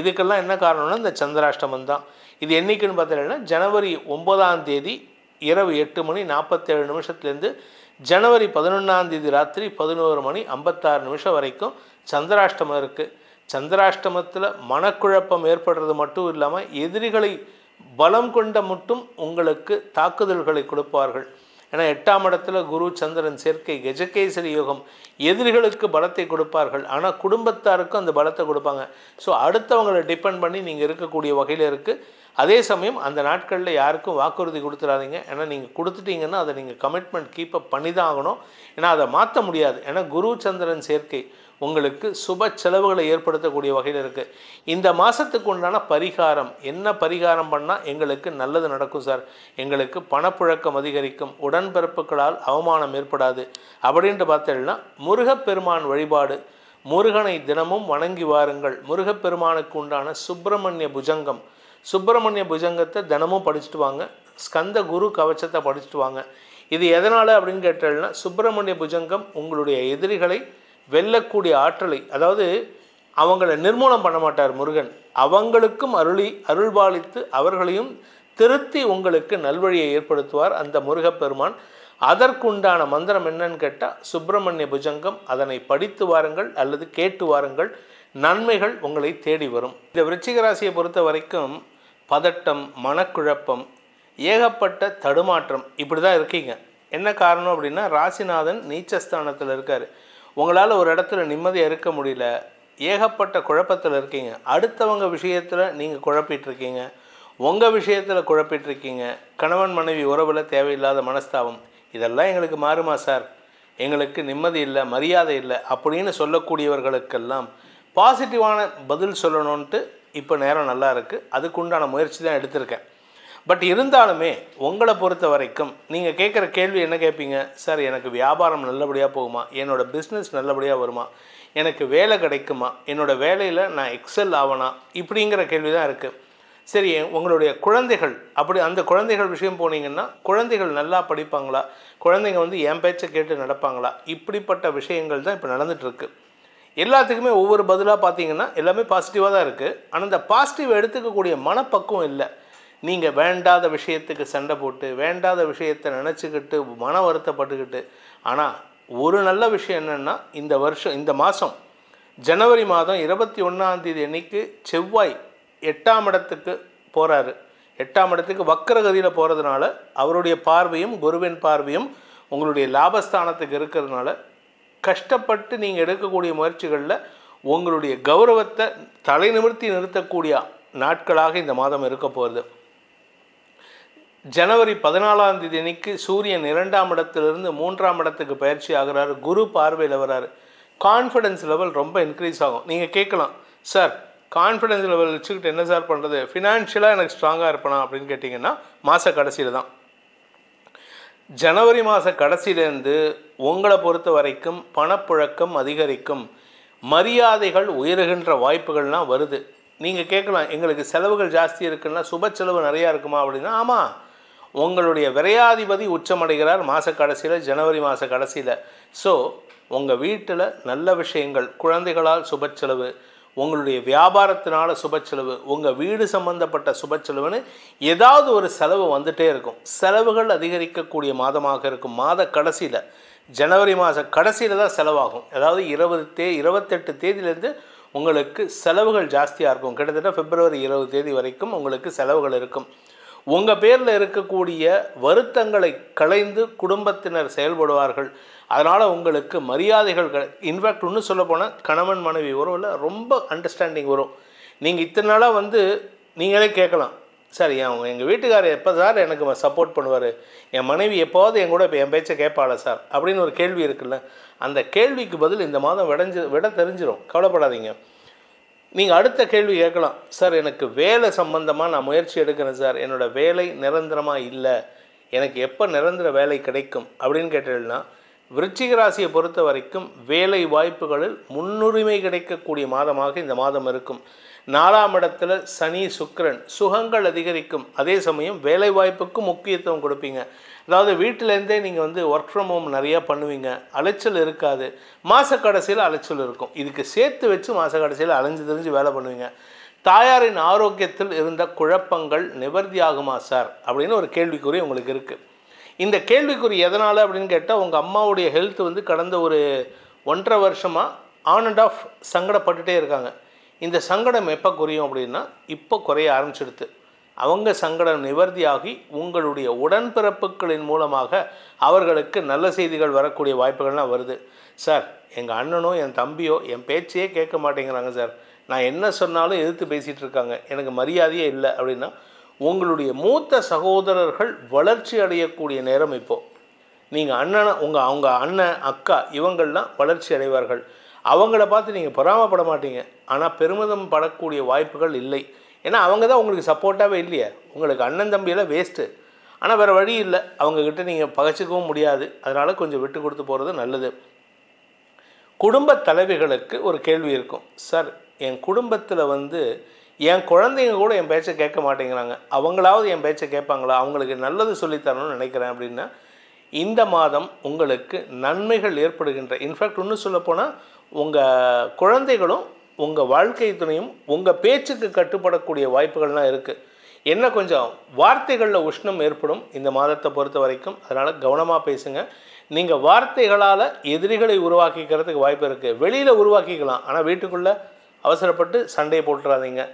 இதுக்கெல்லாம் என்ன காரணம்னா இந்த சந்திராஷ்டமம் தான். இது என்றைக்குன்னு பார்த்தீங்கன்னா ஜனவரி 9ஆம் தேதி இரவு 8 மணி 47 நிமிஷத்துலேருந்து ஜனவரி 11ஆம் தேதி ராத்திரி 11 மணி 56 நிமிஷம் வரைக்கும் சந்திராஷ்டமம் இருக்குது. சந்திராஷ்டமத்தில் மனக்குழப்பம் ஏற்படுறது மட்டும் இல்லாமல் எதிரிகளை பலம் கொண்ட மட்டும் உங்களுக்கு தாக்குதல்களை கொடுப்பார்கள். ஏன்னா 8ஆம் இடத்துல குரு சந்திரன் சேர்க்கை, கஜகேசரி யோகம், எதிரிகளுக்கு பலத்தை கொடுப்பார்கள், ஆனால் குடும்பத்தாருக்கும் அந்த பலத்தை கொடுப்பாங்க. ஸோ அடுத்தவங்களை டிபெண்ட் பண்ணி நீங்கள் இருக்கக்கூடிய வகையில் இருக்குது. அதே சமயம் அந்த நாட்களில் யாருக்கும் வாக்குறுதி கொடுத்துடாதீங்க. ஏன்னா நீங்கள் கொடுத்துட்டீங்கன்னா அதை நீங்கள் கமிட்மெண்ட் கீப்பப் பண்ணி தான் ஆகணும். ஏன்னா அதை மாற்ற முடியாது. ஏன்னா குரு சந்திரன் சேர்க்கை உங்களுக்கு சுப செலவுகளை ஏற்படுத்தக்கூடிய வகையில் இருக்குது. இந்த மாதத்துக்கு உண்டான பரிகாரம் என்ன? பரிகாரம் பண்ணால் எங்களுக்கு நல்லது நடக்கும் சார், எங்களுக்கு பணப்புழக்கம் அதிகரிக்கும், உடன்பிறப்புகளால் அவமானம் ஏற்படாது அப்படின்ட்டு பார்த்தீங்கன்னா முருகப்பெருமான் வழிபாடு. முருகனை தினமும் வணங்கி வாருங்கள். முருகப்பெருமானுக்கு உண்டான சுப்பிரமணிய புஜங்கத்தை தினமும் படிச்சுட்டு வாங்க. ஸ்கந்த குரு கவச்சத்தை படிச்சுட்டு வாங்க. இது எதனால் அப்படின்னு கேட்டீங்கன்னா, சுப்பிரமணிய புஜங்கம் உங்களுடைய எதிரிகளை வெல்லக்கூடிய ஆற்றலை, அதாவது அவங்களை நிர்மூலம் பண்ண மாட்டார் முருகன், அவங்களுக்கும் அருள்பாலித்து அவர்களையும் திருத்தி உங்களுக்கு நல்வழியை ஏற்படுத்துவார் அந்த முருகப்பெருமான். அதற்குண்டான மந்திரம் என்னன்னு கேட்டால் சுப்பிரமணிய புஜங்கம். அதனை படித்து வாருங்கள் அல்லது கேட்டு வாருங்கள், நன்மைகள் உங்களை தேடி வரும். இந்த விருச்சிக ராசியை பொறுத்த வரைக்கும் பதட்டம், மனக்குழப்பம், ஏகப்பட்ட தடுமாற்றம், இப்படி தான் இருக்கீங்க. என்ன காரணம் அப்படின்னா ராசிநாதன் நீச்சஸ்தானத்தில் இருக்கார். உங்களால் ஒரு இடத்துல நிம்மதியாக இருக்க முடியல, ஏகப்பட்ட குழப்பத்தில் இருக்கீங்க. அடுத்தவங்க விஷயத்தில் நீங்கள் குழப்பிட்டுருக்கீங்க, உங்கள் விஷயத்தில் குழப்பிட்டுருக்கீங்க. கணவன் மனைவி உறவில் தேவையில்லாத மனஸ்தாபம், இதெல்லாம் எங்களுக்கு மாறுமா சார், எங்களுக்கு நிம்மதி இல்லை, மரியாதை இல்லை அப்படின்னு சொல்லக்கூடியவர்களுக்கெல்லாம் பாசிட்டிவான பதில் சொல்லணுன்ட்டு இப்போ நேரம் நல்லா இருக்குது, அதுக்குண்டான முயற்சி தான் எடுத்திருக்கேன். பட் இருந்தாலுமே உங்களை பொறுத்த வரைக்கும் நீங்கள் கேட்குற கேள்வி என்ன கேட்பீங்க? சார் எனக்கு வியாபாரம் நல்லபடியாக போகுமா, என்னோடய பிஸ்னஸ் நல்லபடியாக வருமா, எனக்கு வேலை கிடைக்குமா, என்னோடய வேலையில் நான் எக்ஸல் ஆவனா, இப்படிங்கிற கேள்வி தான் இருக்குது. சரி, உங்களுடைய குழந்தைகள், அப்படி அந்த குழந்தைகள் விஷயம் போனீங்கன்னா குழந்தைகள் நல்லா படிப்பாங்களா, குழந்தைங்க வந்து என் பேச்சை கேட்டு நடப்பாங்களா, இப்படிப்பட்ட விஷயங்கள் தான் இப்போ நடந்துகிட்ருக்கு. எல்லாத்துக்குமே ஒவ்வொரு பதிலாக பார்த்தீங்கன்னா எல்லாமே பாசிட்டிவாக தான் இருக்குது. ஆனால் இந்த பாசிட்டிவ் எடுத்துக்கக்கூடிய மனப்பக்குவம் இல்லை. நீங்கள் வேண்டாத விஷயத்துக்கு சண்டை போட்டு, வேண்டாத விஷயத்தை நினச்சிக்கிட்டு, மன வருத்தப்பட்டுக்கிட்டு. ஆனால் ஒரு நல்ல விஷயம் என்னென்னா, இந்த மாதம் ஜனவரி மாதம் 21 அன்னைக்கு செவ்வாய் 8ஆம் இடத்துக்கு போகிறாரு. 8ஆம் இடத்துக்கு வக்கரகதியில் போகிறதுனால அவருடைய பார்வையும் குருவின் பார்வையும் உங்களுடைய லாபஸ்தானத்துக்கு இருக்கிறதுனால கஷ்டப்பட்டு நீங்கள் எடுக்கக்கூடிய முயற்சிகளில் உங்களுடைய கௌரவத்தை தலை நிமிர்த்தி நிறுத்தக்கூடிய நாட்களாக இந்த மாதம் இருக்க போகிறது. ஜனவரி 14 அன்னைக்கு சூரியன் 2ஆம் இடத்திலிருந்து 3ஆம் இடத்துக்கு பயிற்சி ஆகிறாரு. குரு பார்வையில் வராரு. கான்ஃபிடென்ஸ் லெவல் ரொம்ப இன்க்ரீஸ் ஆகும். நீங்கள் கேட்கலாம், சார் கான்ஃபிடென்ஸ் லெவல் வச்சுக்கிட்டு என்ன சார் பண்ணுறது, ஃபினான்ஷியலாக எனக்கு ஸ்ட்ராங்காக இருப்பேனா அப்படின்னு கேட்டிங்கன்னா, மாத கடைசியில் தான். ஜனவரி மாத கடைசியிலேருந்து உங்களை பொறுத்த வரைக்கும் பணப்புழக்கம் அதிகரிக்கும், மரியாதைகள் உயருகின்ற வாய்ப்புகள்லாம் வருது. நீங்கள் கேட்கலாம், எங்களுக்கு செலவுகள் ஜாஸ்தி இருக்குன்னா சுப செலவு நிறையா இருக்குமா அப்படின்னா, ஆமாம், உங்களுடைய விரையாதிபதி உச்சமடைகிறார் மாத கடைசியில், ஜனவரி மாத கடைசியில். ஸோ உங்கள் வீட்டில் நல்ல விஷயங்கள், குழந்தைகளால் சுப செலவு, உங்களுடைய வியாபாரத்தினால சுப செலவு, உங்கள் வீடு சம்பந்தப்பட்ட சுப செலவுன்னு ஏதாவது ஒரு செலவு வந்துகிட்டே இருக்கும். செலவுகள் அதிகரிக்கக்கூடிய மாதமாக இருக்கும். மாத கடைசியில், ஜனவரி மாத கடைசியில் தான் செலவாகும். அதாவது 28 தேதியிலேருந்து உங்களுக்கு செலவுகள் ஜாஸ்தியாக இருக்கும். கிட்டத்தட்ட பிப்ரவரி 20 தேதி வரைக்கும் உங்களுக்கு செலவுகள் இருக்கும். உங்கள் பேரில் இருக்கக்கூடிய வருத்தங்களை களைந்து குடும்பத்தினர் செயல்படுவார்கள். அதனால் உங்களுக்கு மரியாதைகள் இன்ஃபேக்ட் இன்னும் சொல்லப்போனால் கணவன் மனைவி உறவில் ரொம்ப அண்டர்ஸ்டாண்டிங் வரும். நீங்கள் இத்தனை நாளாக வந்து நீங்களே கேட்கலாம், சார் எங்கள் வீட்டுக்காரர் எப்போ சார் எனக்கு சப்போர்ட் பண்ணுவார், என் மனைவி எப்போவாது என் கூட என் பேச்சை கேட்பாளா சார் அப்படின்னு ஒரு கேள்வி இருக்குல்ல, அந்த கேள்விக்கு பதில் இந்த மாதம் விட தெரிஞ்சிடும். கவலைப்படாதீங்க. நீங்கள் அடுத்த கேள்வி கேட்கலாம், சார் எனக்கு வேலை சம்பந்தமாக நான் முயற்சி எடுக்கிறேன் சார், என்னோடய வேலை நிரந்தரமாக இல்லை, எனக்கு எப்போ நிரந்தர வேலை கிடைக்கும் அப்படின்னு கேட்டீங்கன்னா, விருச்சிக ராசியை பொறுத்த வரைக்கும் வேலை வாய்ப்புகளில் முன்னுரிமை கிடைக்கக்கூடிய மாதமாக இந்த மாதம் இருக்கும். 4ஆம் இடத்துல சனி சுக்கிரன், சுகங்கள் அதிகரிக்கும். அதே சமயம் வேலை வாய்ப்புக்கும் முக்கியத்துவம் கொடுப்பீங்க. அதாவது வீட்டிலேருந்தே நீங்கள் வந்து ஒர்க் ஃப்ரம் ஹோம் நிறையா பண்ணுவீங்க, அலைச்சல் இருக்காது. மாத கடைசியில் அலைச்சல் இருக்கும். இதுக்கு சேர்த்து வச்சு மாத கடைசியில் அலைஞ்சு தெரிஞ்சு வேலை பண்ணுவீங்க. தாயாரின் ஆரோக்கியத்தில் இருந்த குழப்பங்கள் நிவர்த்தி ஆகுமா சார் அப்படின்னு ஒரு கேள்விக்குறி உங்களுக்கு இருக்குது. இந்த கேள்விக்குறி எதனால் அப்படின்னு கேட்டால், உங்கள் அம்மாவுடைய ஹெல்த் வந்து கடந்த ஒரு 1.5 வருஷமாக ஆன் அண்ட் ஆஃப் சங்கடப்பட்டுகிட்டே இருக்காங்க. இந்த சங்கடம் எப்போ குறையும் அப்படின்னா, இப்போ குறைய ஆரம்பிச்சிடுது. அவங்க சங்கடம் நிவர்த்தியாகி உங்களுடைய உடன்பிறப்புகளின் மூலமாக அவர்களுக்கு நல்ல செய்திகள் வரக்கூடிய வாய்ப்புகள்லாம் வருது. சார் எங்கள் அண்ணனோ என் தம்பியோ என் பேச்சையே கேட்க மாட்டேங்கிறாங்க சார், நான் என்ன சொன்னாலும் எதிர்த்து பேசிகிட்டு இருக்காங்க, எனக்கு மரியாதையே இல்லை அப்படின்னா, உங்களுடைய மூத்த சகோதரர்கள் வளர்ச்சி அடையக்கூடிய நேரம் இப்போது. நீங்கள் அவங்க அண்ணன் அக்கா இவங்கள்லாம் வளர்ச்சி அடைவார்கள். அவங்கள பார்த்து நீங்கள் பொறாமப்பட மாட்டீங்க, ஆனால் பெருமிதம் படக்கூடிய வாய்ப்புகள் இல்லை. ஏன்னா அவங்க தான் உங்களுக்கு சப்போர்ட்டாகவே இல்லையே. உங்களுக்கு அண்ணன் தம்பியெல்லாம் வேஸ்ட்டு. ஆனால் வேறு வழி இல்லை, அவங்கக்கிட்ட நீங்கள் பகைச்சிக்கவும் முடியாது. அதனால் கொஞ்சம் விட்டு கொடுத்து போகிறது நல்லது. குடும்ப தலைவிகளுக்கு ஒரு கேள்வி இருக்கும், சார் என் குடும்பத்தில் வந்து என் குழந்தைங்க கூட என் பேச்சை கேட்க மாட்டேங்கிறாங்க, அவங்களாவது என் பேச்சை கேட்பாங்களா, அவங்களுக்கு நல்லது சொல்லித்தரணும்னு நினைக்கிறேன் அப்படின்னா, இந்த மாதம் உங்களுக்கு நன்மைகள் ஏற்படுகின்ற, இன்ஃபேக்ட் இன்னும் சொல்லப்போனால் உங்கள் குழந்தைகளும் உங்கள் வாழ்க்கை துணையும் உங்கள் பேச்சுக்கு கட்டுப்படக்கூடிய வாய்ப்புகள்லாம் இருக்குது. என்ன கொஞ்சம் வார்த்தைகளில் உஷ்ணம் ஏற்படும் இந்த மாதத்தை பொறுத்த வரைக்கும். அதனால் கவனமாக பேசுங்க. நீங்கள் வார்த்தைகளால் எதிரிகளை உருவாக்கிக்கிறதுக்கு வாய்ப்பு இருக்குது. வெளியில் உருவாக்கிக்கலாம், ஆனால் வீட்டுக்குள்ளே அவசரப்பட்டு சண்டையை போட்டுறாதீங்க.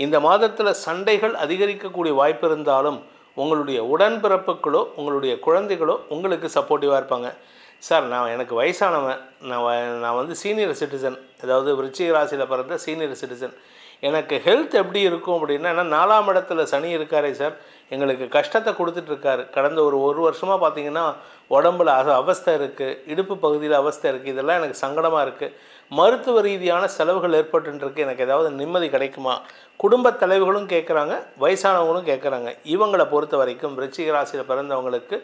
இந்த மாதத்தில் சண்டைகள் அதிகரிக்கக்கூடிய வாய்ப்பு இருந்தாலும் உங்களுடைய உடன்பிறப்புகளோ உங்களுடைய குழந்தைகளோ உங்களுக்கு சப்போர்ட்டிவாக இருப்பாங்க. சார் எனக்கு வயசானவன், நான் வந்து சீனியர் சிட்டிசன், அதாவது விருச்சிக ராசியில் பிறந்த சீனியர் சிட்டிசன், எனக்கு ஹெல்த் எப்படி இருக்கும் அப்படின்னா, ஏன்னா 4ஆம் இடத்துல சனி இருக்காரே சார், எங்களுக்கு கஷ்டத்தை கொடுத்துட்ருக்காரு. கடந்த ஒரு வருஷமாக பார்த்திங்கன்னா உடம்புல அவஸ்தை இருக்குது, இடுப்பு பகுதியில் அவஸ்தை இருக்குது, இதெல்லாம் எனக்கு சங்கடமாக இருக்குது. மருத்துவ ரீதியான செலவுகள் ஏற்பட்டுருக்கு, எனக்கு ஏதாவது நிம்மதி கிடைக்குமா? குடும்பத் தலைவர்களும் கேட்குறாங்க, வயசானவங்களும் கேட்குறாங்க. இவங்களை பொறுத்த வரைக்கும் விருச்சிக ராசியில் பிறந்தவங்களுக்கு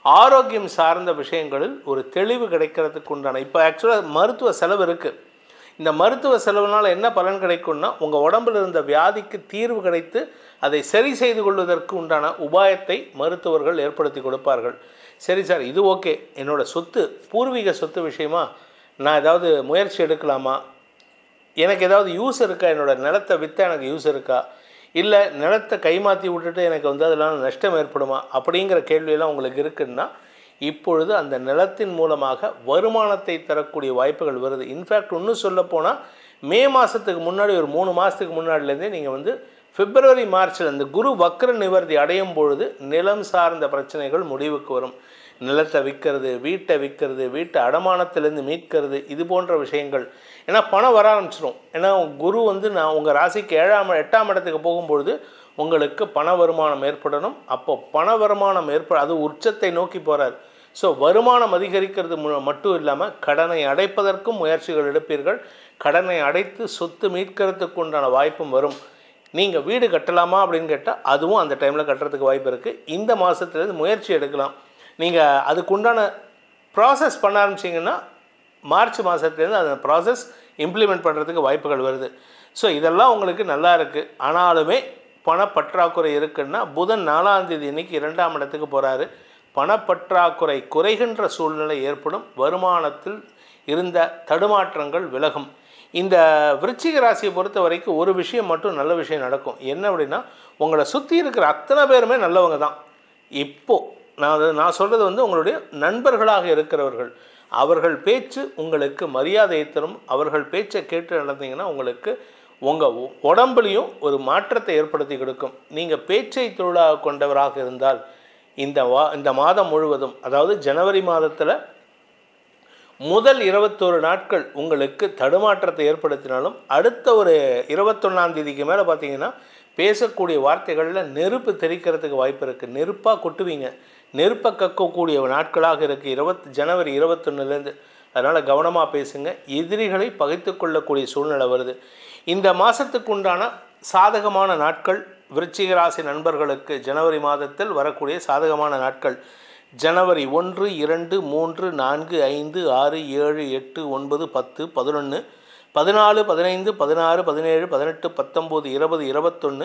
ஆரோக்கியம் சார்ந்த விஷயங்களில் ஒரு தெளிவு கிடைக்கிறதுக்கு உண்டான இப்போ ஆக்சுவலாக மருத்துவ செலவு இருக்குது. இந்த மருத்துவ செலவுனால் என்ன பலன் கிடைக்கும்னா, உங்கள் உடம்பில் இருந்த வியாதிக்கு தீர்வு கிடைத்து அதை சரி செய்து கொள்வதற்கு உண்டான உபாயத்தை மருத்துவர்கள் ஏற்படுத்தி கொடுப்பார்கள். சரி சார், இது ஓகே, என்னோடய சொத்து பூர்வீக சொத்து விஷயமா நான் ஏதாவது முயற்சி எடுக்கலாமா? எனக்கு ஏதாவது யூஸ் இருக்கா? என்னோடய நிலத்தை விற்றா எனக்கு யூஸ் இருக்கா? இல்லை நிலத்தை கைமாற்றி விட்டுட்டு எனக்கு அதெல்லாம் நஷ்டம் ஏற்படுமா? அப்படிங்கிற கேள்வியெல்லாம் உங்களுக்கு இருக்குன்னா, இப்பொழுது அந்த நிலத்தின் மூலமாக வருமானத்தை தரக்கூடிய வாய்ப்புகள் வருது. இன்ஃபேக்ட் இன்னும் சொல்லப்போனால் மே மாதத்துக்கு முன்னாடி ஒரு 3 மாதத்துக்கு முன்னாடிலேருந்தே நீங்கள் பிப்ரவரி மார்ச்சில் இந்த குரு வக்ர நிவர்த்தி அடையும் பொழுது நிலம் சார்ந்த பிரச்சனைகள் முடிவுக்கு வரும். நிலத்தை விற்கிறது, வீட்டை விற்கிறது, வீட்டை அடமானத்திலேருந்து மீட்கிறது, இது போன்ற விஷயங்கள். ஏன்னா பணம் வர ஆரம்பிச்சிடும். ஏன்னா குரு நான் உங்கள் ராசிக்கு 8ஆம் இடத்துக்கு போகும்பொழுது உங்களுக்கு பண வருமானம் ஏற்படணும். அப்போ பண வருமானம் அது உச்சத்தை நோக்கி போகிறார். ஸோ வருமானம் அதிகரிக்கிறது மட்டும் இல்லாமல் கடனை அடைப்பதற்கும் முயற்சிகள் எடுப்பீர்கள். கடனை அடைத்து சொத்து மீட்கிறதுக்கு உண்டான வாய்ப்பும் வரும். நீங்கள் வீடு கட்டலாமா அப்படின்னு கேட்டால் அதுவும் அந்த டைமில் கட்டுறதுக்கு வாய்ப்பு இருக்குது. இந்த மாதத்துலேருந்து முயற்சி எடுக்கலாம். நீங்கள் அதுக்குண்டான ப்ராசஸ் பண்ண ஆரம்பிச்சிங்கன்னா மார்ச் மாதத்துலேருந்து அந்த ப்ராசஸ் இம்ப்ளிமெண்ட் பண்ணுறதுக்கு வாய்ப்புகள் வருது. ஸோ இதெல்லாம் உங்களுக்கு நல்லா இருக்குது. ஆனாலுமே பணப்பற்றாக்குறை இருக்குன்னா புதன் 4ஆம் தேதி அன்றைக்கி 2ஆம் இடத்துக்கு போகிறாரு. பணப்பற்றாக்குறை குறைகின்ற சூழ்நிலை ஏற்படும். வருமானத்தில் இருந்த தடுமாற்றங்கள் விலகும். இந்த விருச்சிக ராசியை பொறுத்த வரைக்கும் ஒரு விஷயம் மட்டும் நல்ல விஷயம் நடக்கும். என்ன அப்படின்னா, உங்களை சுற்றி இருக்கிற அத்தனை பேருமே நல்லவங்க தான். இப்போது நான் சொல்கிறது உங்களுடைய நண்பர்களாக இருக்கிறவர்கள், அவர்கள் பேச்சு உங்களுக்கு மரியாதையை தரும். அவர்கள் பேச்சை கேட்டு நடந்தீங்கன்னா உங்களுக்கு உங்கள் உடம்புலையும் ஒரு மாற்றத்தை ஏற்படுத்தி கொடுக்கும். நீங்கள் பேச்சை தொழிலாக கொண்டவராக இருந்தால் இந்த மாதம் முழுவதும், அதாவது ஜனவரி மாதத்தில் முதல் 21 நாட்கள் உங்களுக்கு தடுமாற்றத்தை ஏற்படுத்தினாலும் அடுத்த ஒரு 21ஆம் தேதிக்கு மேலே பார்த்தீங்கன்னா பேசக்கூடிய வார்த்தைகளில் நெருப்பு தெரிக்கிறதுக்கு வாய்ப்பு இருக்குது. நெருப்பாக கொட்டுவீங்க, நெருப்பை கக்கக்கூடிய நாட்களாக இருக்குது ஜனவரி 21லேருந்து. அதனால் கவனமாக பேசுங்க. எதிரிகளை பகைத்து கொள்ளக்கூடிய சூழ்நிலை வருது. இந்த மாதத்துக்கு உண்டான சாதகமான நாட்கள் விருச்சிக ராசி நண்பர்களுக்கு ஜனவரி மாதத்தில் வரக்கூடிய சாதகமான நாட்கள் ஜனவரி 1, 2, 3, 4, 5, 6, 7, 8, 9, 10, 11, 14, 15, 16, 17, 18, 19, 20,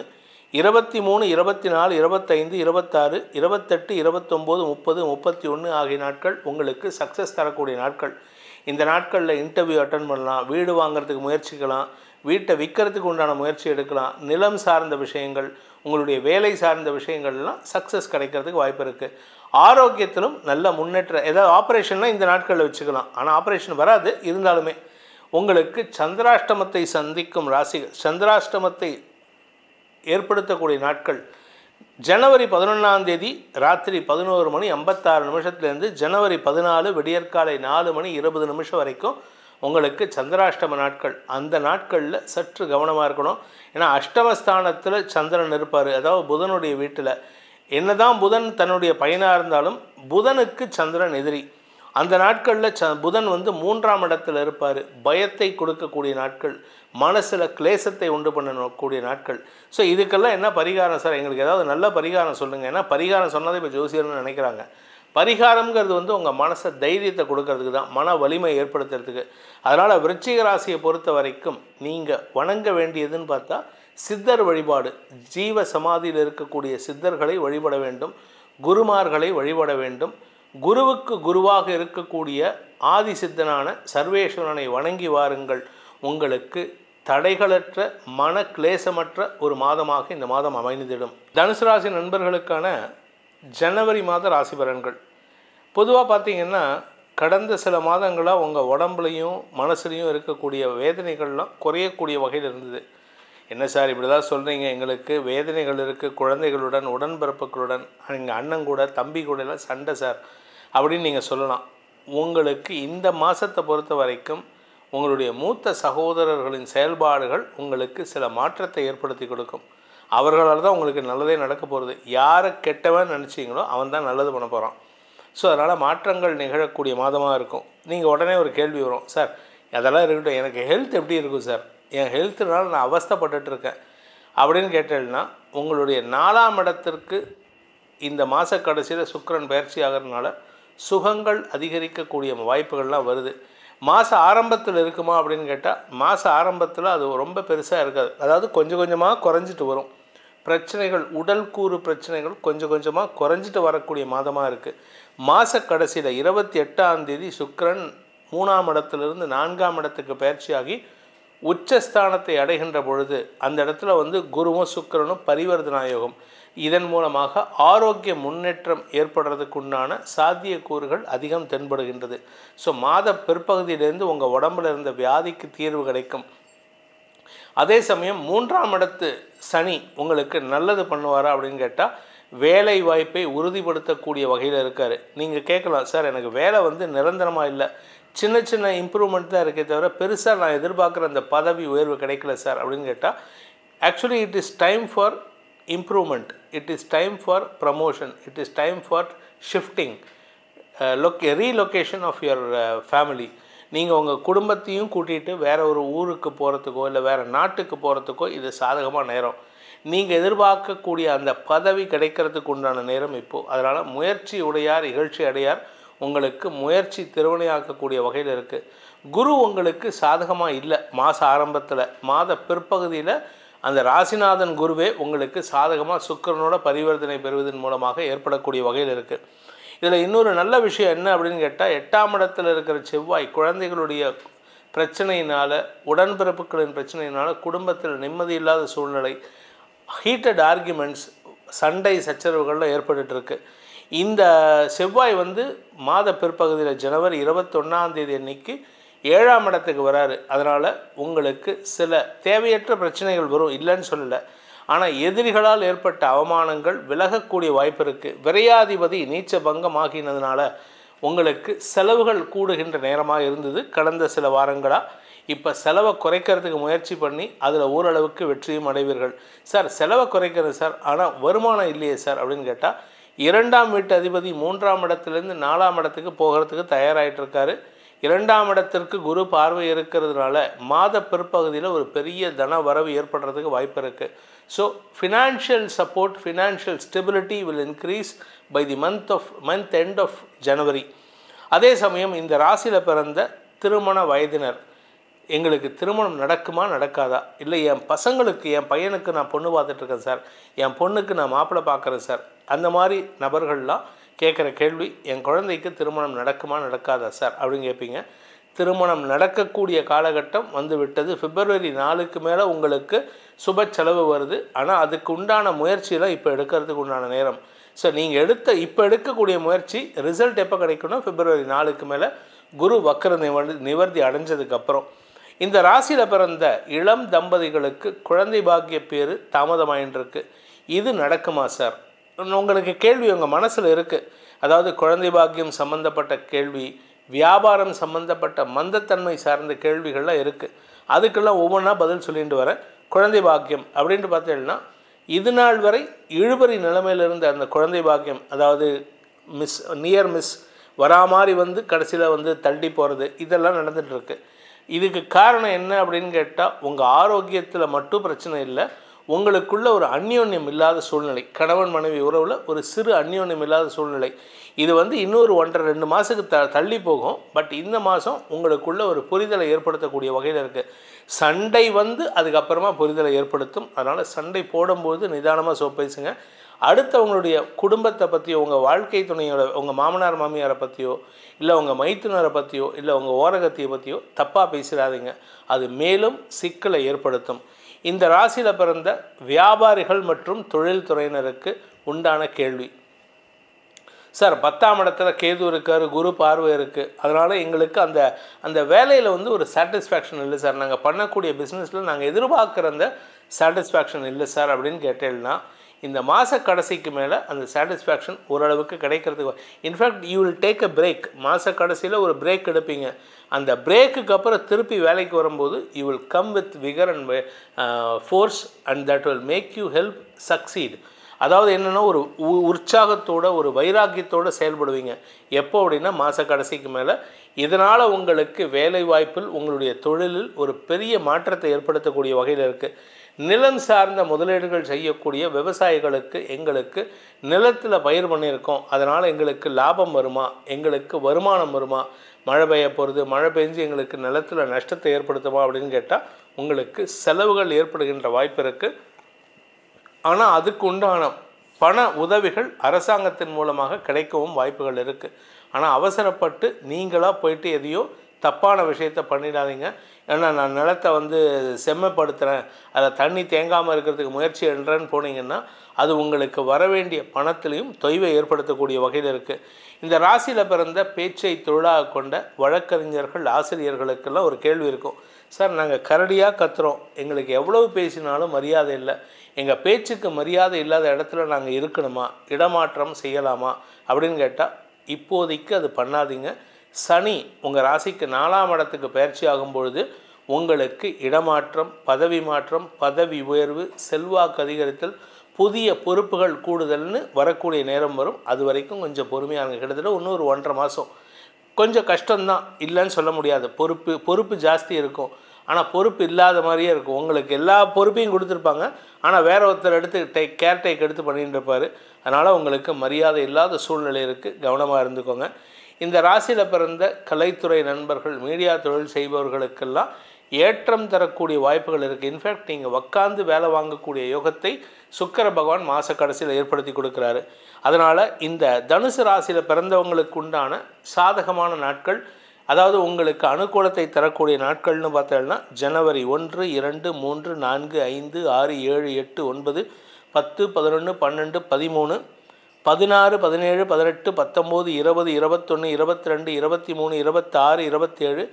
21, 23, 24, 25, 26, 28, 29, 30, 31 ஆகிய நாட்கள் உங்களுக்கு சக்ஸஸ் தரக்கூடிய நாட்கள். இந்த நாட்களில் இன்டர்வியூ அட்டன் பண்ணலாம், வீடு வாங்கிறதுக்கு முயற்சிக்கலாம், வீட்டை விற்கிறதுக்கு உண்டான முயற்சி எடுக்கலாம். நிலம் சார்ந்த விஷயங்கள், உங்களுடைய வேலை சார்ந்த விஷயங்கள்லாம் சக்ஸஸ் கிடைக்கிறதுக்கு வாய்ப்பு இருக்குது. ஆரோக்கியத்திலும் நல்ல முன்னேற்றம். ஏதாவது ஆப்ரேஷன்லாம் இந்த நாட்களில் வச்சுக்கலாம். ஆனால் ஆப்ரேஷன் வராது. இருந்தாலுமே உங்களுக்கு சந்திராஷ்டமத்தை சந்திக்கும் ராசிகள், சந்திராஷ்டமத்தை ஏற்படுத்தக்கூடிய நாட்கள் ஜனவரி 11ஆம் தேதி ராத்திரி 11:56 ஜனவரி 14 விடியற்காலை 4:20 வரைக்கும் உங்களுக்கு சந்திராஷ்டம நாட்கள். அந்த நாட்களில் சற்று கவனமாக இருக்கணும். ஏன்னா அஷ்டமஸ்தானத்தில் சந்திரன் இருப்பார், அதாவது புதனுடைய வீட்டில். என்னதான் புதன் தன்னுடைய பயனாக இருந்தாலும் புதனுக்கு சந்திரன் எதிரி. அந்த நாட்களில் புதன் 3ஆம் இடத்தில் இருப்பார். பயத்தை கொடுக்கக்கூடிய நாட்கள், மனசில் கிளேசத்தை உண்டு பண்ணக்கூடிய நாட்கள். ஸோ இதுக்கெல்லாம் என்ன பரிகாரம் சார்? எங்களுக்கு ஏதாவது நல்ல பரிகாரம் சொல்லுங்கள். ஏன்னா பரிகாரம் சொன்னதை இப்போ ஜோசியர்னு நினைக்கிறாங்க. பரிகாரம்ங்கிறது உங்கள் மனசை தைரியத்தை கொடுக்கறதுக்கு தான், மன வலிமை ஏற்படுத்துறதுக்கு. அதனால் விருச்சிக ராசியை பொறுத்த வரைக்கும் நீங்கள் வணங்க வேண்டியதுன்னு பார்த்தா சித்தர் வழிபாடு. ஜீவ சமாதியில் இருக்கக்கூடிய சித்தர்களை வழிபட வேண்டும், குருமார்களை வழிபட வேண்டும். குருவுக்கு குருவாக இருக்கக்கூடிய ஆதி சித்தனான சர்வேஸ்வரனை வணங்கி வாருங்கள். உங்களுக்கு தடைகளற்ற மன கிளேசமற்ற ஒரு மாதமாக இந்த மாதம் அமைந்துவிடும். தனுசு ராசி நண்பர்களுக்கான ஜனவரி மாத ராசி பலன்கள் பொதுவாக பார்த்திங்கன்னா, கடந்த சில மாதங்களாக உங்கள் உடம்புலையும் மனசுலையும் இருக்கக்கூடிய வேதனைகள்லாம் குறையக்கூடிய வகையில் இருந்தது. என்ன சார் இப்படி தான் சொல்கிறீங்க? எங்களுக்கு வேதனைகள் இருக்குது, குழந்தைகளுடன், உடன்பிறப்புகளுடன், எங்கள் அண்ணன் கூட, தம்பி கூட எல்லாம் சண்டை சார் அப்படின்னு நீங்கள் சொல்லலாம். உங்களுக்கு இந்த மாதத்தை பொறுத்த வரைக்கும் உங்களுடைய மூத்த சகோதரர்களின் செயல்பாடுகள் உங்களுக்கு சில மாற்றத்தை ஏற்படுத்தி கொடுக்கும். அவர்களால் தான் உங்களுக்கு நல்லதே நடக்க போகிறது. யாரை கெட்டவன் நினச்சிங்களோ அவன் தான் நல்லது பண்ண போகிறான். ஸோ அதனால் மாற்றங்கள் நிகழக்கூடிய மாதமாக இருக்கும். நீங்கள் உடனே ஒரு கேள்வி வரும், சார் அதெல்லாம் இருக்கட்டும், எனக்கு ஹெல்த் எப்படி இருக்கும் சார், என் ஹெல்த்துனால நான் அவஸ்தைப்பட்டுட்டு இருக்கேன் அப்படின்னு கேட்டேன்னா, உங்களுடைய 4ஆம் இடத்திற்கு இந்த மாத கடைசியில் சுக்கிரன் பயிற்சி ஆகிறதுனால சுகங்கள் அதிகரிக்கக்கூடிய வாய்ப்புகள்லாம் வருது. மாத ஆரம்பத்தில் இருக்குமா அப்படின்னு கேட்டால், மாத ஆரம்பத்தில் அது ரொம்ப பெருசாக இருக்காது. அதாவது கொஞ்சம் கொஞ்சமாக குறைஞ்சிட்டு வரும். பிரச்சனைகள், உடல் கூறு பிரச்சனைகள் கொஞ்சம் கொஞ்சமாக குறைஞ்சிட்டு வரக்கூடிய மாதமாக இருக்குது. மாத கடைசியில் 28ஆம் தேதி சுக்கிரன் 3ஆம் இடத்திலிருந்து 4ஆம் இடத்துக்கு பயிற்சியாகி உச்சஸ்தானத்தை அடைகின்ற பொழுது அந்த இடத்துல குருவும் சுக்கிரனும் பரிவர்த்தனா யோகம். இதன் மூலமாக ஆரோக்கிய முன்னேற்றம் ஏற்படுறதுக்குண்டான சாத்தியக்கூறுகள் அதிகம் தென்படுகின்றது. ஸோ மாத பிற்பகுதியிலேருந்து உங்கள் உடம்புல இருந்த வியாதிக்கு தீர்வு கிடைக்கும். அதே சமயம் 3ஆம் இடத்து சனி உங்களுக்கு நல்லது பண்ணுவாரா அப்படின்னு கேட்டால், வேலை வாய்ப்பை உறுதிப்படுத்தக்கூடிய வகையில் இருக்கார். நீங்கள் கேட்கலாம், சார் எனக்கு வேலை நிரந்தரமாக இல்லை, சின்ன சின்ன இம்ப்ரூவ்மெண்ட் தான் இருக்கே தவிர பெருசாக நான் எதிர்பார்க்குற அந்த பதவி உயர்வு கிடைக்கல சார் அப்படின்னு கேட்டால், actually it is time for improvement, it is time for promotion, it is time for shifting, relocation of your family. நீங்கள் உங்கள் குடும்பத்தையும் கூட்டிகிட்டு வேறு ஒரு ஊருக்கு போகிறதுக்கோ இல்லை வேறு நாட்டுக்கு போகிறதுக்கோ இது சாதகமான நேரம். நீங்கள் எதிர்பார்க்கக்கூடிய அந்த பதவி கிடைக்கிறதுக்கு உண்டான நேரம் இப்போது. அதனால் முயற்சி உடையார் இகழ்ச்சி அடையார். உங்களுக்கு முயற்சி திருவினையாக்கக்கூடிய வகையில் இருக்குது. குரு உங்களுக்கு சாதகமாக இல்லை மாத ஆரம்பத்தில். மாத பிற்பகுதியில் அந்த ராசிநாதன் குருவே உங்களுக்கு சாதகமாக சுக்கிரனோட பரிவர்த்தனை பெறுவதன் மூலமாக ஏற்படக்கூடிய வகையில் இருக்குது. இதில் இன்னொரு நல்ல விஷயம் என்ன அப்படின்னு கேட்டால், 8ஆம் இடத்தில் இருக்கிற செவ்வாய் குழந்தைகளுடைய பிரச்சனையினால், உடன்பிறப்புகளின் பிரச்சனையினால் குடும்பத்தில் நிம்மதி இல்லாத சூழ்நிலை, ஹீட்டட் ஆர்குமெண்ட்ஸ், சண்டை சச்சரவுகள்லாம் ஏற்பட்டுருக்கு. இந்த செவ்வாய் மாத பிற்பகுதியில் ஜனவரி 21ஆம் தேதி அன்னைக்கு 7ஆம் இடத்துக்கு வராரு. அதனால் உங்களுக்கு சில தேவையற்ற பிரச்சனைகள் வரும், இல்லைன்னு சொல்லலை. ஆனால் எதிரிகளால் ஏற்பட்ட அவமானங்கள் விலகக்கூடிய வாய்ப்பு இருக்குது. விரையாதிபதி நீச்ச பங்கம் ஆகினதுனால உங்களுக்கு செலவுகள் கூடுகின்ற நேரமாக இருந்தது கடந்த சில வாரங்களாக. இப்போ செலவை குறைக்கிறதுக்கு முயற்சி பண்ணி அதில் ஓரளவுக்கு வெற்றியும் அடைவீர்கள். சார் செலவை குறைக்கிறது சார், ஆனால் வருமானம் இல்லையே சார் அப்படின்னு கேட்டால், 2ஆம் வீட்டு அதிபதி 3ஆம் இடத்துலேருந்து 4ஆம் இடத்துக்கு போகிறதுக்கு தயாராகிட்டு இருக்காரு. 2ஆம் இடத்திற்கு குரு பார்வை இருக்கிறதுனால மாத பிற்பகுதியில் ஒரு பெரிய தன வரவு ஏற்படுறதுக்கு வாய்ப்பு இருக்குது. So financial support, financial stability will increase by the month end of January. அதே சமயம் இந்த ராசியில் பிறந்த திருமண வயதினர், எங்களுக்கு திருமணம் நடக்குமா நடக்காதா, இல்லை என் பசங்களுக்கு, என் பையனுக்கு நான் பொண்ணு பார்த்துட்ருக்கேன் சார், என் பொண்ணுக்கு நான் மாப்பிள்ளை பார்க்குறேன் சார், அந்த மாதிரி நபர்கள்லாம் கேட்குற கேள்வி, என் குழந்தைக்கு திருமணம் நடக்குமா நடக்காதா சார் அப்படின்னு கேட்பீங்க. திருமணம் நடக்கக்கூடிய காலகட்டம் விட்டது. பிப்ரவரி 4க்கு மேலே உங்களுக்கு சுப செலவு வருது. ஆனால் அதுக்கு உண்டான முயற்சியெல்லாம் இப்போ எடுக்கிறதுக்கு உண்டான நேரம். ஸோ நீங்கள் இப்போ எடுக்கக்கூடிய முயற்சி ரிசல்ட் எப்போ கிடைக்குன்னா பிப்ரவரி 4க்கு மேலே குரு வக்கர நிவர்த்தி அடைஞ்சதுக்கப்புறம். இந்த ராசியில் பிறந்த இளம் தம்பதிகளுக்கு குழந்தை பாக்கிய பேர் தாமதமாயின்றிருக்கு. இது நடக்குமா சார்? உங்களுக்கு கேள்வி உங்கள் மனசில் இருக்குது. அதாவது குழந்தை பாக்கியம் சம்மந்தப்பட்ட கேள்வி, வியாபாரம் சம்மந்தப்பட்ட மந்தத்தன்மை சார்ந்த கேள்விகள்லாம் இருக்குது. அதுக்கெல்லாம் ஒவ்வொன்றா பதில் சொல்லிட்டு வரேன். குழந்தை பாக்கியம் அப்படின்ட்டு பார்த்தீங்கன்னா, இது நாள் வரை இழுபறி நிலைமையில் இருந்த அந்த குழந்தை பாக்கியம், அதாவது நியர் மிஸ் வரா மாதிரி கடைசியில் தள்ளி போகிறது, இதெல்லாம் நடந்துகிட்ருக்கு. இதுக்கு காரணம் என்ன அப்படின்னு கேட்டால், உங்கள் ஆரோக்கியத்தில் மட்டும் பிரச்சனை இல்லை, உங்களுக்குள்ள ஒரு அந்யோன்யம் இல்லாத சூழ்நிலை, கணவன் மனைவி உறவில் ஒரு சிறு அந்யோன்யம் இல்லாத சூழ்நிலை. இது இன்னொரு 1.5-2 மாதத்துக்கு தள்ளி போகும். பட் இந்த மாதம் உங்களுக்குள்ள ஒரு புரிதலை ஏற்படுத்தக்கூடிய வகையில் இருக்குது. சண்டை அதுக்கப்புறமா புரிதலை ஏற்படுத்தும். அதனால் சண்டை போடும்போது நிதானமாக பேசுங்க. அடுத்தவங்களுடைய குடும்பத்தை பற்றியோ, உங்கள் வாழ்க்கை துணையோட, உங்கள் மாமனார் மாமியாரை பற்றியோ, இல்லை உங்கள் மைத்துனரை பற்றியோ, இல்லை உங்கள் ஓரகத்தையை பற்றியோ தப்பாக பேசிடாதீங்க. அது மேலும் சிக்கலை ஏற்படுத்தும். இந்த ராசியில் பிறந்த வியாபாரிகள் மற்றும் தொழில்துறையினருக்கு உண்டான கேள்வி, சார் 10ஆம் இடத்துல கேது இருக்கார், குரு பார்வை இருக்குது, அதனால் எங்களுக்கு அந்த வேலையில் ஒரு சாட்டிஸ்ஃபேக்ஷன் இல்லை சார், நாங்கள் பண்ணக்கூடிய பிஸ்னஸில் நாங்கள் எதிர்பார்க்குற அந்த சாட்டிஸ்ஃபேக்ஷன் இல்லை சார் அப்படின்னு கேட்டேன்னா, இந்த மாத கடைசிக்கு மேலே அந்த சாட்டிஸ்ஃபேக்ஷன் ஓரளவுக்கு கிடைக்கிறதுக்கு in fact you will take a break. மாத கடைசியில் ஒரு பிரேக் எடுப்பீங்க. அந்த பிரேக்குக்கு அப்புறம் திருப்பி வேலைக்கு வரும்போது you will come with vigour and force and that will make you help succeed. அதாவது என்னென்னா ஒரு உற்சாகத்தோட ஒரு வைராக்கியத்தோடு செயல்படுவீங்க. எப்போ அப்படின்னா மாத கடைசிக்கு மேலே. இதனால் உங்களுக்கு வேலை வாய்ப்பில் உங்களுடைய தொழிலில் ஒரு பெரிய மாற்றத்தை ஏற்படுத்தக்கூடிய வகையில் இருக்குது. நிலம் சார்ந்த முதலீடுகள் செய்யக்கூடிய விவசாயிகளுக்கு எங்களுக்கு நிலத்தில் பயிர் பண்ணியிருக்கோம், அதனால் எங்களுக்கு லாபம் வருமா, எங்களுக்கு வருமானம் வருமா, மழை பெய்ய போகிறது, மழை பெஞ்சு எங்களுக்கு நிலத்தில் நஷ்டத்தை ஏற்படுத்துமா அப்படின்னு கேட்டால் உங்களுக்கு செலவுகள் ஏற்படுகின்ற வாய்ப்பு இருக்குது. ஆனால் அதுக்கு உண்டான பண உதவிகள் அரசாங்கத்தின் மூலமாக கிடைக்கவும் வாய்ப்புகள் இருக்குது. ஆனால் அவசரப்பட்டு நீங்களாக போயிட்டு எதையோ தப்பான விஷயத்தை பண்ணிடாதீங்க. ஏன்னா நான் நிலத்தை செம்மைப்படுத்துகிறேன், அதில் தண்ணி தேங்காமல் இருக்கிறதுக்கு முயற்சி என்றேன்னு போனீங்கன்னா அது உங்களுக்கு வரவேண்டிய பணத்திலையும் தொய்வை ஏற்படுத்தக்கூடிய வகையில் இருக்குது. இந்த ராசியில் பிறந்த பேச்சை தொழிலாக கொண்ட வழக்கறிஞர்கள் ஆசிரியர்களுக்கெல்லாம் ஒரு கேள்வி இருக்கும். சார், நாங்கள் கரடியாக கத்துறோம், எங்களுக்கு எவ்வளவு பேசினாலும் மரியாதை இல்லை, எங்கள் பேச்சுக்கு மரியாதை இல்லாத இடத்துல நாங்கள் இருக்கணுமா, இடமாற்றம் செய்யலாமா அப்படின்னு கேட்டால் இப்போதைக்கு அது பண்ணாதீங்க. சனி உங்கள் ராசிக்கு 4ஆம் இடத்துக்கு பயிற்சி ஆகும் பொழுது உங்களுக்கு இடமாற்றம், பதவி மாற்றம், பதவி உயர்வு, செல்வாக்கு அதிகரித்தல், புதிய பொறுப்புகள் கூடுதல்னு வரக்கூடிய நேரம் வரும். அது வரைக்கும் கொஞ்சம் பொறுமையாக கிட்டத்தட்ட இன்னும் ஒரு 1.5 மாதம் கொஞ்சம் கஷ்டம்தான், இல்லைன்னு சொல்ல முடியாது. பொறுப்பு ஜாஸ்தி இருக்கும், ஆனால் பொறுப்பு இல்லாத மாதிரியே இருக்கும். உங்களுக்கு எல்லா பொறுப்பையும் கொடுத்துருப்பாங்க, ஆனால் வேற ஒருத்தர் எடுத்து கேர்டேக் எடுத்து பண்ணிட்டு இருப்பார். அதனால் உங்களுக்கு மரியாதை இல்லாத சூழ்நிலை இருக்குது, கவனமாக இருந்துக்கோங்க. இந்த ராசியில் பிறந்த கலைத்துறை நண்பர்கள், மீடியா தொழில் செய்பவர்களுக்கெல்லாம் ஏற்றம் தரக்கூடிய வாய்ப்புகள் இருக்குது. இன்ஃபேக்ட் நீங்கள் உட்காந்து வேலை வாங்கக்கூடிய யோகத்தை சுக்கிர பகவான் மாத கடைசியில் ஏற்படுத்தி கொடுக்குறாரு. அதனால் இந்த தனுசு ராசியில் பிறந்தவங்களுக்கு உண்டான சாதகமான நாட்கள், அதாவது உங்களுக்கு அனுகூலத்தை தரக்கூடிய நாட்கள்னு பார்த்தோம்னா ஜனவரி 1, 2, 3, 4, 5, 6, 7, 8, 9, 10, 11, 12, 13, 16, 17, 18, 19, 20, 21, 22, 23, 26, 27,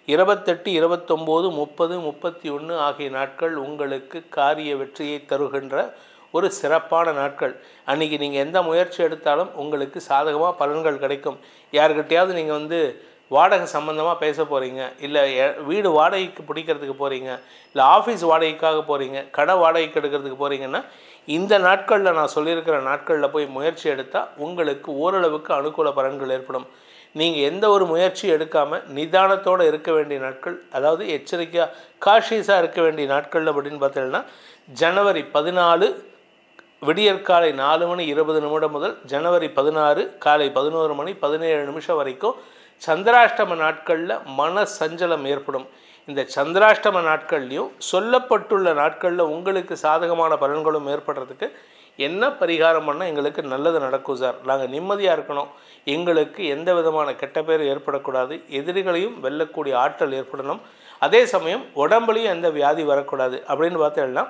28, 29, 30, 31 ஆகிய நாட்கள் உங்களுக்கு காரிய வெற்றியை தருகின்ற ஒரு சிறப்பான நாட்கள். அன்றைக்கி நீங்கள் எந்த முயற்சி எடுத்தாலும் உங்களுக்கு சாதகமாக பலன்கள் கிடைக்கும். யாருக்கிட்டையாவது நீங்கள் வாடகை சம்மந்தமாக பேச போகிறீங்க, இல்லை வீடு வாடகைக்கு பிடிக்கிறதுக்கு போகிறீங்க, இல்லை ஆஃபீஸ் வாடகைக்காக போகிறீங்க, கடை வாடகைக்கு எடுக்கிறதுக்கு போகிறீங்கன்னா இந்த நாட்களில் நான் சொல்லியிருக்கிற நாட்களில் போய் முயற்சி எடுத்தால் உங்களுக்கு ஓரளவுக்கு அனுகூல பலன்கள் ஏற்படும். நீங்கள் எந்த ஒரு முயற்சி எடுக்காமல் நிதானத்தோடு இருக்க வேண்டிய நாட்கள், அதாவது எச்சரிக்கையாக காஷியஸாக இருக்க வேண்டிய நாட்கள் அப்படின்னு பார்த்தீங்கன்னா ஜனவரி 14 விடியற்காலை 4:20 முதல் ஜனவரி 16 காலை 11:17 வரைக்கும் சந்திராஷ்டம நாட்களில் மன சஞ்சலம் ஏற்படும். இந்த சந்திராஷ்டம நாட்கள்லையும் சொல்லப்பட்டுள்ள நாட்களில் உங்களுக்கு சாதகமான பலன்களும் ஏற்படுறதுக்கு என்ன பரிகாரம் பண்ணால் எங்களுக்கு நல்லது நடக்கும் சார், நாங்கள் நிம்மதியாக இருக்கணும், எங்களுக்கு எந்த விதமான கெட்ட பேர் ஏற்படக்கூடாது, எதிரிகளையும் வெல்லக்கூடிய ஆற்றல் ஏற்படணும், அதே சமயம் உடம்புலையும் எந்த வியாதி வரக்கூடாது அப்படின்னு பார்த்தீங்கன்னா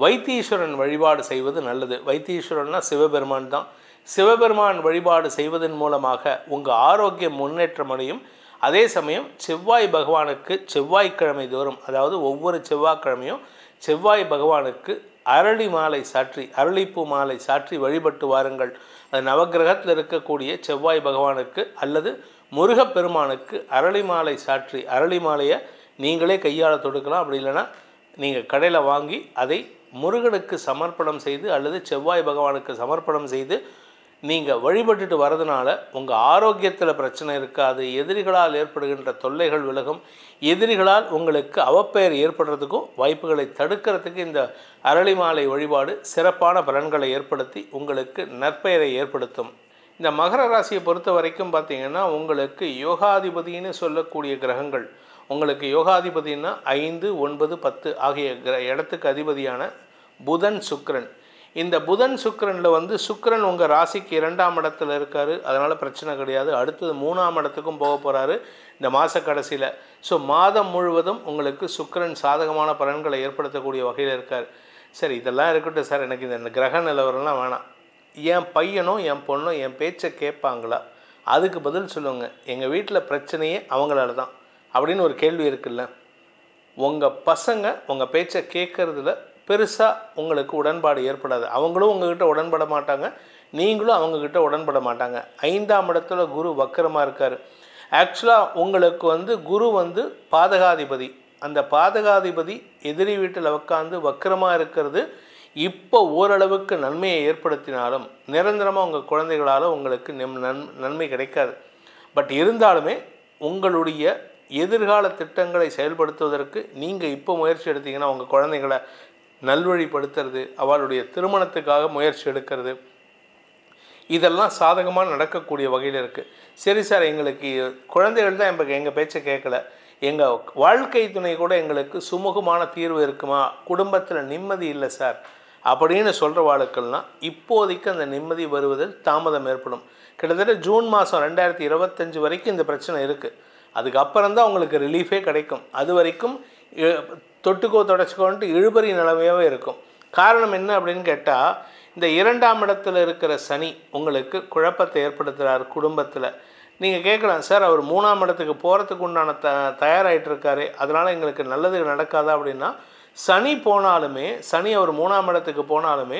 வைத்தீஸ்வரன் வழிபாடு செய்வது நல்லது. வைத்தீஸ்வரன்னா சிவபெருமான் தான். சிவபெருமான் வழிபாடு செய்வதன் மூலமாக உங்கள் ஆரோக்கியம் முன்னேற்றம் அடையும். அதே சமயம் செவ்வாய் பகவானுக்கு செவ்வாய்க்கிழமை தோறும், அதாவது ஒவ்வொரு செவ்வாய்க்கிழமையும் செவ்வாய் பகவானுக்கு அரளி மாலை சாற்றி, அரளிப்பூ மாலை சாற்றி வழிபட்டு வாருங்கள். அது நவக்கிரகத்தில் இருக்கக்கூடிய செவ்வாய் பகவானுக்கு அல்லது முருகப்பெருமானுக்கு அரளி மாலை சாற்றி, அரளி மாலையை நீங்களே கையால் தொடுக்கலாம். அப்படி இல்லைன்னா நீங்கள் கடையில் வாங்கி அதை முருகனுக்கு சமர்ப்பணம் செய்து அல்லது செவ்வாய் பகவானுக்கு சமர்ப்பணம் செய்து நீங்கள் வழிபட்டுட்டு வரதுனால உங்கள் ஆரோக்கியத்தில் பிரச்சனை இருக்காது, எதிரிகளால் ஏற்படுகின்ற தொல்லைகள் விலகும், எதிரிகளால் உங்களுக்கு அவப்பெயர் ஏற்படுறதுக்கும் வாய்ப்புகளை தடுக்கிறதுக்கு இந்த அரளி மாலை வழிபாடு சிறப்பான பலன்களை ஏற்படுத்தி உங்களுக்கு நற்பெயரை ஏற்படுத்தும். இந்த மகர ராசியை பொறுத்த வரைக்கும் பார்த்திங்கன்னா உங்களுக்கு யோகாதிபதினு சொல்லக்கூடிய கிரகங்கள், உங்களுக்கு யோகாதிபதினா 5, 9, 10 ஆகிய இடத்துக்கு அதிபதியான புதன், சுக்கிரன். இந்த புதன் சுக்கிரனில் சுக்கிரன் உங்கள் ராசிக்கு 2ஆம் இடத்துல இருக்கார், அதனால் பிரச்சனை கிடையாது. அடுத்தது 3ஆம் இடத்துக்கும் போக போகிறாரு இந்த மாத கடைசியில். ஸோ மாதம் முழுவதும் உங்களுக்கு சுக்கிரன் சாதகமான பலன்களை ஏற்படுத்தக்கூடிய வகையில் இருக்கார். சரி, இதெல்லாம் இருக்கட்டும் சார், எனக்கு இந்த கிரக நிலவரம்லாம் வேணாம், என் பையனோ என் பொண்ணோ என் பேச்சை கேட்பாங்களா, அதுக்கு பதில் சொல்லுங்க. எங்கள் வீட்டில் பிரச்சனையே அவங்களால தான் அப்படின்னு ஒரு கேள்வி இருக்குல்ல. உங்கள் பசங்க உங்கள் பேச்சை கேட்குறதுல பெருசாக உங்களுக்கு உடன்பாடு ஏற்படாது. அவங்களும் உங்ககிட்ட உடன்பட மாட்டாங்க, நீங்களும் அவங்கக்கிட்ட உடன்பட மாட்டாங்க. 5ஆம் இடத்துல குரு வக்கரமாக இருக்கார். ஆக்சுவலாக உங்களுக்கு குரு பாதகாதிபதி. அந்த பாதகாதிபதி எதிரி வீட்டில் உட்காந்து வக்கரமாக இருக்கிறது இப்போ ஓரளவுக்கு நன்மையை ஏற்படுத்தினாலும் நிரந்தரமாக உங்கள் குழந்தைகளால் உங்களுக்கு நன்மை கிடைக்காது. பட் இருந்தாலுமே உங்களுடைய எதிர்கால திட்டங்களை செயல்படுத்துவதற்கு நீங்கள் இப்போ முயற்சி எடுத்தீங்கன்னா உங்கள் குழந்தைகளை நல்வழிப்படுத்துறது, அவளுடைய திருமணத்துக்காக முயற்சி எடுக்கிறது, இதெல்லாம் சாதகமாக நடக்கக்கூடிய வகையில் இருக்குது. சரி சார், எங்களுக்கு குழந்தைகள் தான் எங்கள் பேச்சை கேட்கல, எங்கள் வாழ்க்கை துணை கூட எங்களுக்கு சுமூகமான தீர்வு இருக்குமா, குடும்பத்தில் நிம்மதி இல்லை சார் அப்படின்னு சொல்கிற வாழ்க்கள்லாம் இப்போதைக்கு அந்த நிம்மதி வருவதில் தாமதம் ஏற்படும். கிட்டத்தட்ட ஜூன் மாதம் 2025 வரைக்கும் இந்த பிரச்சனை இருக்குது. அதுக்கப்புறம் தான் உங்களுக்கு ரிலீஃபே கிடைக்கும். அது வரைக்கும் தொட்டுக்கோ தொடச்சிக்கோன்ட்டு இழுபறி நிலைமையாகவே இருக்கும். காரணம் என்ன அப்படின்னு கேட்டால், இந்த 2ஆம் இடத்துல இருக்கிற சனி உங்களுக்கு குழப்பத்தை ஏற்படுத்துகிறார் குடும்பத்தில். நீங்கள் கேட்கலாம், சார் அவர் 3ஆம் இடத்துக்கு போகிறதுக்கு உண்டான தயாராகிட்டு இருக்காரு, அதனால் எங்களுக்கு நல்லது நடக்காதா அப்படின்னா, சனி போனாலுமே, சனி அவர் 3ஆம் இடத்துக்கு போனாலுமே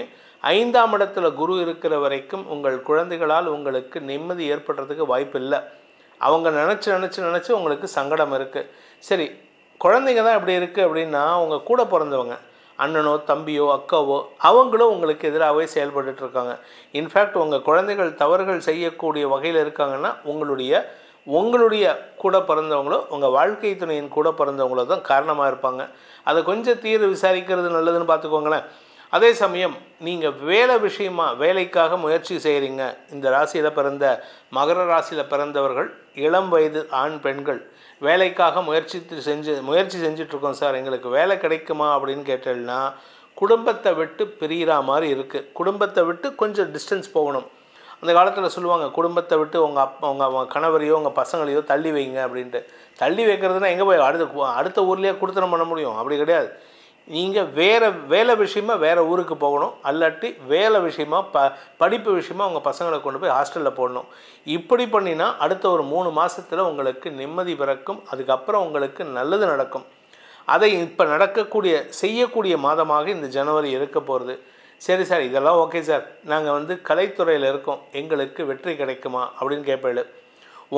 5ஆம் இடத்துல குரு இருக்கிற வரைக்கும் உங்கள் குழந்தைகளால் உங்களுக்கு நிம்மதி ஏற்படுறதுக்கு வாய்ப்பு இல்லை. அவங்க நினச்சி உங்களுக்கு சங்கடம் இருக்குது. சரி, குழந்தைங்க தான் இப்படி இருக்குது அப்படின்னா உங்கள் கூட பிறந்தவங்க அண்ணனோ தம்பியோ அக்காவோ அவங்களும் உங்களுக்கு எதிராகவே செயல்பட்டுருக்காங்க. இன்ஃபேக்ட் உங்கள் குழந்தைகள் தவறுகள் செய்யக்கூடிய வகையில் இருக்காங்கன்னா உங்களுடைய கூட பிறந்தவங்களோ உங்கள் வாழ்க்கை துணையின் கூட பிறந்தவங்களோ தான் காரணமாக இருப்பாங்க. அதை கொஞ்சம் விசாரிக்கிறது நல்லதுன்னு பார்த்துக்கோங்களேன். அதே சமயம் நீங்கள் வேலைக்காக முயற்சி செய்கிறீங்க. இந்த ராசியில் பிறந்த மகர ராசியில் பிறந்தவர்கள், இளம் வயது ஆண் பெண்கள் வேலைக்காக முயற்சி செஞ்சிட்ருக்கோம் சார், எங்களுக்கு வேலை கிடைக்குமா அப்படின்னு கேட்டேன்னா, குடும்பத்தை விட்டு பிரிகிற மாதிரி இருக்குது. குடும்பத்தை விட்டு கொஞ்சம் டிஸ்டன்ஸ் போகணும். அந்த காலத்தில் சொல்லுவாங்க, குடும்பத்தை விட்டு உங்கள் கணவரையோ உங்கள் பசங்களையோ தள்ளி வைங்க அப்படின்ட்டு. தள்ளி வைக்கிறதுனா எங்கே போய் அடுத்த ஊர்லேயே கொடுத்தனம் பண்ண முடியும்? அப்படி கிடையாது. நீங்கள் வேலை விஷயமா வேறு ஊருக்கு போகணும், அல்லாட்டி வேலை விஷயமா படிப்பு விஷயமா உங்கள் பசங்களை கொண்டு போய் ஹாஸ்டலில் போடணும். இப்படி பண்ணினா அடுத்த ஒரு 3 மாதத்தில் உங்களுக்கு நிம்மதி பிறக்கும். அதுக்கப்புறம் உங்களுக்கு நல்லது நடக்கும். அதை இப்போ செய்யக்கூடிய மாதமாக இந்த ஜனவரி இருக்க போகிறது. சரி சார், இதெல்லாம் ஓகே சார், நாங்கள் கலைத்துறையில் இருக்கோம், எங்களுக்கு வெற்றி கிடைக்குமா அப்படின்னு கேட்பேன்.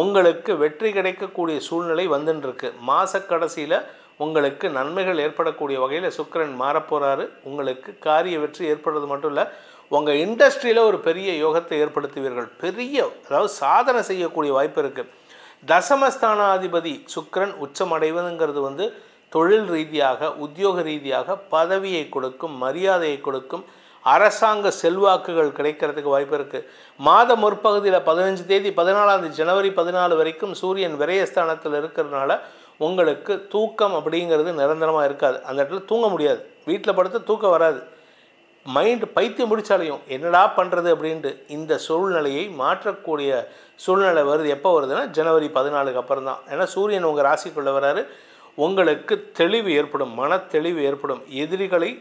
உங்களுக்கு வெற்றி கிடைக்கக்கூடிய சூழ்நிலை வந்துட்டுருக்கு. மாத கடைசியில் உங்களுக்கு நன்மைகள் ஏற்படக்கூடிய வகையில் சுக்கிரன் மாறப்போகிறாரு. உங்களுக்கு காரிய வெற்றி ஏற்படுறது மட்டும் இல்லை, உங்கள் இண்டஸ்ட்ரியில் ஒரு பெரிய யோகத்தை ஏற்படுத்துவீர்கள். அதாவது சாதனை செய்யக்கூடிய வாய்ப்பு இருக்குது. தசமஸ்தானாதிபதி சுக்கிரன் உச்சமடைவதுங்கிறது தொழில் ரீதியாக, உத்தியோக ரீதியாக பதவியை கொடுக்கும், மரியாதையை கொடுக்கும், அரசாங்க செல்வாக்குகள் கிடைக்கிறதுக்கு வாய்ப்பு இருக்குது. மாத முற்பகுதியில் 15 தேதி 14 ஜனவரி 14 வரைக்கும் சூரியன் விரயஸ்தானத்தில் இருக்கிறதுனால உங்களுக்கு தூக்கம் அப்படிங்கிறது நிரந்தரமாக இருக்காது. அந்த இடத்துல தூங்க முடியாது, வீட்டில் படுத்து தூக்கம் வராது, மைண்டு பைத்தியம் முடிச்சாலையும் என்னடா பண்ணுறது அப்படின்ட்டு இந்த சூழ்நிலையை மாற்றக்கூடிய சூழ்நிலை வருது. எப்போ வருதுன்னா ஜனவரி 14க்கு அப்புறம் தான். ஏன்னா சூரியன் உங்கள் ராசிக்குள்ளே வராரு. உங்களுக்கு தெளிவு ஏற்படும், மன தெளிவு ஏற்படும், எதிரிகளை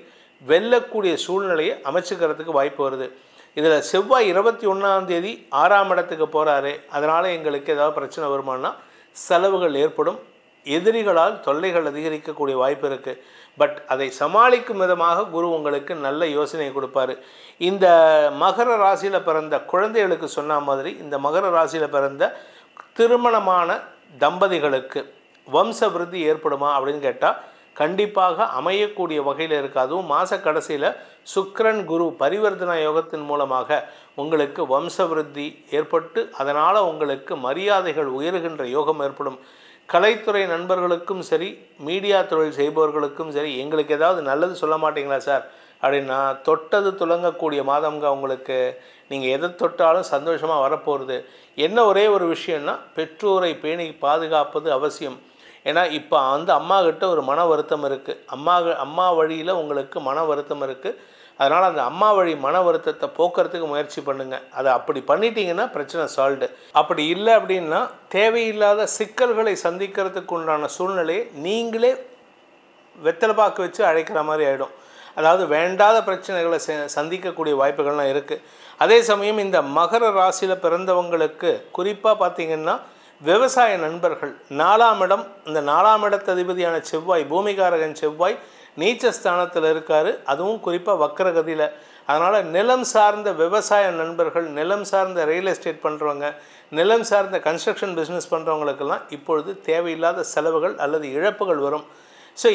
வெல்லக்கூடிய சூழ்நிலையை அமைச்சுக்கிறதுக்கு வாய்ப்பு வருது. இதில் செவ்வாய் 21ஆம் தேதி 6ஆம் இடத்துக்கு போகிறாரு. அதனால் எங்களுக்கு ஏதாவது பிரச்சனை வருமானா செலவுகள் ஏற்படும், எதிரிகளால் தொல்லைகள் அதிகரிக்கக்கூடிய வாய்ப்பு இருக்குது. பட் அதை சமாளிக்கும் விதமாக குரு உங்களுக்கு நல்ல யோசனை கொடுப்பார். இந்த மகர ராசியில் பிறந்த குழந்தைகளுக்கு சொன்ன மாதிரி இந்த மகர ராசியில் பிறந்த திருமணமான தம்பதிகளுக்கு வம்ச விருத்தி ஏற்படுமா அப்படின்னு கேட்டால் கண்டிப்பாக அமையக்கூடிய வகையில் இருக்குது. அதுவும் மாத கடைசியில் சுக்கிரன் குரு பரிவர்த்தனா யோகத்தின் மூலமாக உங்களுக்கு வம்ச விருத்தி ஏற்பட்டு அதனால் உங்களுக்கு மரியாதைகள் உயர்கின்ற யோகம் ஏற்படும். கலைத்துறை நண்பர்களுக்கும் சரி, மீடியா தொழில் செய்பவர்களுக்கும் சரி, எங்களுக்கு ஏதாவது நல்லது சொல்ல மாட்டீங்களா சார் அப்படின்னா, தொட்டது துலங்கக்கூடிய மாதம்ங்க உங்களுக்கு. நீங்கள் எதை தொட்டாலும் சந்தோஷமாக வரப்போகிறது. என்ன ஒரே ஒரு விஷயம்னா, பெற்றோரை பேணி பாதுகாப்பது அவசியம். ஏன்னா இப்போ அம்மா கிட்ட ஒரு மன வருத்தம் இருக்குது, அம்மா வழியில் உங்களுக்கு மன வருத்தம் இருக்குது. அதனால் அந்த அம்மா வழி மன வருத்தத்தை போக்குறதுக்கு முயற்சி பண்ணுங்கள். அதை அப்படி பண்ணிட்டீங்கன்னா பிரச்சனை சால்வ்டு. அப்படி இல்லை அப்படின்னா தேவையில்லாத சிக்கல்களை சந்திக்கிறதுக்கு உண்டான சூழ்நிலையை நீங்களே வெத்தலை பாக்கு வச்சு அழைக்கிற மாதிரி ஆகிடும். அதாவது வேண்டாத பிரச்சனைகளை சந்திக்கக்கூடிய வாய்ப்புகள்லாம் இருக்குது. அதே சமயம் இந்த மகர ராசியில் பிறந்தவங்களுக்கு குறிப்பாக பார்த்திங்கன்னா விவசாய நண்பர்கள் 4ஆம் இடம், இந்த 4ஆம் இடத்த அதிபதியான செவ்வாய், பூமிகாரகன் செவ்வாய் நீச்சஸ்தானத்தில் இருக்கார், அதுவும் குறிப்பாக வக்கரகதியில். அதனால் நிலம் சார்ந்த விவசாய நண்பர்கள், நிலம் சார்ந்த ரியல் எஸ்டேட் பண்ணுறவங்க, நிலம் சார்ந்த கன்ஸ்ட்ரக்ஷன் பிஸ்னஸ் பண்ணுறவங்களுக்கெல்லாம் இப்பொழுது தேவையில்லாத செலவுகள் அல்லது இழப்புகள் வரும். ஸோ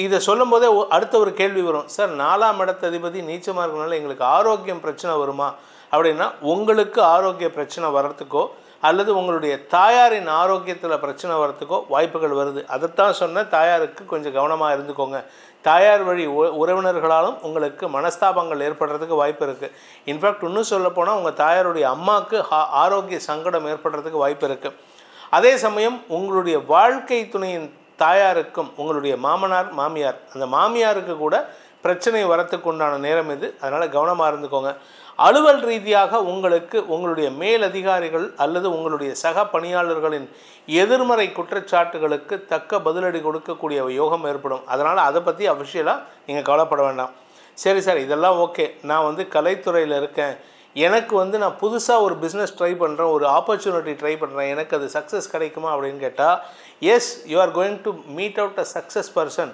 இதை சொல்லும் போதே அடுத்த ஒரு கேள்வி வரும், சார் 4ஆம் இடத்த அதிபதி நீச்சமாக இருக்கனால எங்களுக்கு ஆரோக்கியம் பிரச்சனை வருமா அப்படின்னா, உங்களுக்கு ஆரோக்கிய பிரச்சனை வர்றதுக்கோ அல்லது உங்களுடைய தாயாரின் ஆரோக்கியத்தில் பிரச்சனை வர்றதுக்கோ வாய்ப்புகள் வருது. அதைத்தான் சொன்ன, தாயாருக்கு கொஞ்சம் கவனமாக இருந்துக்கோங்க. தாயார் வழி உறவினர்களாலும் உங்களுக்கு மனஸ்தாபங்கள் ஏற்படுறதுக்கு வாய்ப்பு இருக்குது. இன்ஃபேக்ட் இன்னும் சொல்லப்போனால் உங்கள் தாயாருடைய அம்மாவுக்கு ஆரோக்கிய சங்கடம் ஏற்படுறதுக்கு வாய்ப்பு இருக்குது. அதே சமயம் உங்களுடைய வாழ்க்கை துணையின் தாயாருக்கும் உங்களுடைய மாமனார் மாமியார், அந்த மாமியாருக்கு கூட பிரச்சனை வரத்துக்கு உண்டான நேரம் இது. அதனால் கவனமாக இருந்துக்கோங்க. அலுவல் ரீதியாக உங்களுக்கு உங்களுடைய மேலதிகாரிகள் அல்லது உங்களுடைய சக பணியாளர்களின் எதிர்மறை குற்றச்சாட்டுகளுக்கு தக்க பதிலடி கொடுக்கக்கூடிய யோகம் ஏற்படும். அதனால் அதை பற்றி அஃபிஷியலாக நீங்கள் கவலைப்பட வேண்டாம். சரி சார், இதெல்லாம் ஓகே, நான் கலைத்துறையில் இருக்கேன், எனக்கு நான் புதுசாக ஒரு பிஸ்னஸ் ட்ரை பண்ணுறேன், ஒரு ஆப்பர்ச்சுனிட்டி ட்ரை பண்ணுறேன், எனக்கு அது சக்ஸஸ் கிடைக்குமா அப்படின்னு கேட்டால், yes, you are going to meet out a success person.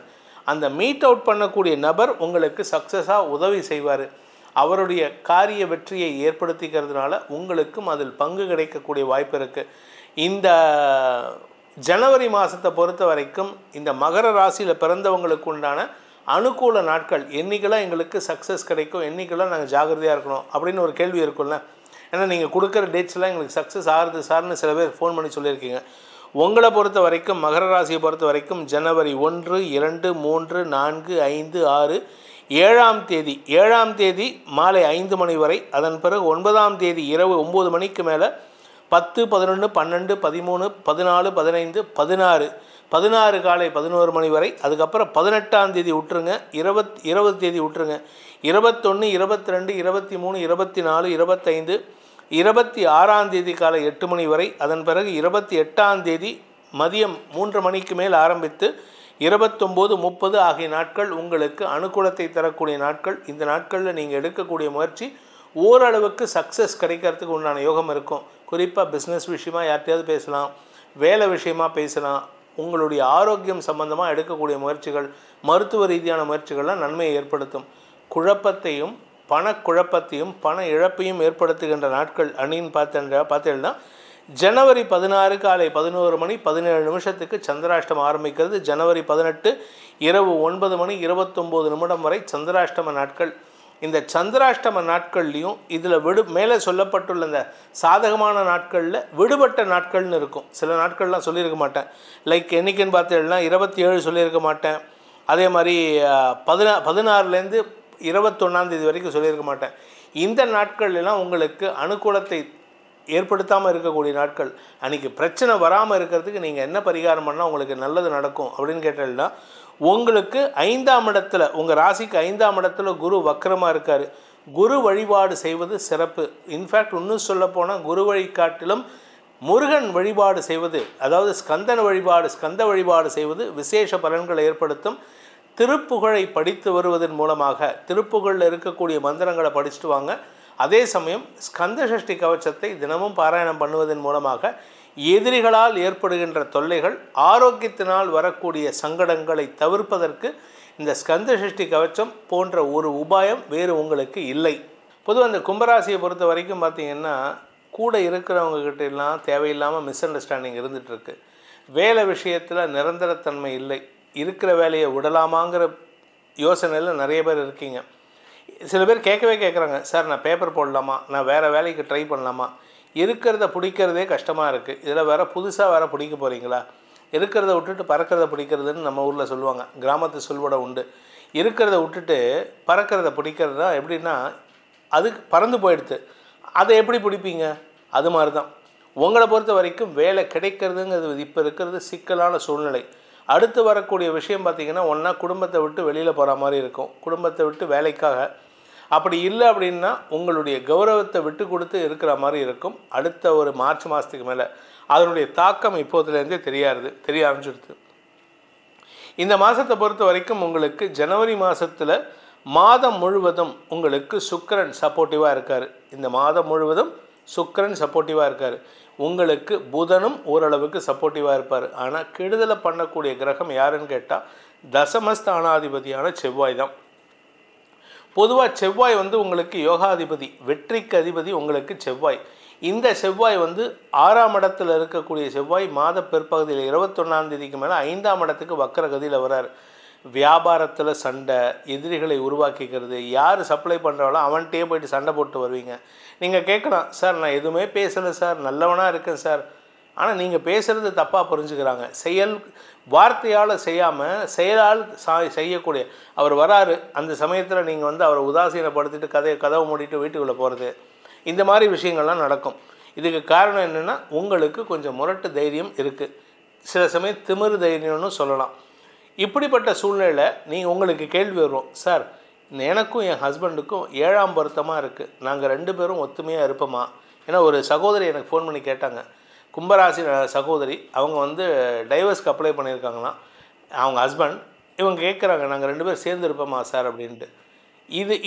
அந்த மீட் அவுட் பண்ணக்கூடிய நபர் உங்களுக்கு சக்ஸஸாக உதவி செய்வார். அவருடைய காரிய வெற்றியை ஏற்படுத்திக்கிறதுனால உங்களுக்கும் அதில் பங்கு கிடைக்கக்கூடிய வாய்ப்பு இருக்குது. இந்த ஜனவரி மாதத்தை பொறுத்த வரைக்கும் இந்த மகர ராசியில் பிறந்தவங்களுக்கு உண்டான அனுகூல நாட்கள், என்றைக்கெல்லாம் எங்களுக்கு சக்ஸஸ் கிடைக்கும், என்றைக்கெல்லாம் நாங்கள் ஜாகிரதையாக இருக்கணும் அப்படின்னு ஒரு கேள்வி இருக்கும்ல. ஏன்னா நீங்கள் கொடுக்குற டேட்ஸ்லாம் எங்களுக்கு சக்ஸஸ் ஆகுது சார்னு சில பேர் ஃபோன் பண்ணி சொல்லியிருக்கீங்க. உங்களை பொறுத்த வரைக்கும், மகர ராசியை பொறுத்த வரைக்கும் ஜனவரி 1, 2, 3, 4, 5, 6, 7ஆம் தேதி மாலை 5 மணி வரை, அதன் பிறகு 9ஆம் தேதி இரவு 9 மணிக்கு மேலே 10, 11, 12, 13, 14, 15, 16 காலை 11 மணி வரை. அதுக்கப்புறம் 18ஆம் தேதி விட்டுருங்க, 20 தேதி விட்டுருங்க, 21, 22, 23, 24, 25, 26ஆம் தேதி காலை 8 மணி வரை. அதன் பிறகு 28ஆம் தேதி மதியம் 3 மணிக்கு மேல் ஆரம்பித்து 29, 30 ஆகிய நாட்கள் உங்களுக்கு அனுகூலத்தை தரக்கூடிய நாட்கள். இந்த நாட்களில் நீங்கள் எடுக்கக்கூடிய முயற்சி ஓரளவுக்கு சக்ஸஸ் கிடைக்கிறதுக்கு உண்டான யோகம் இருக்கும். குறிப்பாக பிஸ்னஸ் விஷயமாக யார்கிட்டையாவது பேசலாம், வேலை விஷயமாக பேசலாம், உங்களுடைய ஆரோக்கியம் சம்பந்தமாக எடுக்கக்கூடிய முயற்சிகள், மருத்துவ ரீதியான முயற்சிகள்லாம் நன்மையை ஏற்படுத்தும். குழப்பத்தையும் பணக்குழப்பத்தையும் பண இழப்பையும் ஏற்படுத்துகின்ற நாட்கள் அணின்னு பார்த்தேன்னா ஜனவரி 16 காலை 11 மணி 17 நிமிஷத்துக்கு சந்திராஷ்டமம் ஆரம்பிக்கிறது. ஜனவரி 18 இரவு 9 மணி 29 நிமிடம் வரை சந்திராஷ்டம நாட்கள். இந்த சந்திராஷ்டம நாட்கள்லையும் இதில் மேலே சொல்லப்பட்டுள்ள இந்த சாதகமான நாட்களில் விடுபட்ட நாட்கள்னு இருக்கும். சில நாட்கள்லாம் சொல்லியிருக்க மாட்டேன். லைக் என்றைக்குன்னு பார்த்தீங்கன்னா 27 சொல்லியிருக்க மாட்டேன். அதே மாதிரி 16லேருந்து 21ஆம் தேதி வரைக்கும் சொல்லியிருக்க மாட்டேன். இந்த நாட்கள்லாம் உங்களுக்கு அனுகூலத்தை ஏற்படுத்தாமல் இருக்கக்கூடிய நாட்கள். அன்றைக்கி பிரச்சனை வராமல் இருக்கிறதுக்கு நீங்கள் என்ன பரிகாரம் பண்ணால் உங்களுக்கு நல்லது நடக்கும் அப்படின்னு கேட்டீங்கன்னா, உங்களுக்கு 5ஆம் இடத்துல, உங்கள் ராசிக்கு 5ஆம் இடத்துல குரு வக்கரமாக இருக்கார். குரு வழிபாடு செய்வது சிறப்பு. இன்ஃபேக்ட் இன்னும் சொல்லப்போனால் குரு வழிகாட்டிலும் முருகன் வழிபாடு செய்வது, அதாவது ஸ்கந்த வழிபாடு செய்வது விசேஷ பலன்களை ஏற்படுத்தும். திருப்புகழை படித்து வருவதன் மூலமாக, திருப்புகழில் இருக்கக்கூடிய மந்திரங்களை படிச்சுட்டு வாங்க. அதே சமயம் ஸ்கந்த சஷ்டி கவச்சத்தை தினமும் பாராயணம் பண்ணுவதன் மூலமாக எதிரிகளால் ஏற்படுகின்ற தொல்லைகள், ஆரோக்கியத்தினால் வரக்கூடிய சங்கடங்களை தவிர்ப்பதற்கு இந்த ஸ்கந்த சஷ்டி கவச்சம் போன்ற ஒரு உபாயம் வேறு உங்களுக்கு இல்லை. பொதுவாக அந்த கும்பராசியை பொறுத்த வரைக்கும் பார்த்திங்கன்னா, கூட இருக்கிறவங்ககிட்ட எல்லாம் தேவையில்லாமல் மிஸ் அண்டர்ஸ்டாண்டிங் இருந்துகிட்ருக்கு. வேலை விஷயத்தில் நிரந்தரத்தன்மை இல்லை. இருக்கிற வேலையை விடலாமாங்கிற யோசனையில் நிறைய பேர் இருக்கீங்க. சில பேர் கேட்குறாங்க, சார் நான் பேப்பர் போடலாமா, நான் வேறு வேலைக்கு ட்ரை பண்ணலாமா, இருக்கிறத பிடிக்கிறதே கஷ்டமாக இருக்குது, இதில் வேறு புதுசாக வேறு பிடிக்க போகிறீங்களா, இருக்கிறத விட்டுட்டு பறக்கிறத பிடிக்கிறதுன்னு நம்ம ஊரில் சொல்லுவாங்க, கிராமத்து சொல்வடை உண்டு. இருக்கிறத விட்டுட்டு பறக்கிறத பிடிக்கிறது தான் எப்படின்னா, அது பறந்து போயிடுது, அதை எப்படி பிடிப்பீங்க? அது மாதிரி தான் உங்களை பொறுத்த வரைக்கும் வேலை கிடைக்கிறதுங்கிறது இப்போ இருக்கிறது சிக்கலான சூழ்நிலை. அடுத்து வரக்கூடிய விஷயம் பார்த்திங்கன்னா, ஒன்றா குடும்பத்தை விட்டு வெளியில் போகிற மாதிரி இருக்கும், குடும்பத்தை விட்டு வேலைக்காக. அப்படி இல்லை அப்படின்னா உங்களுடைய கௌரவத்தை விட்டு கொடுத்து இருக்கிற மாதிரி இருக்கும். அடுத்த ஒரு மார்ச் மாதத்துக்கு மேலே அதனுடைய தாக்கம் இப்போதுலேருந்தே தெரிய ஆரம்பிச்சிடுது. இந்த மாதத்தை பொறுத்த வரைக்கும் உங்களுக்கு ஜனவரி மாதத்தில் மாதம் முழுவதும் உங்களுக்கு சுக்கிரன் சப்போர்ட்டிவாக இருக்கார். இந்த மாதம் முழுவதும் சுக்கிரன் சப்போர்ட்டிவாக இருக்கார். உங்களுக்கு புதனும் ஓரளவுக்கு சப்போர்ட்டிவாக இருப்பார். ஆனால் கெடுதலை பண்ணக்கூடிய கிரகம் யாருன்னு கேட்டால் தசமஸ்தானாதிபதியான செவ்வாய் தான். பொதுவாக செவ்வாய் வந்து உங்களுக்கு யோகாதிபதி, வெற்றிக்கு அதிபதி உங்களுக்கு செவ்வாய். இந்த செவ்வாய் வந்து 6ஆம் இடத்துல இருக்கக்கூடிய செவ்வாய் மாத பிற்பகுதியில் 21ஆம் தேதிக்கு மேலே 5ஆம் இடத்துக்கு வக்கரகதியில் வரார். வியாபாரத்தில் சண்டை, எதிரிகளை உருவாக்கிக்கிறது, யார் சப்ளை பண்ணுறாங்களோ அவன்கிட்டே போய்ட்டு சண்டை போட்டு வருவீங்க. நீங்கள் கேட்கலாம், சார் நான் எதுவுமே பேசலை சார், நல்லவனாக இருக்கேன் சார். ஆனால் நீங்கள் பேசுகிறது தப்பாக புரிஞ்சுக்கிறாங்க. வார்த்தையால் செய்யாமல் செயலால் செய்யக்கூடிய அவர் வராரு, அந்த சமயத்தில் நீங்கள் வந்து அவரை உதாசீனப்படுத்திட்டு கதவை மூடிட்டு வீட்டுக்குள்ளே போகிறது, இந்த மாதிரி விஷயங்கள்லாம் நடக்கும். இதுக்கு காரணம் என்னென்னா உங்களுக்கு கொஞ்சம் முரட்டு தைரியம் இருக்குது, சில சமயம் திமிரு தைரியம்னு சொல்லலாம். இப்படிப்பட்ட சூழ்நிலையில் உங்களுக்கு கேள்வி வரும், சார் எனக்கும் என் ஹஸ்பண்டுக்கும் 7ஆம் பொருத்தமாக இருக்குது, நாங்கள் 2 பேரும் ஒத்துமையாக இருப்போமா? ஏன்னா ஒரு சகோதரி எனக்கு ஃபோன் பண்ணி கேட்டாங்க, கும்பராசி சகோதரி, அவங்க வந்து டைவர்ஸ்க்கு அப்ளை பண்ணியிருக்காங்களாம் அவங்க ஹஸ்பண்ட். இவங்க கேட்குறாங்க, நாங்கள் 2 பேரும் சேர்ந்து இருப்போமா சார் அப்படின்ட்டு.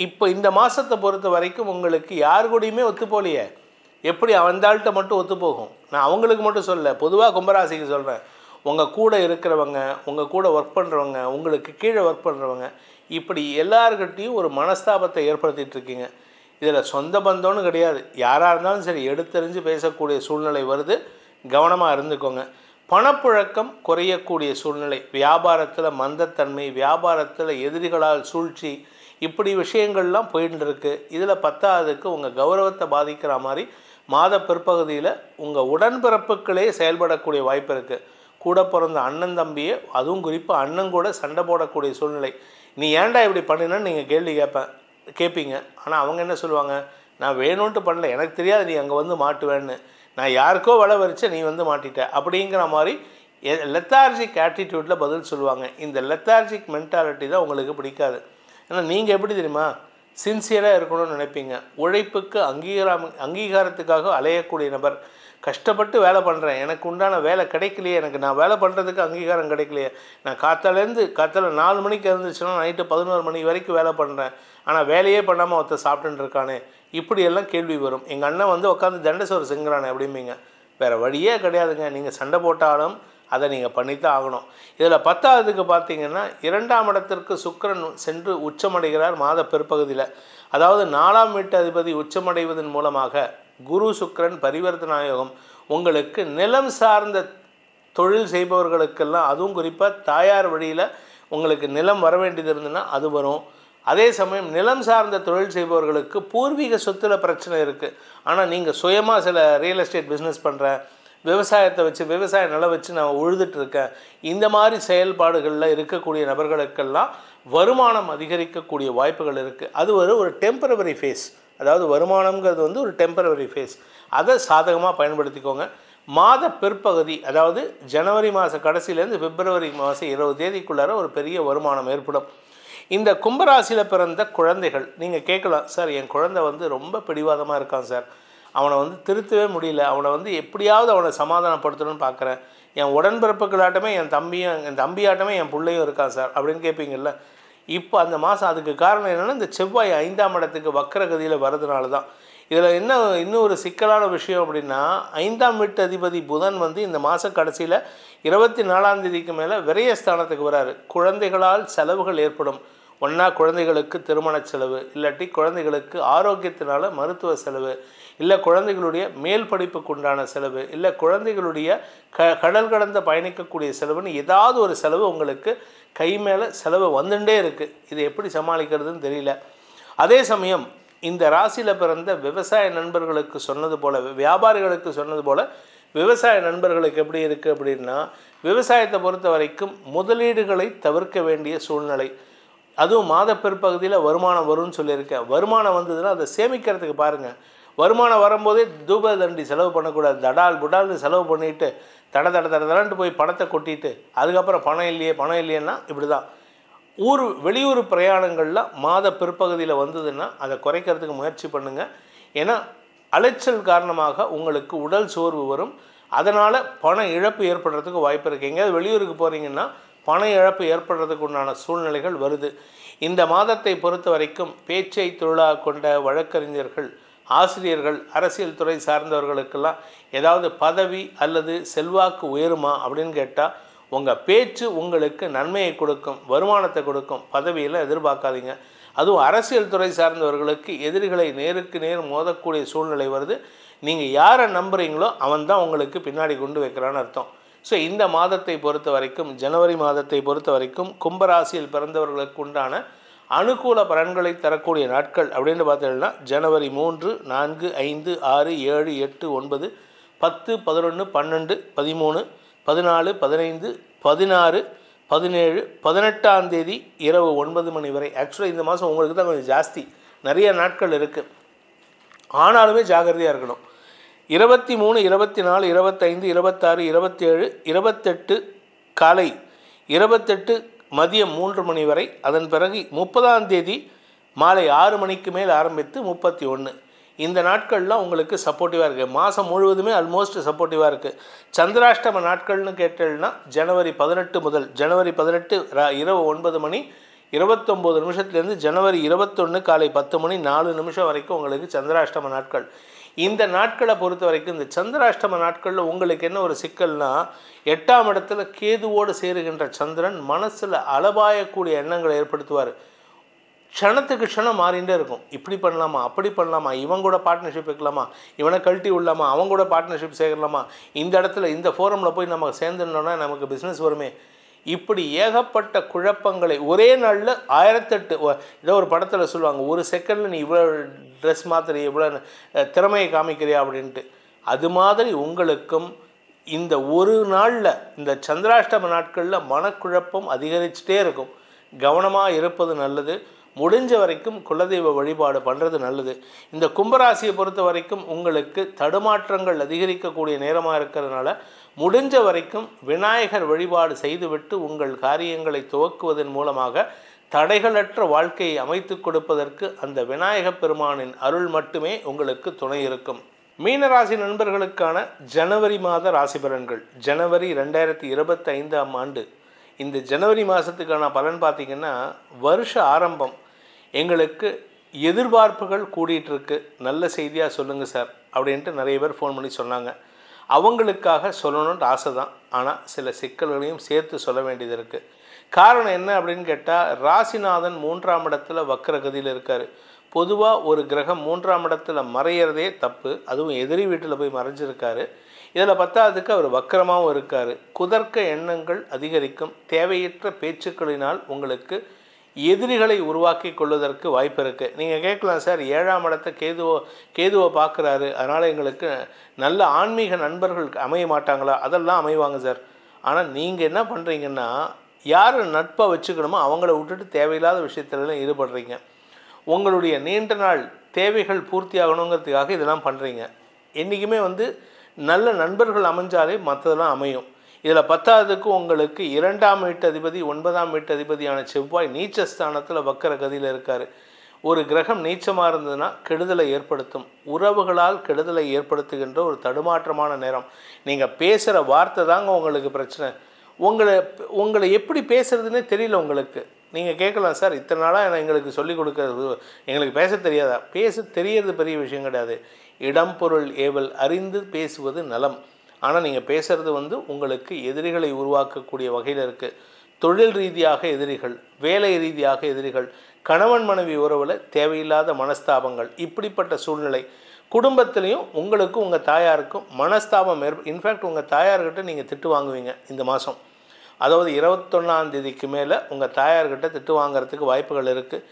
இப்போ இந்த மாதத்தை பொறுத்த வரைக்கும் உங்களுக்கு யார் கூடயுமே ஒத்து போகலையே, எப்படி அவந்தாள்கிட்ட மட்டும் ஒத்து போகும்? நான் அவங்களுக்கு மட்டும் சொல்லலை, பொதுவாக கும்பராசிக்கு சொல்கிறேன். உங்கள் கூட இருக்கிறவங்க, உங்கள் கூட ஒர்க் பண்ணுறவங்க, உங்களுக்கு கீழே ஒர்க் பண்ணுறவங்க, இப்படி எல்லாருக்கிட்டையும் ஒரு மனஸ்தாபத்தை ஏற்படுத்திகிட்ருக்கீங்க. இதில் சொந்த பந்தம்னு கிடையாது, யாராக இருந்தாலும் சரி எடுத்தறிஞ்சு பேசக்கூடிய சூழ்நிலை வருது, கவனமாக இருந்துக்கோங்க. பணப்புழக்கம் குறையக்கூடிய சூழ்நிலை, வியாபாரத்தில் மந்தத்தன்மை, வியாபாரத்தில் எதிரிகளால் சூழ்ச்சி, இப்படி விஷயங்கள்லாம் போயிட்டு இருக்குது. இதில் 10ஆவதுக்கு உங்கள் கௌரவத்தை பாதிக்கிற மாதிரி மாத பிற்பகுதியில் உங்கள் உடன்பிறப்புகளே செயல்படக்கூடிய வாய்ப்பு இருக்குது. கூட பிறந்த அண்ணன் தம்பியே, அதுவும் குறிப்பாக அண்ணன் கூட சண்டை போடக்கூடிய சூழ்நிலை. நீ ஏன்டா இப்படி பண்ணினன்னு நீங்கள் கேள்வி கேட்பீங்க. ஆனால் அவங்க என்ன சொல்லுவாங்க, நான் வேணும்ன்ட்டு பண்ணல, எனக்கு தெரியாது நீ அங்கே வந்து மாட்டுவேன்னு, நான் யாருக்கோ வலை வரிச்ச நீ வந்து மாட்டிட்ட அப்படிங்கிற மாதிரி லெத்தார்ஜிக் ஆட்டிடியூட்டில் பதில் சொல்லுவாங்க. இந்த லெத்தார்ஜிக் மென்டாலிட்டி தான் உங்களுக்கு பிடிக்காது. ஏன்னா நீங்கள் எப்படி தெரியுமா, சின்சியராக இருக்கணும்னு நினைப்பீங்க. உழைப்புக்கு அங்கீகாரத்துக்காக அலையக்கூடிய நபர். கஷ்டப்பட்டு வேலை பண்ணுறேன், எனக்கு உண்டான வேலை கிடைக்கலையே, நான் வேலை பண்ணுறதுக்கு அங்கீகாரம் கிடைக்கலையே, நான் காத்தால 4 மணிக்கு இருந்துச்சுன்னா நைட்டு 11 மணி வரைக்கும் வேலை பண்ணுறேன், ஆனால் வேலையே பண்ணாமல் ஒருத்தர் சாப்பிட்டுன்னு இருக்கானே, இப்படியெல்லாம் கேள்வி வரும். எங்கள் அண்ணன் வந்து உட்காந்து தண்டசோறு செஞ்சுறானே அப்படிம்பீங்க. வேறு வழியே கிடையாதுங்க, நீங்கள் சண்டை போட்டாலும் அதை நீங்கள் பண்ணித்தான் ஆகணும். இதில் 10ஆவதுக்கு பார்த்தீங்கன்னா 2ஆம் இடத்திற்கு சுக்கிரன் சென்று உச்சமடைகிறார் மாத பிற்பகுதியில். அதாவது 4ஆம் வீட்டு அதிபதி உச்சமடைவதன் மூலமாக குரு சுக்கிரன் பரிவர்த்தனா யோகம். உங்களுக்கு நிலம் சார்ந்த தொழில் செய்பவர்களுக்கெல்லாம், அதுவும் குறிப்பாக தாயார் வழியில் உங்களுக்கு நிலம் வர வேண்டியது இருந்ததுன்னா அது வரும். அதே சமயம் நிலம் சார்ந்த தொழில் செய்பவர்களுக்கு பூர்வீக சொத்தில் பிரச்சனை இருக்குது. ஆனால் நீங்கள் சுயமாக சில ரியல் எஸ்டேட் பிஸ்னஸ் பண்ணுறேன், விவசாயத்தை வச்சு விவசாய நிலம் வச்சு நான் உழுதுட்டுருக்கேன், இந்த மாதிரி செயல்பாடுகளில் இருக்கக்கூடிய நபர்களுக்கெல்லாம் வருமானம் அதிகரிக்கக்கூடிய வாய்ப்புகள் இருக்குது. அது ஒரு டெம்பரவரி ஃபேஸ். அதாவது வருமானம்ங்கிறது வந்து ஒரு டெம்பரவரி ஃபேஸ். அதை சாதகமாக பயன்படுத்திக்கோங்க. மாத பிற்பகுதி, அதாவது ஜனவரி மாத கடைசியிலேருந்து பிப்ரவரி மாதம் 20 தேதிக்குள்ளார ஒரு பெரிய வருமானம் ஏற்படும். இந்த கும்பராசியில் பிறந்த குழந்தைகள், நீங்கள் கேட்கலாம், சார் என் குழந்தை வந்து ரொம்ப பிடிவாதமாக இருக்கான் சார், அவனை வந்து திருத்தவே முடியல, அவனை வந்து எப்படியாவது அவனை சமாதானப்படுத்தணும்னு பார்க்குறேன், என் உடன்பிறப்புகளாட்டமே என் தம்பியாட்டமே என் பிள்ளையும் இருக்கான் சார் அப்படின்னு கேட்பீங்கள்ல. இப்போ அந்த மாதம் அதுக்கு காரணம் என்னென்னா, இந்த செவ்வாய் 5ஆம் இடத்துக்கு வக்கரகதியில் வர்றதுனால தான். இதில் இன்னும் ஒரு சிக்கலான விஷயம் அப்படின்னா, 5ஆம் வீட்டு அதிபதி புதன் வந்து இந்த மாத கடைசியில் 24ஆம் தேதிக்கு மேலே விரயஸ்தானத்துக்கு வராரு. குழந்தைகளால் செலவுகள் ஏற்படும். ஒன்றா குழந்தைகளுக்கு திருமண செலவு, இல்லாட்டி குழந்தைகளுக்கு ஆரோக்கியத்தினால மருத்துவ செலவு, இல்லை குழந்தைகளுடைய மேல் படிப்புக்கு உண்டான செலவு, இல்லை குழந்தைகளுடைய கடல் கடந்த பயணிக்கக்கூடிய செலவுன்னு ஏதாவது ஒரு செலவு உங்களுக்கு கை மேலே செலவு வந்துட்டே இருக்குது. இதை எப்படி சமாளிக்கிறதுன்னு தெரியல. அதே சமயம் இந்த ராசியில் பிறந்த விவசாய நண்பர்களுக்கு சொன்னது போல், வியாபாரிகளுக்கு சொன்னது போல், விவசாய நண்பர்களுக்கு எப்படி இருக்குது அப்படின்னா, விவசாயத்தை பொறுத்த வரைக்கும் முதலீடுகளை தவிர்க்க வேண்டிய சூழ்நிலை. அதுவும் மாத பிற்பகுதியில் வருமானம் வரும்னு சொல்லியிருக்கேன். வருமானம் வந்ததுன்னா அதை சேமிக்கிறதுக்கு பாருங்கள். வருமானம் வரும்போதே தூப தண்டி செலவு பண்ணக்கூடாது. புடால்னு செலவு பண்ணிவிட்டு தடன்ட்டு போய் பணத்தை கொட்டிட்டு அதுக்கப்புறம் பணம் இல்லையேன்னா இப்படி தான். வெளியூர் பிரயாணங்களில் மாத பிற்பகுதியில் வந்ததுன்னா அதை குறைக்கிறதுக்கு முயற்சி பண்ணுங்கள். ஏன்னா அலைச்சல் காரணமாக உங்களுக்கு உடல் சோர்வு வரும். அதனால் பண இழப்பு ஏற்படுறதுக்கு வாய்ப்பு இருக்குது. எங்கேயாவது வெளியூருக்கு போகிறீங்கன்னா பண இழப்பு ஏற்படுறதுக்கு உண்டான சூழ்நிலைகள் வருது. இந்த மாதத்தை பொறுத்த வரைக்கும் பேச்சை தொழிலாக கொண்ட வழக்கறிஞர்கள், ஆசிரியர்கள், அரசியல் துறை சார்ந்தவர்களுக்கெல்லாம் ஏதாவது பதவி அல்லது செல்வாக்கு உயருமா அப்படின்னு கேட்டால் உங்கள் பேச்சு உங்களுக்கு நன்மையை கொடுக்கும், வருமானத்தை கொடுக்கும். பதவியில் எதிர்பார்க்காதீங்க. அதுவும் அரசியல் துறை சார்ந்தவர்களுக்கு எதிரிகளை நேருக்கு நேர் மோதக்கூடிய சூழ்நிலை வருது. நீங்கள் யாரை நம்புகிறீங்களோ அவன் தான் உங்களுக்கு பின்னாடி கொண்டு வைக்கிறான்னு அர்த்தம். ஸோ இந்த மாதத்தை பொறுத்த வரைக்கும், ஜனவரி மாதத்தை பொறுத்த வரைக்கும் கும்பராசியில் பிறந்தவர்களுக்கு உண்டான அனுகூல பலன்களை தரக்கூடிய நாட்கள் அப்படின்னு பார்த்தீங்கன்னா ஜனவரி 3, 4, 5, 6, 7, 8, 9, 10, 11, 12, 13, 14, 15, 16, 17, 18ஆம் தேதி இரவு 9 மணி வரை. ஆக்சுவலாக இந்த மாதம் உங்களுக்கு தான் கொஞ்சம் ஜாஸ்தி, நிறைய நாட்கள் இருக்குது. ஆனாலுமே ஜாகிரதையாக இருக்கணும். 23, 24, 25, 26, 27, 28 காலை 28 மதியம் 3 மணி வரை. அதன் பிறகு 30ஆம் தேதி மாலை 6 மணிக்கு மேல் ஆரம்பித்து 31. இந்த நாட்கள்லாம் உங்களுக்கு சப்போர்ட்டிவாக இருக்குது. மாதம் முழுவதுமே ஆல்மோஸ்ட் சப்போர்ட்டிவாக இருக்குது. சந்திராஷ்டம நாட்கள்னு கேட்டேன்னா ஜனவரி 18 முதல் ஜனவரி 18 இரவு 9 மணி 29 நிமிஷத்துலேருந்து ஜனவரி 21 காலை 10 மணி 4 நிமிஷம் வரைக்கும் உங்களுக்கு சந்திராஷ்டம நாட்கள். இந்த நாட்களை பொறுத்த வரைக்கும் இந்த சந்திராஷ்டம நாட்களில் உங்களுக்கு என்ன ஒரு சிக்கல்னா, 8ஆம் இடத்துல கேதுவோடு சேருகின்ற சந்திரன் மனசில் அளபாயக்கூடிய எண்ணங்களை ஏற்படுத்துவார். க்ஷணத்துக்கு க்ஷணம் மாறிகிட்டே இருக்கும். இப்படி பண்ணலாமா, அப்படி பண்ணலாமா, இவங்க கூட பார்ட்னர்ஷிப் வைக்கலாமா, இவனை கழட்டி விடலாமா, அவங்க கூட பார்ட்னர்ஷிப் சேர்க்கலாமா, இந்த இடத்துல இந்த ஃபோரமில் போய் நம்ம சேர்ந்துட்டோன்னா நமக்கு பிஸ்னஸ் வருமே. இப்படி ஏகப்பட்ட குழப்பங்களை ஒரே நாளில் 1008 ஏதோ ஒரு படத்தில் சொல்லுவாங்க, ஒரு செகண்டில் நீ இவ்வளோ ட்ரெஸ் மாத்திரை இவ்வளோ திறமையை காமிக்கிறியா அப்படின்ட்டு. அது மாதிரி உங்களுக்கும் இந்த ஒரு நாளில் இந்த சந்திராஷ்டம நாட்களில் மனக்குழப்பம் அதிகரிச்சுட்டே இருக்கும். கவனமாக இருப்பது நல்லது. முடிஞ்ச வரைக்கும் குலதெய்வ வழிபாடு பண்ணுறது நல்லது. இந்த கும்பராசியை பொறுத்த வரைக்கும் உங்களுக்கு தடுமாற்றங்கள் அதிகரிக்கக்கூடிய நேரமாக இருக்கிறதுனால முடிஞ்ச வரைக்கும் விநாயகர் வழிபாடு செய்துவிட்டு உங்கள் காரியங்களை துவக்குவதன் மூலமாக தடைகளற்ற வாழ்க்கையை அமைத்து கொடுப்பதற்கு அந்த விநாயகப் பெருமானின் அருள் மட்டுமே உங்களுக்கு துணை இருக்கும். மீனராசி நண்பர்களுக்கான ஜனவரி மாத ராசி பலன்கள். ஜனவரி 2025ஆம் ஆண்டு இந்த ஜனவரி மாதத்துக்கான பலன் பார்த்திங்கன்னா, வருஷ ஆரம்பம் எங்களுக்கு எதிர்பார்ப்புகள் கூடிகிட்ருக்கு, நல்ல செய்தியாக சொல்லுங்கள் சார் அப்படின்ட்டு நிறைய பேர் ஃபோன் பண்ணி சொன்னாங்க. அவங்களுக்காக சொல்லணுன்ட்டு ஆசை தான், ஆனால் சில சிக்கல்களையும் சேர்த்து சொல்ல வேண்டியது இருக்குது. காரணம் என்ன அப்படின்னு கேட்டால், ராசிநாதன் 3ஆம் இடத்துல வக்கரகதியில் இருக்கார். பொதுவாக ஒரு கிரகம் 3ஆம் இடத்துல மறையிறதே தப்பு, அதுவும் எதிரி வீட்டில் போய் மறைஞ்சிருக்காரு. இதில் 10ஆவதுக்கு அவர் வக்கரமாகவும் இருக்கார். குதர்க்க எண்ணங்கள் அதிகரிக்கும். தேவையற்ற பேச்சுக்களினால் உங்களுக்கு எதிரிகளை உருவாக்கி கொள்வதற்கு வாய்ப்பு இருக்குது. நீங்கள் கேட்கலாம், சார் 7ஆம் இடத்தை கேதுவை பார்க்குறாரு, அதனால் எங்களுக்கு நல்ல ஆன்மீக நண்பர்கள் அமைய மாட்டாங்களா? அதெல்லாம் அமைவாங்க சார். ஆனால் நீங்கள் என்ன பண்ணுறீங்கன்னா, யார் நட்பை வச்சுக்கணுமோ அவங்கள விட்டுட்டு தேவையில்லாத விஷயத்துலலாம் ஈடுபடுறீங்க. உங்களுடைய நீண்ட நாள் தேவைகள் பூர்த்தி ஆகணுங்கிறதுக்காக இதெல்லாம் பண்ணுறீங்க. என்றைக்குமே நல்ல நண்பர்கள் அமைஞ்சாலே மற்றதெல்லாம் அமையும். இதில் 10ஆவதுக்கு உங்களுக்கு 2ஆம் வீட்டு அதிபதி 9ஆம் வீட்டு அதிபதியான செவ்வாய் நீச்சஸ்தானத்தில் வக்கர கதியில் இருக்கார். ஒரு கிரகம் நீச்சமாக இருந்ததுன்னா கெடுதலை ஏற்படுத்தும். உறவுகளால் கெடுதலை ஏற்படுத்துகின்ற ஒரு தடுமாற்றமான நேரம். நீங்கள் பேசுகிற வார்த்தை தாங்க உங்களுக்கு பிரச்சனை. உங்களை எப்படி பேசுகிறதுனே தெரியல உங்களுக்கு. நீங்கள் கேட்கலாம், சார் இத்தனை நாளாக எங்களுக்கு சொல்லிக் கொடுக்கறது எங்களுக்கு பேச தெரியாதா? பேச தெரியறது பெரிய விஷயம் கிடையாது. இடம் பொருள் ஏவல் அறிந்து பேசுவது நலம். ஆனால் நீங்கள் பேசுகிறது உங்களுக்கு எதிரிகளை உருவாக்கக்கூடிய வகையில் இருக்குது. தொழில் ரீதியாக எதிரிகள், வேலை ரீதியாக எதிரிகள், கணவன் மனைவி உறவில் தேவையில்லாத மனஸ்தாபங்கள், இப்படிப்பட்ட சூழ்நிலை. குடும்பத்திலையும் உங்களுக்கும் உங்கள் தாயாருக்கும் மனஸ்தாபம் இன்ஃபேக்ட் உங்கள் தாயார்கிட்ட நீங்கள் திட்டு வாங்குவீங்க இந்த மாதம். அதாவது 21ஆம் தேதிக்கு மேலே உங்கள் தாயார்கிட்ட திட்டு வாங்கிறதுக்கு வாய்ப்புகள் இருக்குது.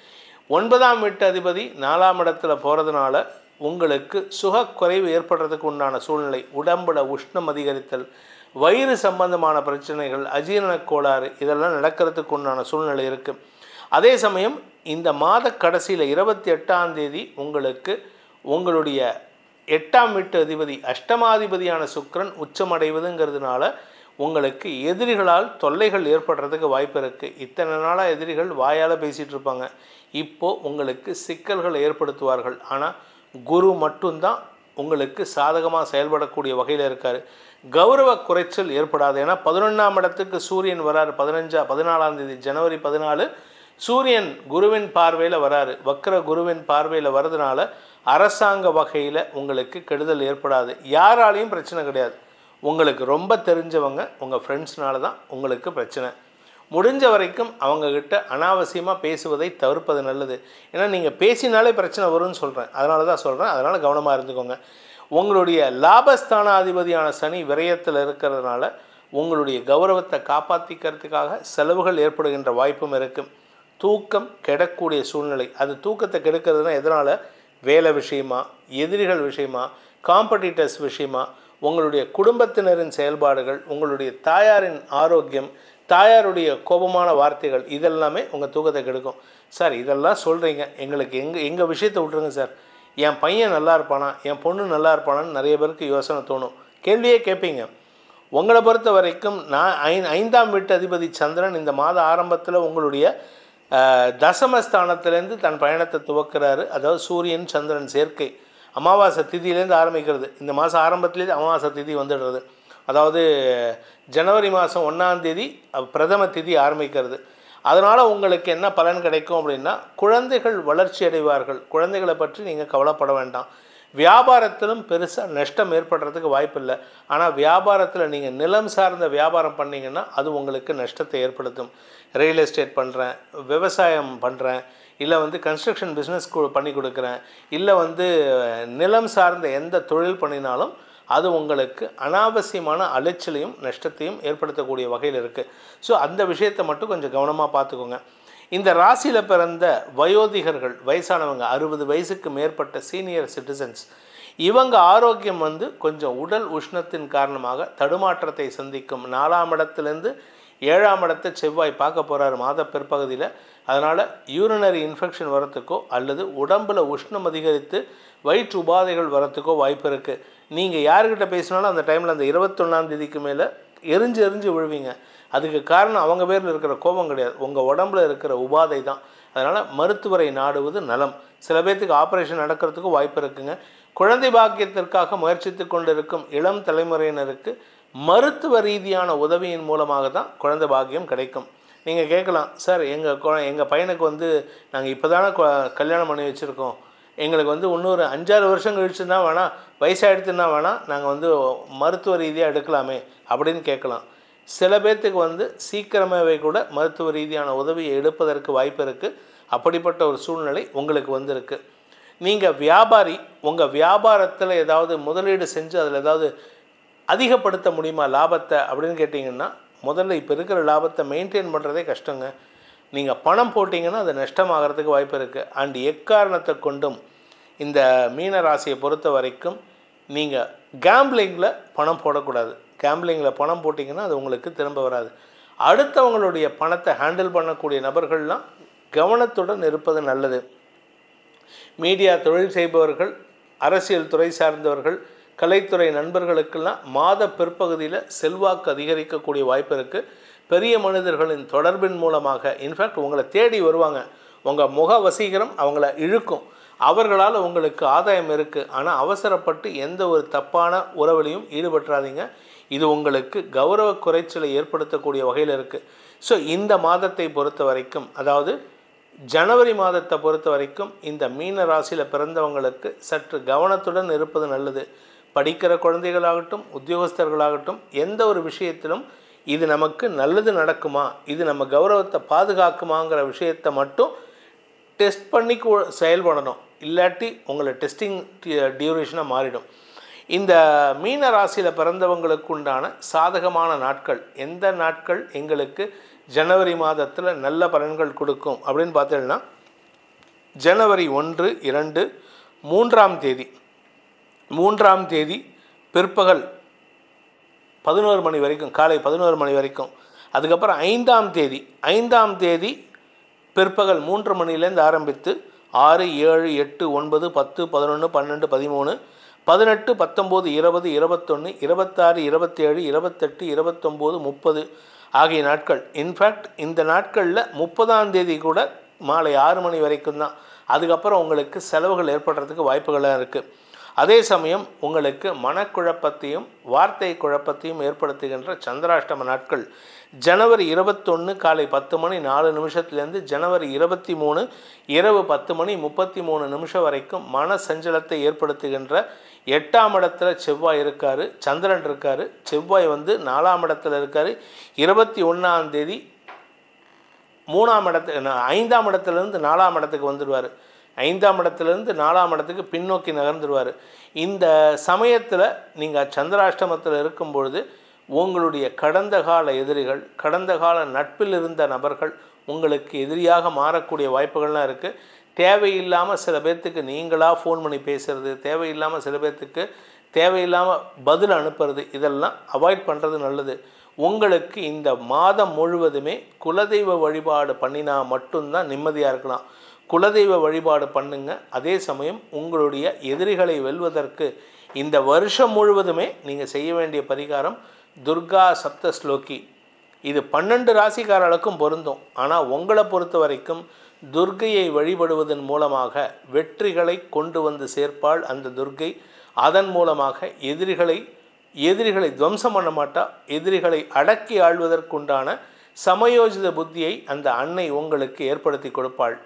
9ஆம் வீட்டு அதிபதி 4ஆம் இடத்துல போகிறதுனால உங்களுக்கு சுகக்குறைவு ஏற்படுறதுக்கு உண்டான சூழ்நிலை. உடம்புல உஷ்ணம் அதிகரித்தல், வயிறு சம்பந்தமான பிரச்சனைகள், அஜீரண கோளாறு இதெல்லாம் நடக்கிறதுக்கு உண்டான சூழ்நிலை இருக்குது. அதே சமயம் இந்த மாத கடைசியில் 28ஆம் தேதி உங்களுக்கு உங்களுடைய 8ஆம் வீட்டு அதிபதி அஷ்டமாதிபதியான சுக்கிரன் உச்சமடைவதுங்கிறதுனால உங்களுக்கு எதிரிகளால் தொல்லைகள் ஏற்படுறதுக்கு வாய்ப்பு இருக்குது. இத்தனை நாளாக எதிரிகள் வாயால் பேசிகிட்டு இருப்பாங்க, இப்போது உங்களுக்கு சிக்கல்களை ஏற்படுத்துவார்கள். ஆனால் குரு மட்டும்தான் உங்களுக்கு சாதகமாக செயல்படக்கூடிய வகையில் இருக்கார். கௌரவ குறைச்சல் ஏற்படாது. ஏன்னா 11ஆம் இடத்துக்கு சூரியன் வராரு. 14ஆம் தேதி ஜனவரி 14 சூரியன் குருவின் பார்வையில் வராரு. வக்கர குருவின் பார்வையில் வர்றதுனால அரசாங்க வகையில் உங்களுக்கு கெடுதல் ஏற்படாது. யாராலையும் பிரச்சனை கிடையாது. உங்களுக்கு ரொம்ப தெரிஞ்சவங்க உங்கள் ஃப்ரெண்ட்ஸ்னால தான் உங்களுக்கு பிரச்சனை. முடிஞ்ச வரைக்கும் அவங்கக்கிட்ட அனாவசியமாக பேசுவதை தவிர்ப்பது நல்லது. ஏன்னா நீங்கள் பேசினாலே பிரச்சனை வரும்னு சொல்கிறேன், அதனால தான் சொல்கிறேன். அதனால் கவனமாக இருந்துக்கோங்க. உங்களுடைய லாபஸ்தானாதிபதியான சனி விரயத்தில் இருக்கிறதுனால உங்களுடைய கௌரவத்தை காப்பாற்றிக்கிறதுக்காக செலவுகள் ஏற்படுகின்ற வாய்ப்பும் இருக்குது. தூக்கம் கெடக்கூடிய சூழ்நிலை. அது தூக்கத்தை கெடுக்கிறதுனா எதனால்? வேலை விஷயமா, எதிரிகள் விஷயமா, காம்படிட்டர்ஸ் விஷயமா, உங்களுடைய குடும்பத்தினரின் செயல்பாடுகள், உங்களுடைய தாயாரின் ஆரோக்கியம், தாயாருடைய கோபமான வார்த்தைகள், இதெல்லாமே உங்கள் தூக்கத்தை கெடுக்கும். சார் இதெல்லாம் சொல்கிறீங்க, எங்களுக்கு எங்கள் விஷயத்தை விட்டுருங்க சார், என் பையன் நல்லா இருப்பானா, என் பொண்ணு நல்லா இருப்பானான்னு நிறைய பேருக்கு யோசனை தோணும். கேள்வியே கேட்பீங்க. உங்களை பொறுத்த வரைக்கும் நான் 5ஆம் வீட்டு அதிபதி சந்திரன் இந்த மாத ஆரம்பத்தில் உங்களுடைய தசமஸ்தானத்திலேருந்து தன் பயணத்தை துவக்கிறாரு. அதாவது சூரியன் சந்திரன் சேர்க்கை அமாவாசை திதியிலேருந்து ஆரம்பிக்கிறது. இந்த மாதம் ஆரம்பத்துலேருந்து அமாவாசை திதி வந்துடுறது. அதாவது ஜனவரி மாதம் 1ஆம் தேதி பிரதம திதி ஆரம்பிக்கிறது. அதனால் உங்களுக்கு என்ன பலன் கிடைக்கும் அப்படின்னா, குழந்தைகள் வளர்ச்சி அடைவார்கள். குழந்தைகளை பற்றி நீங்கள் கவலைப்பட வேண்டாம். வியாபாரத்திலும் பெருசாக நஷ்டம் ஏற்படுறதுக்கு வாய்ப்பு இல்லை. ஆனால் வியாபாரத்தில் நீங்கள் நிலம் சார்ந்த வியாபாரம் பண்ணிங்கன்னா அது உங்களுக்கு நஷ்டத்தை ஏற்படுத்தும். ரியல் எஸ்டேட் பண்ணுறேன், விவசாயம் பண்ணுறேன், இல்லை கன்ஸ்ட்ரக்ஷன் பிஸ்னஸ் பண்ணி கொடுக்குறேன், இல்லை நிலம் சார்ந்த எந்த தொழில் பண்ணினாலும் அது உங்களுக்கு அனாவசியமான அலைச்சலையும் நஷ்டத்தையும் ஏற்படுத்தக்கூடிய வகையில் இருக்குது. ஸோ அந்த விஷயத்தை மட்டும் கொஞ்சம் கவனமாக பார்த்துக்கோங்க. இந்த ராசியில் பிறந்த வயோதிகர்கள், வயசானவங்க, 60 வயசுக்கு மேற்பட்ட சீனியர் சிட்டிசன்ஸ், இவங்க ஆரோக்கியம் கொஞ்சம் உடல் உஷ்ணத்தின் காரணமாக தடுமாற்றத்தை சந்திக்கும். 4ஆம் இடத்துலேருந்து 7ஆம் இடத்தை செவ்வாய் பார்க்க போகிறார் மாத பிற்பகுதியில். அதனால் யூரினரி இன்ஃபெக்ஷன் வரத்துக்கோ அல்லது உடம்பில் உஷ்ணம் அதிகரித்து வயிற்று உபாதைகள் வரத்துக்கோ வாய்ப்பு இருக்குது. நீங்கள் யார்கிட்ட பேசினாலும் அந்த டைமில் அந்த 21ஆம் தேதிக்கு மேலே எரிஞ்சு விழுவீங்க. அதுக்கு காரணம் அவங்க பேரில் இருக்கிற கோபம் கிடையாது, உங்கள் உடம்பில் இருக்கிற உபாதை தான். அதனால் மருத்துவரை நாடுவது நலம். சில பேர்த்துக்கு ஆப்ரேஷன் நடக்கிறதுக்கு வாய்ப்பு இருக்குங்க. குழந்தை பாக்கியத்திற்காக முயற்சித்து கொண்டிருக்கும் இளம் தலைமுறையினருக்கு மருத்துவ ரீதியான உதவியின் மூலமாக தான் குழந்தை பாக்கியம் கிடைக்கும். நீங்கள் கேட்கலாம், சார் எங்கள் பையனுக்கு நாங்கள் இப்போ தானே கல்யாணம் பண்ணி வச்சுருக்கோம், எங்களுக்கு இன்னொரு 5-6 வருஷம் கழிச்சுன்னா வேணாம், வயசாகிடுச்சுன்னா வேணாம், நாங்கள் மருத்துவ ரீதியாக எடுக்கலாமே அப்படின்னு கேட்கலாம். சில பேர்த்துக்கு சீக்கிரமாகவே கூட மருத்துவ ரீதியான உதவியை எடுப்பதற்கு வாய்ப்பு இருக்குது. அப்படிப்பட்ட ஒரு சூழ்நிலை உங்களுக்கு இருக்குது. நீங்கள் வியாபாரி, உங்கள் வியாபாரத்தில் ஏதாவது முதலீடு செஞ்சு அதில் ஏதாவது அதிகப்படுத்த முடியுமா லாபத்தை அப்படின்னு கேட்டிங்கன்னா, முதல்ல இப்போ இருக்கிற லாபத்தை மெயின்டைன் பண்ணுறதே கஷ்டங்க. நீங்கள் பணம் போட்டிங்கன்னா அது நஷ்டமாகறதுக்கு வாய்ப்பு இருக்குது. அண்ட் எக்காரணத்தை கொண்டும் இந்த மீன ராசியை பொறுத்த வரைக்கும் நீங்கள் கேம்பிளிங்கில் பணம் போடக்கூடாது. கேம்பிளிங்கில் பணம் போட்டிங்கன்னா அது உங்களுக்கு திரும்ப வராது. அடுத்தவங்களுடைய பணத்தை ஹேண்டில் பண்ணக்கூடிய நபர்கள்லாம் கவனத்துடன் இருப்பது நல்லது. மீடியா தொழில் செய்பவர்கள், அரசியல் துறை சார்ந்தவர்கள், கலைத்துறை நண்பர்களுக்கெல்லாம் மாத பிற்பகுதியில் செல்வாக்கு அதிகரிக்கக்கூடிய வாய்ப்பு இருக்குது. பெரிய மனிதர்களின் தொடர்பின் மூலமாக இன்ஃபேக்ட் உங்களை தேடி வருவாங்க. உங்கள் முக வசீகரம் அவங்கள இழுக்கும். அவர்களால் உங்களுக்கு ஆதாயம் இருக்குது. ஆனால் அவசரப்பட்டு எந்த ஒரு தப்பான உறவிலையும் ஈடுபட்டுறாதீங்க. இது உங்களுக்கு கௌரவ குறைச்சலை ஏற்படுத்தக்கூடிய வகையில் இருக்குது. ஸோ இந்த மாதத்தை பொறுத்த வரைக்கும், அதாவது ஜனவரி மாதத்தை பொறுத்த வரைக்கும் இந்த மீன ராசியில் பிறந்தவங்களுக்கு சற்று கவனத்துடன் இருப்பது நல்லது. படிக்கிற குழந்தைகளாகட்டும், உத்தியோகஸ்தர்களாகட்டும், எந்த ஒரு விஷயத்திலும் இது நமக்கு நல்லது நடக்குமா, இது நம்ம கௌரவத்தை பாதுகாக்குமாங்கிற விஷயத்தை மட்டும் டெஸ்ட் பண்ணி செயல்படணும். இல்லாட்டி உங்களை டெஸ்டிங் டியூரேஷனாக மாறிடும். இந்த மீன ராசியில் பிறந்தவங்களுக்கு உண்டான சாதகமான நாட்கள், எந்த நாட்கள் எங்களுக்கு ஜனவரி மாதத்தில் நல்ல பலன்கள் கொடுக்கும் அப்படின்னு பார்த்தீங்கன்னா, ஜனவரி 1, 2, 3ஆம் தேதி, 3ஆம் தேதி பிற்பகல் 11 மணி வரைக்கும், காலை 11 மணி வரைக்கும். அதுக்கப்புறம் 5ஆம் தேதி பிற்பகல் 3 மணிலேருந்து ஆரம்பித்து 6, 7, 8, 9, 10, 11, 12, 13, 18, 19, 20, 21, 26, 27, 28, 29, 30 ஆகிய நாட்கள். இன்ஃபேக்ட் இந்த நாட்களில் 30ஆம் தேதி கூட மாலை 6 மணி வரைக்கும் தான். அதுக்கப்புறம் உங்களுக்கு செலவுகள் ஏற்படுறதுக்கு வாய்ப்புகளாக இருக்குது. அதே சமயம் உங்களுக்கு மனக்குழப்பத்தையும் வார்த்தை குழப்பத்தையும் ஏற்படுத்துகின்ற சந்திராஷ்டம நாட்கள் ஜனவரி 21 காலை 10:04 ஜனவரி 23 இரவு 10:33 வரைக்கும் மன சஞ்சலத்தை ஏற்படுத்துகின்ற 8ஆம் இடத்துல செவ்வாய் இருக்கார், சந்திரன் இருக்கார். செவ்வாய் 4ஆம் இடத்துல இருக்கார். 21ஆம் தேதி 5ஆம் இடத்துலேருந்து 4ஆம் இடத்துக்கு வந்துடுவார். 5ஆம் இடத்துலேருந்து 4ஆம் இடத்துக்கு பின்னோக்கி நகர்ந்துடுவார். இந்த சமயத்தில் நீங்கள் சந்திராஷ்டமத்தில் இருக்கும்பொழுது உங்களுடைய கடந்த கால எதிரிகள், கடந்த கால நட்பில் இருந்த நபர்கள் உங்களுக்கு எதிரியாக மாறக்கூடிய வாய்ப்புகள்லாம் இருக்குது. தேவையில்லாமல் சில பேர்த்துக்கு நீங்களாக ஃபோன் பண்ணி பேசுகிறது, தேவையில்லாமல் சில பேர்த்துக்கு தேவையில்லாமல் பதில் அனுப்புறது, இதெல்லாம் அவாய்ட் பண்ணுறது நல்லது. உங்களுக்கு இந்த மாதம் முழுவதுமே குலதெய்வ வழிபாடு பண்ணினா மட்டும்தான் நிம்மதியாக இருக்கலாம். குலதெய்வ வழிபாடு பண்ணுங்க. அதே சமயம் உங்களுடைய எதிரிகளை வெல்வதற்கு இந்த வருஷம் முழுவதுமே நீங்கள் செய்ய வேண்டிய பரிகாரம் துர்கா சப்த ஸ்லோகி. இது 12 ராசிக்காரர்களுக்கும் பொருந்தும். ஆனால் உங்களை பொறுத்த வரைக்கும் துர்கையை வழிபடுவதன் மூலமாக வெற்றிகளை கொண்டு வந்து சேர்ப்பாள் அந்த துர்கை. அதன் மூலமாக எதிரிகளை துவம்சம் பண்ண மாட்டா, எதிரிகளை அடக்கி ஆள்வதற்குண்டான சமயோஜித புத்தியை அந்த அன்னை உங்களுக்கு ஏற்படுத்தி கொடுப்பாள்.